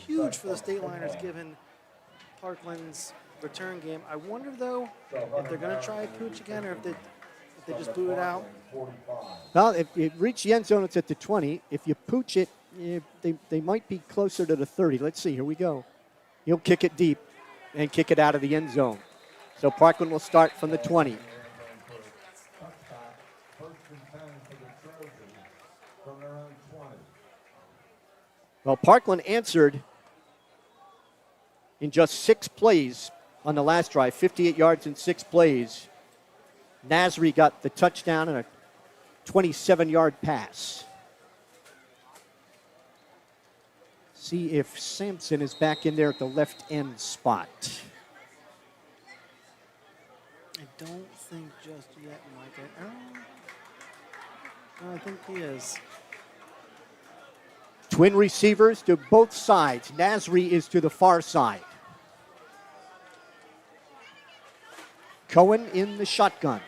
huge for the Stateliners given Parkland's return game. I wonder, though, if they're going to try pooch again or if they just boot it out. Well, if you reach the end zone, it's at the 20. If you pooch it, they might be closer to the 30. Let's see. Here we go. He'll kick it deep and kick it out of the end zone. So Parkland will start from the 20. Well, Parkland answered in just 6 plays on the last drive, 58 yards in 6 plays. Nasri got the touchdown and a 27-yard pass. See if Sampson is back in there at the left end spot. I don't think just yet, Mike. I think he is. Twin receivers to both sides. Nasri is to the far side. Cohen in the shotgun.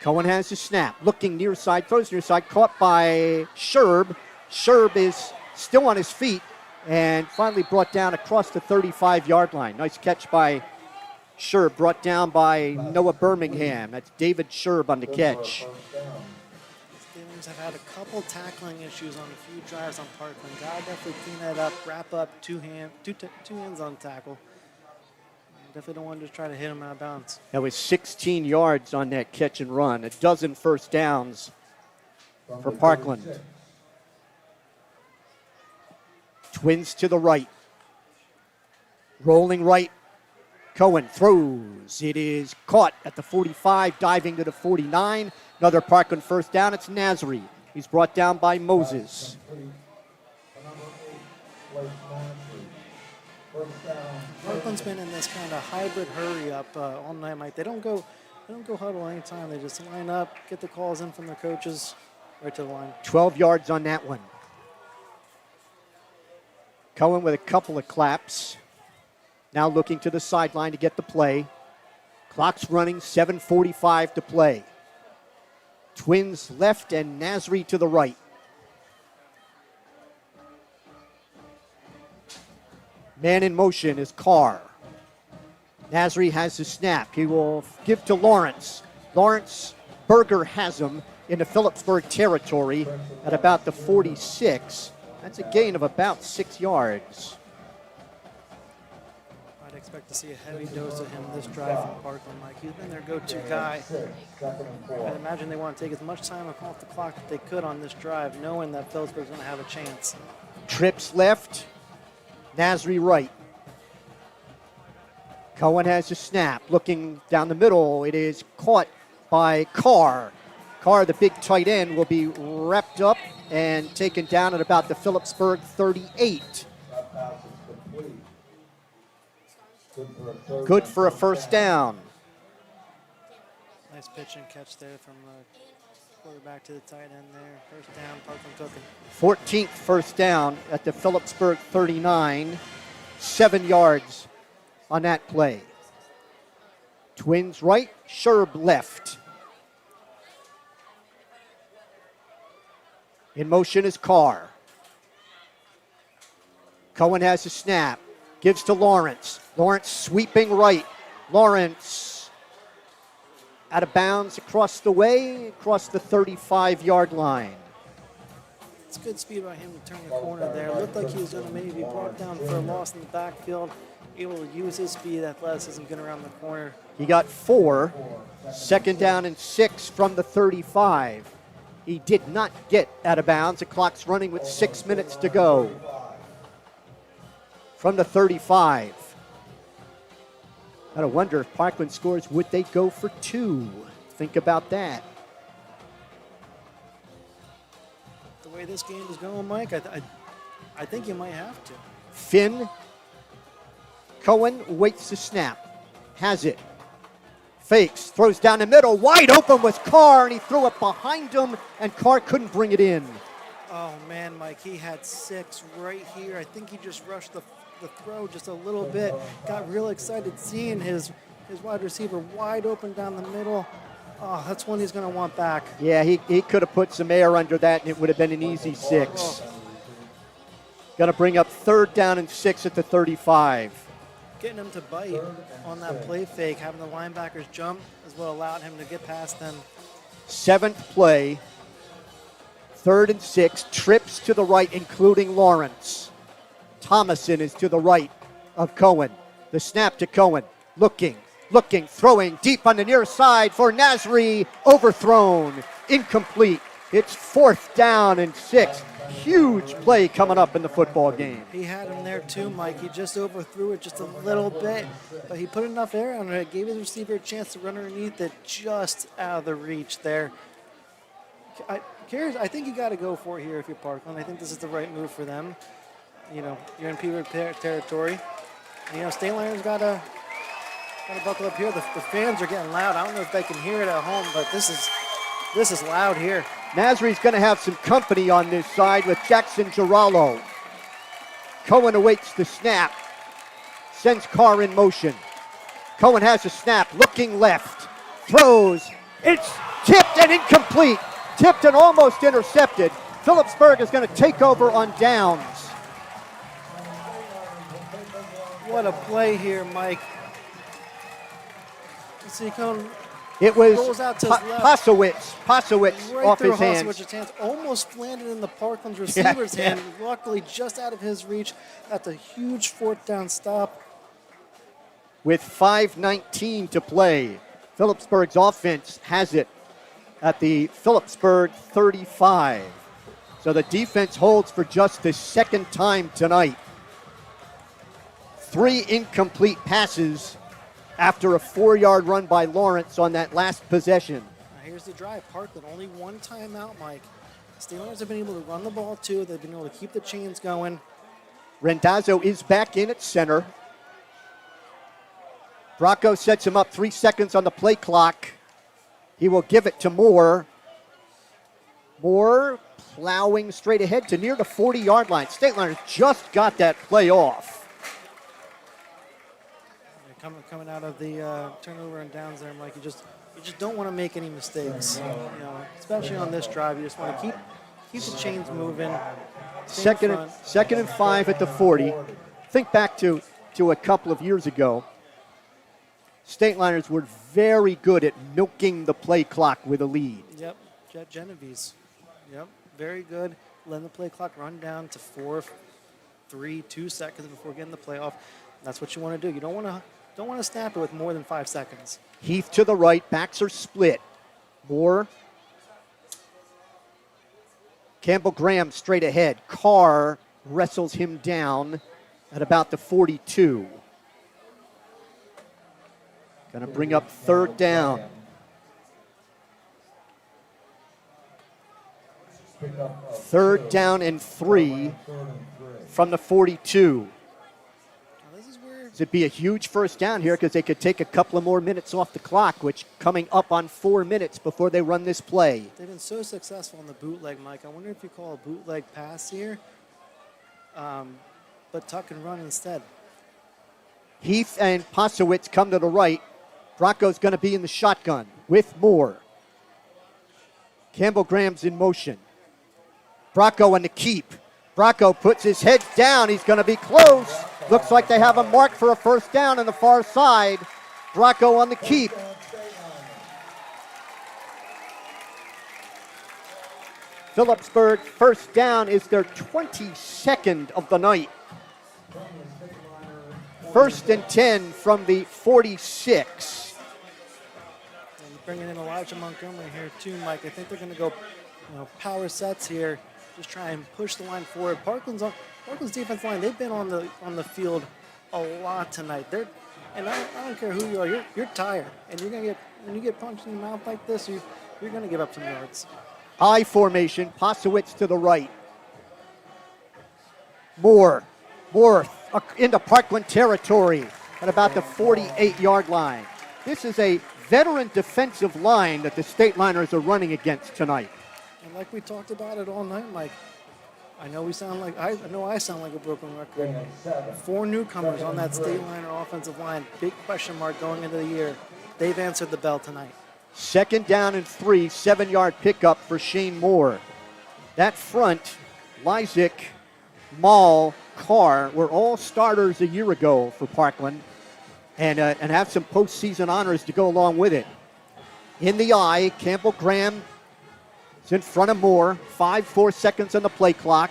Cohen has the snap. Looking near side, throws near side. Caught by Sherb. Sherb is still on his feet and finally brought down across the 35-yard line. Nice catch by Sherb, brought down by Noah Birmingham. That's David Sherb on the catch. Steelers have had a couple tackling issues on a few drives on Parkland. Gotta definitely clean that up, wrap up, two hands on tackle. Definitely don't want to just try to hit him out of bounds. That was 16 yards on that catch and run. A dozen first downs for Parkland. Twins to the right. Rolling right. Cohen throws. It is caught at the 45, diving to the 49. Another Parkland first down. It's Nasri. He's brought down by Moses. Parkland's been in this kind of hybrid hurry up all night, Mike. They don't go huddle anytime. They just line up, get the calls in from their coaches, right to the line. 12 yards on that one. Cohen with a couple of claps. Now looking to the sideline to get the play. Clock's running, 7:45 to play. Twins left and Nasri to the right. Man in motion is Carr. Nasri has the snap. He will give to Lawrence. Lawrence, Berger has him in the Phillipsburg territory at about the 46. That's a gain of about 6 yards. I'd expect to see a heavy dose of him this drive from Parkland, Mike. He's been their go-to guy. I'd imagine they want to take as much time off the clock that they could on this drive, knowing that Phillipsburg's going to have a chance. Trips left, Nasri right. Cohen has the snap, looking down the middle. It is caught by Carr. Carr, the big tight end, will be wrapped up and taken down at about the Phillipsburg 38. Good for a first down. Nice pitch and catch there from the quarterback to the tight end there. First down, Parkland took it. 14th first down at the Phillipsburg 39. 7 yards on that play. Twins right, Sherb left. In motion is Carr. Cohen has the snap. Gives to Lawrence. Lawrence sweeping right. Lawrence out of bounds across the way, across the 35-yard line. It's good speed by him to turn the corner there. Looked like he was going to maybe be brought down for a loss in the backfield. Able to use his speed, athleticism, get around the corner. He got 4. Second down and 6 from the 35. He did not get out of bounds. The clock's running with 6 minutes to go. From the 35. Gotta wonder if Parkland scores, would they go for 2? Think about that. The way this game is going, Mike, I think you might have to. Finn. Cohen waits the snap. Has it. Fakes. Throws down the middle. Wide open was Carr, and he threw it behind him, and Carr couldn't bring it in. Oh, man, Mike, he had 6 right here. I think he just rushed the throw just a little bit. Got real excited seeing his wide receiver wide open down the middle. Oh, that's one he's going to want back. Yeah, he could have put some air under that, and it would have been an easy 6. Got to bring up 3rd down and 6 at the 35. Getting him to bite on that play fake, having the linebackers jump is what allowed him to get past them. 7th play, 3rd and 6, trips to the right, including Lawrence. Thomason is to the right of Cohen. The snap to Cohen, looking, throwing deep on the near side for Nasri, overthrown, incomplete. It's 4th down and 6. Huge play coming up in the football game. He had him there too, Mike. He just overthrew it just a little bit, but he put enough air on it, gave his receiver a chance to run underneath it, just out of the reach there. I think you got to go for it here if you're Parkland. I think this is the right move for them. You know, you're in P-Word territory. You know, Stateliners got to buckle up here. The fans are getting loud. I don't know if they can hear it at home, but this is loud here. Nasri's going to have some company on this side with Jackson Girallo. Cohen awaits the snap. Sends Carr in motion. Cohen has the snap, looking left. Throws. It's tipped and incomplete. Tipped and almost intercepted. Phillipsburg is going to take over on downs. What a play here, Mike. You see Cohen. It was rolls out to his left. Pasowitz right off through his hands. Hosowitz's hands. Almost landed in the Parkland's receiver's hand. Luckily, just out of his reach. That's a huge 4th down stop. With 5:19 to play, Phillipsburg's offense has it at the Phillipsburg 35. So the defense holds for just the 2nd time tonight. 3 incomplete passes after a 4-yard run by Lawrence on that last possession. Now here's the drive. Parkland, only 1 timeout, Mike. Steelers have been able to run the ball, too. They've been able to keep the chains going. Rendazzo is back in at center. Bracco sets him up 3 seconds on the play clock. He will give it to Moore. Moore plowing straight ahead to near the 40-yard line. Stateliners just got that play off. Coming out of the turnover and downs there, Mike, you just don't want to make any mistakes. Especially on this drive, you just want to keep the chains moving. Second and 5 at the 40. Think back to a couple of years ago. Stateliners were very good at milking the play clock with a lead. Yep, Genovese. Yep, very good. Letting the play clock run down to 4, 3, 2 seconds before getting the play off. That's what you want to do. You don't want to snap it with more than 5 seconds. Heath to the right, backs are split. Moore. Campbell Graham straight ahead. Carr wrestles him down at about the 42. Going to bring up third down. Third down and 3 from the 42. It'd be a huge first down here because they could take a couple of more minutes off the clock, which coming up on 4 minutes before they run this play. They've been so successful on the bootleg, Mike. I wonder if you call a bootleg pass here, but tuck and run instead. Heath and Posowitz come to the right. Bracco's going to be in the shotgun with Moore. Campbell Graham's in motion. Bracco on the keep. Bracco puts his head down. He's going to be close. Looks like they have a mark for a first down on the far side. Bracco on the keep. Phillipsburg first down is their 22nd of the night. First and 10 from the 46. And bringing in Elijah Montgomery here too, Mike. I think they're going to go power sets here. Just try and push the line forward. Parkland's defense line, they've been on the field a lot tonight. And I don't care who you are, you're tired. And when you get punched in the mouth like this, you're going to give up some yards. I formation, Posowitz to the right. Moore into Parkland territory at about the 48-yard line. This is a veteran defensive line that the Stateliners are running against tonight. And like we talked about it all night, Mike, I know I sound like a broken record. 4 newcomers on that Stateliner offensive line. Big question mark going into the year. They've answered the bell tonight. Second down and 3, 7-yard pickup for Shane Moore. That front, Lysick, Mall, Carr were all starters a year ago for Parkland and have some postseason honors to go along with it. In the eye, Campbell Graham is in front of Moore. 4 seconds on the play clock.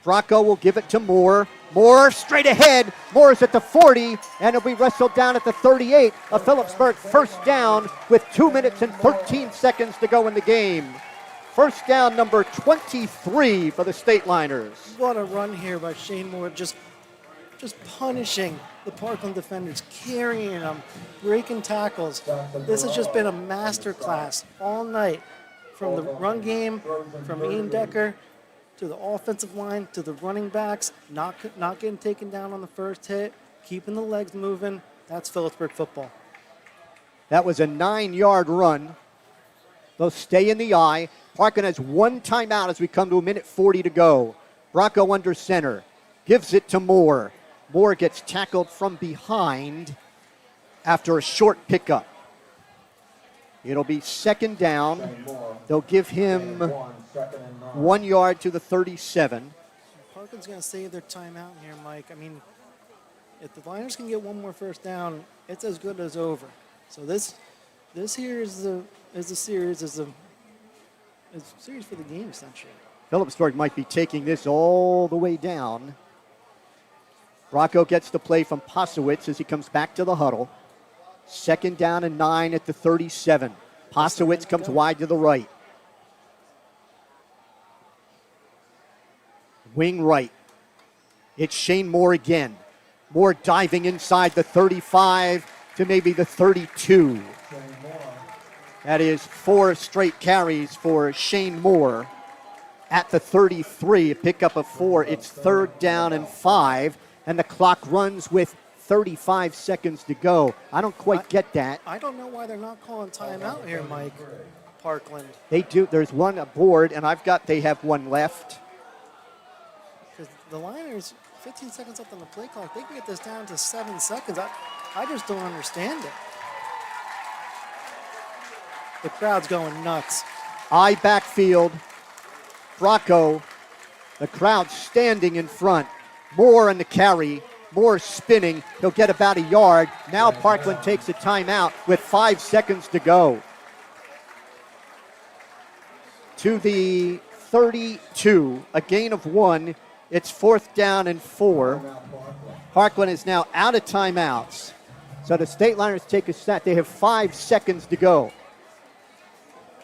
Bracco will give it to Moore. Moore straight ahead. Moore is at the 40, and it'll be wrestled down at the 38. A Phillipsburg first down with 2 minutes and 13 seconds to go in the game. First down number 23 for the Stateliners. What a run here by Shane Moore, just punishing the Parkland defenders, carrying them, breaking tackles. This has just been a masterclass all night, from the run game, from Ian Decker to the offensive line, to the running backs, not getting taken down on the first hit, keeping the legs moving. That's Phillipsburg football. That was a 9-yard run. They'll stay in the eye. Parkland has 1 timeout as we come to a minute 40 to go. Bracco under center. Gives it to Moore. Moore gets tackled from behind after a short pickup. It'll be second down. They'll give him 1 yard to the 37. Parkland's going to save their timeout here, Mike. I mean, if the Liners can get 1 more first down, it's as good as over. So this here is a series for the game, essentially. Phillipsburg might be taking this all the way down. Bracco gets the play from Posowitz as he comes back to the huddle. Second down and 9 at the 37. Posowitz comes wide to the right. Wing right. It's Shane Moore again. Moore diving inside the 35 to maybe the 32. That is 4 straight carries for Shane Moore. at the 33, a pickup of 4. It's 3rd down and 5, and the clock runs with 35 seconds to go. I don't quite get that. I don't know why they're not calling timeout here, Mike. Parkland. They do. There's one aboard, and they have one left. Because the Liners, 15 seconds left on the play clock, they can get this down to 7 seconds. I just don't understand it. The crowd's going nuts. I backfield. Bracco. The crowd standing in front. Moore on the carry. Moore spinning. He'll get about a yard. Now Parkland takes a timeout with 5 seconds to go. To the 32, a gain of 1. It's 4th down and 4. Parkland is now out of timeouts. So the Stateliners take a snap. They have 5 seconds to go.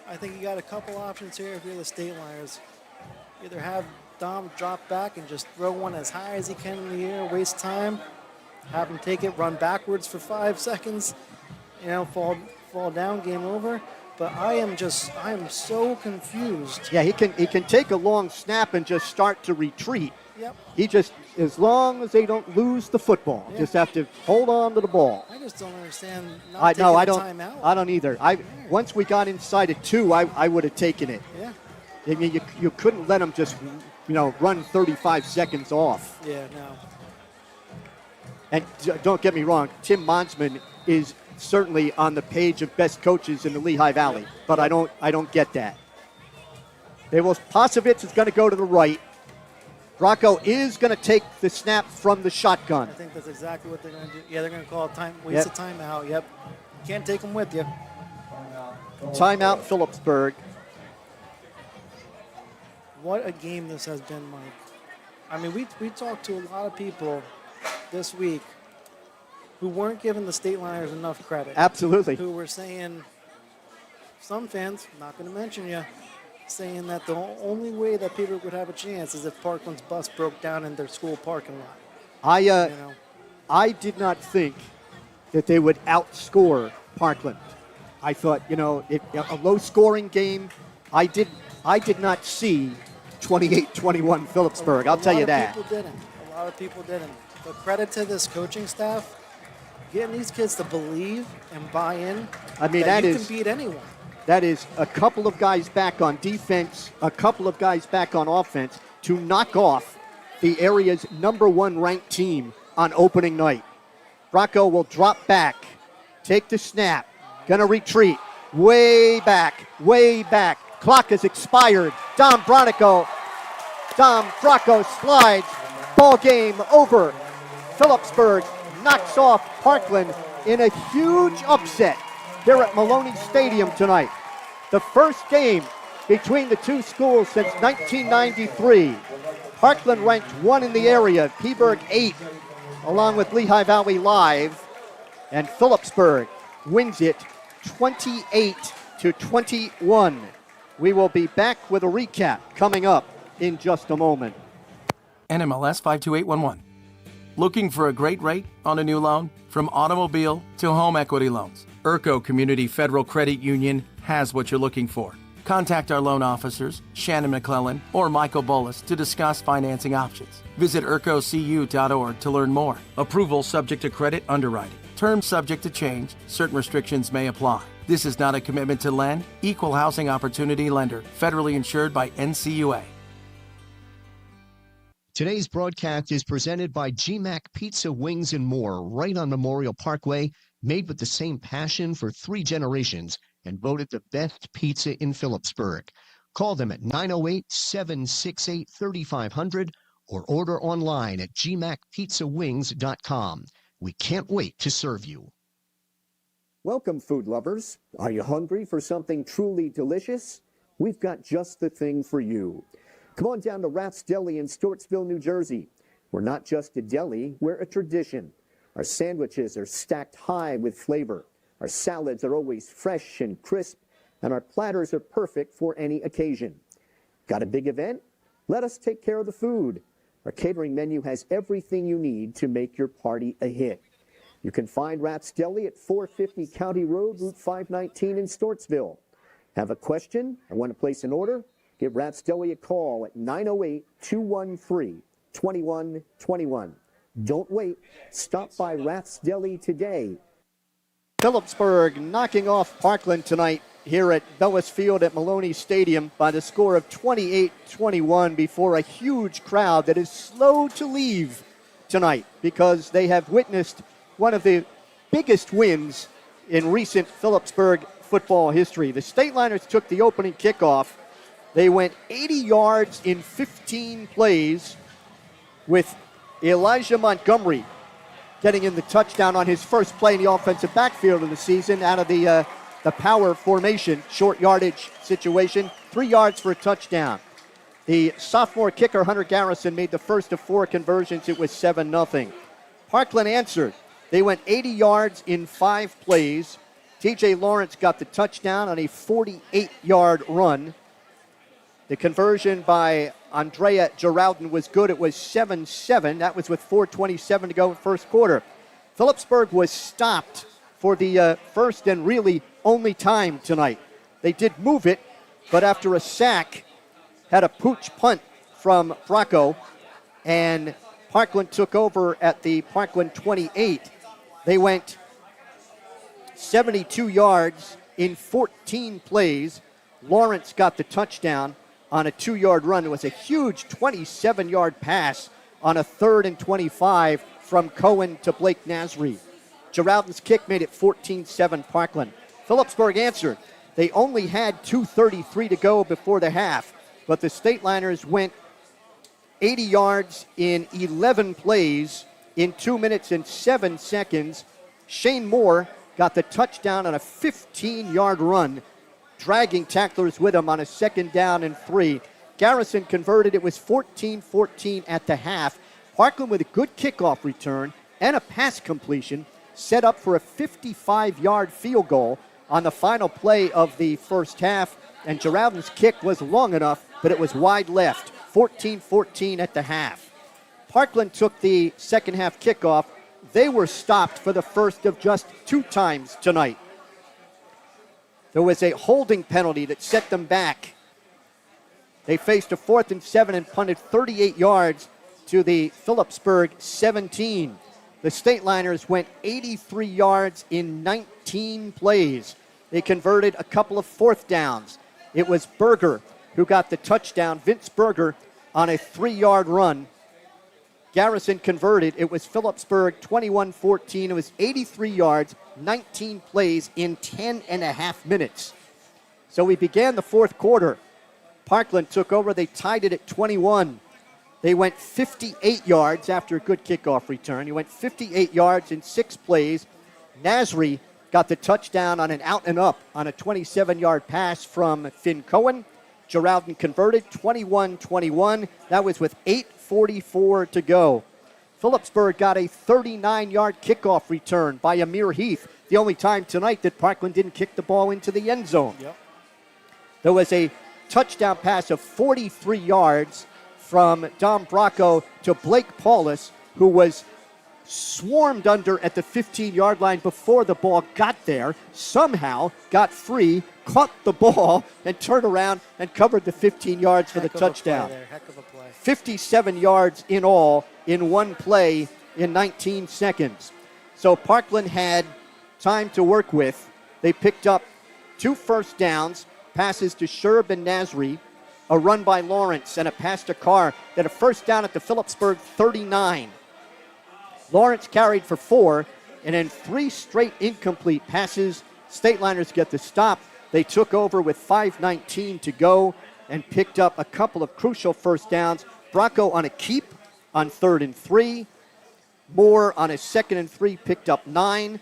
I think you got a couple options here if you're the Stateliners. Either have Dom drop back and just throw one as high as he can in the air, waste time. Have him take it, run backwards for 5 seconds, fall down, game over. But I am so confused. Yeah, he can take a long snap and just start to retreat. Yep. He just, as long as they don't lose the football, just have to hold on to the ball. I just don't understand not taking a timeout. I don't either. Once we got inside at 2, I would have taken it. Yeah. I mean, you couldn't let them just, run 35 seconds off. Yeah, no. And don't get me wrong, Tim Monsman is certainly on the page of best coaches in the Lehigh Valley, but I don't get that. Pasovitz is going to go to the right. Bracco is going to take the snap from the shotgun. I think that's exactly what they're going to do. Yeah, they're going to call a waste of timeout. Yep. Can't take them with you. Timeout, Phillipsburg. What a game this has been, Mike. I mean, we talked to a lot of people this week who weren't giving the Stateliners enough credit. Absolutely. Who were saying, some fans, not going to mention you, saying that the only way that Peter would have a chance is if Parkland's bus broke down in their school parking lot. I did not think that they would outscore Parkland. I thought, a low-scoring game. I did not see 28-21 Phillipsburg. I'll tell you that. A lot of people didn't. But credit to this coaching staff, getting these kids to believe and buy in. I mean, that you can beat anyone. That is a couple of guys back on defense, a couple of guys back on offense to knock off the area's #1 ranked team on opening night. Bracco will drop back, take the snap, gonna retreat, way back. Clock has expired. Dom Bracco slides, ball game over. Phillipsburg knocks off Parkland in a huge upset here at Maloney Stadium tonight. The first game between the two schools since 1993. Parkland ranked 1 in the area, Peaburg 8, along with Lehigh Valley Live. And Phillipsburg wins it 28-21. We will be back with a recap coming up in just a moment. NMLS 52811. Looking for a great rate on a new loan? From automobile to home equity loans, Urco Community Federal Credit Union has what you're looking for. Contact our loan officers, Shannon McClellan or Michael Bullis, to discuss financing options. Visit urcocu.org to learn more. Approval subject to credit underwriting. Terms subject to change. Certain restrictions may apply. This is not a commitment to lend. Equal housing opportunity lender. Federally insured by NCUA. Today's broadcast is presented by GMAC Pizza, Wings, and More, right on Memorial Parkway, made with the same passion for 3 generations and voted the best pizza in Phillipsburg. Call them at 908-768-3500 or order online at gmacpizzawings.com. We can't wait to serve you. Welcome, food lovers. Are you hungry for something truly delicious? We've got just the thing for you. Come on down to Rath's Deli in Stortsville, New Jersey. We're not just a deli, we're a tradition. Our sandwiches are stacked high with flavor. Our salads are always fresh and crisp, and our platters are perfect for any occasion. Got a big event? Let us take care of the food. Our catering menu has everything you need to make your party a hit. You can find Rath's Deli at 450 County Road, Route 519 in Stortsville. Have a question or want to place an order? Give Rats Deli a call at 908-213-2121. Don't wait. Stop by Rats Deli today. Phillipsburg knocking off Parkland tonight here at Bellis Field at Maloney Stadium by the score of 28-21 before a huge crowd that is slow to leave tonight because they have witnessed one of the biggest wins in recent Phillipsburg football history. The Stateliners took the opening kickoff. They went 80 yards in 15 plays with Elijah Montgomery getting in the touchdown on his first play in the offensive backfield of the season out of the power formation, short yardage situation, 3 yards for a touchdown. The sophomore kicker, Hunter Garrison, made the first of 4 conversions. It was 7-0. Parkland answered. They went 80 yards in 5 plays. TJ Lawrence got the touchdown on a 48-yard run. The conversion by Andrea Geraldin was good. It was 7-7. That was with 4:27 to go in first quarter. Phillipsburg was stopped for the first and really only time tonight. They did move it, but after a sack, had a pooch punt from Bracco, and Parkland took over at the Parkland 28. They went 72 yards in 14 plays. Lawrence got the touchdown on a 2-yard run. It was a huge 27-yard pass on a 3rd and 25 from Cohen to Blake Nasri. Geraldin's kick made it 14-7 Parkland. Phillipsburg answered. They only had 2:33 to go before the half, but the Stateliners went 80 yards in 11 plays in 2 minutes and 7 seconds. Shane Moore got the touchdown on a 15-yard run, dragging tacklers with him on a 2nd down and 3. Garrison converted. It was 14-14 at the half. Parkland with a good kickoff return and a pass completion set up for a 55-yard field goal on the final play of the first half, and Geraldin's kick was long enough, but it was wide left. 14-14 at the half. Parkland took the second half kickoff. They were stopped for the first of just 2 times tonight. There was a holding penalty that set them back. They faced a 4th and 7 and punted 38 yards to the Phillipsburg 17. The Stateliners went 83 yards in 19 plays. They converted a couple of 4th downs. It was Berger who got the touchdown, Vince Berger, on a 3-yard run. Garrison converted. It was Phillipsburg 21-14. It was 83 yards, 19 plays in 10 and a half minutes. So we began the fourth quarter. Parkland took over. They tied it at 21. They went 58 yards after a good kickoff return. He went 58 yards in 6 plays. Nasri got the touchdown on an out and up on a 27-yard pass from Finn Cohen. Geraldin converted 21-21. That was with 8:44 to go. Phillipsburg got a 39-yard kickoff return by Amir Heath. The only time tonight that Parkland didn't kick the ball into the end zone. Yep. There was a touchdown pass of 43 yards from Dom Bracco to Blake Paulus, who was swarmed under at the 15-yard line before the ball got there, somehow got free, caught the ball, and turned around and covered the 15 yards for the touchdown. Heck of a play. 57 yards in all in one play in 19 seconds. So Parkland had time to work with. They picked up 2 first downs, passes to Sherb and Nasri, a run by Lawrence, and a pass to Carr. Then a first down at the Phillipsburg 39. Lawrence carried for 4, and then 3 straight incomplete passes. Stateliners get the stop. They took over with 5:19 to go and picked up a couple of crucial first downs. Bracco on a keep on 3rd and 3. Moore on a 2nd and 3 picked up 9.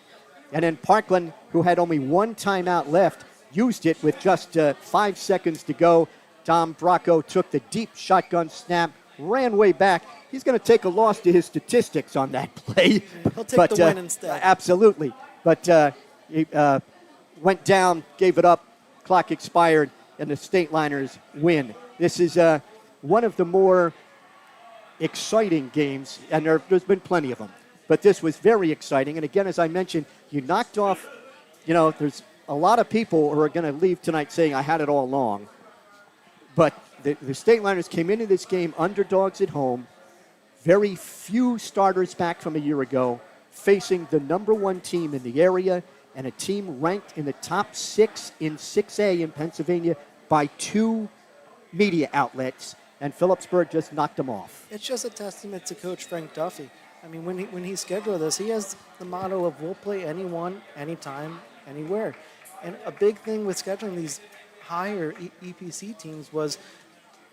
And then Parkland, who had only 1 timeout left, used it with just 5 seconds to go. Dom Bracco took the deep shotgun snap, ran way back. He's going to take a loss to his statistics on that play. He'll take the win instead. Absolutely. But he went down, gave it up, clock expired, and the Stateliners win. This is one of the more exciting games, and there's been plenty of them. But this was very exciting. And again, as I mentioned, you knocked off, there's a lot of people who are going to leave tonight saying, I had it all along. But the Stateliners came into this game underdogs at home, very few starters back from a year ago, facing the number one team in the area and a team ranked in the top 6 in 6A in Pennsylvania by 2 media outlets, and Phillipsburg just knocked them off. It's just a testament to Coach Frank Duffy. I mean, when he scheduled this, he has the motto of we'll play anyone, anytime, anywhere. And a big thing with scheduling these higher EPC teams was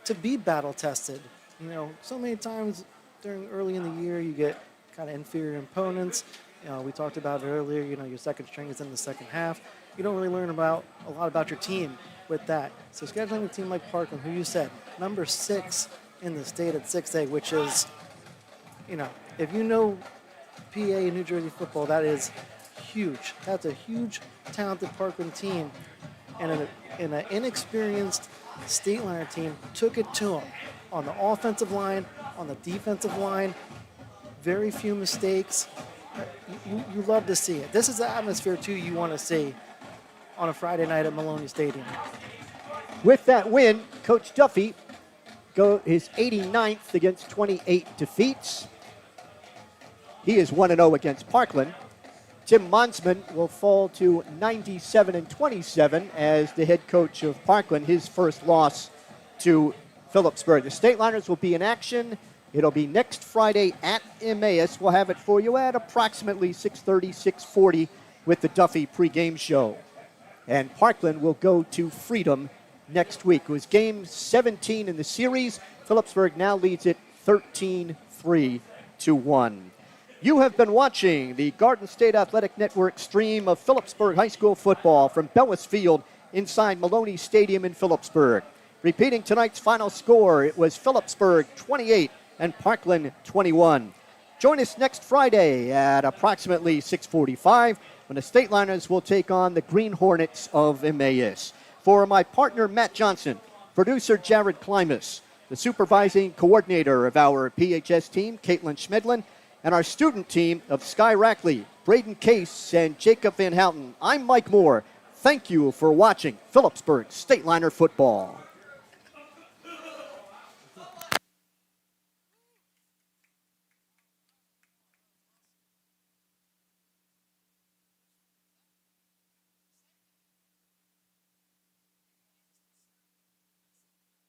to be battle tested. You know, so many times during early in the year, you get kind of inferior opponents. You know, we talked about it earlier, you know, your second string is in the second half. You don't really learn a lot about your team with that. So scheduling a team like Parkland, who you said, number 6 in the state at 6A, which is, you know, if you know PA and New Jersey football, that is huge. That's a huge, talented Parkland team. And an inexperienced Stateliner team took it to them on the offensive line, on the defensive line. Very few mistakes. You love to see it. This is the atmosphere, too, you want to see on a Friday night at Maloney Stadium. With that win, Coach Duffy his 89th against 28 defeats. He is 1-0 against Parkland. Tim Monsman will fall to 97-27 as the head coach of Parkland, his first loss to Phillipsburg. The Stateliners will be in action. It'll be next Friday at Emmaus. We'll have it for you at approximately 6:30, 6:40 with the Duffy pregame show. And Parkland will go to Freedom next week. It was game 17 in the series. Phillipsburg now leads it 13-3-1. You have been watching the Garden State Athletic Network stream of Phillipsburg High School football from Bellis Field inside Maloney Stadium in Phillipsburg. Repeating tonight's final score, it was Phillipsburg 28 and Parkland 21. Join us next Friday at approximately 6:45 when the Stateliners will take on the Green Hornets of Emmaus. For my partner, Matt Johnson, producer Jared Klimas, the supervising coordinator of our PHS team, Caitlin Schmidlin, and our student team of Sky Rackley, Braden Case, and Jacob Van Houten, I'm Mike Moore. Thank you for watching Phillipsburg Stateliner football.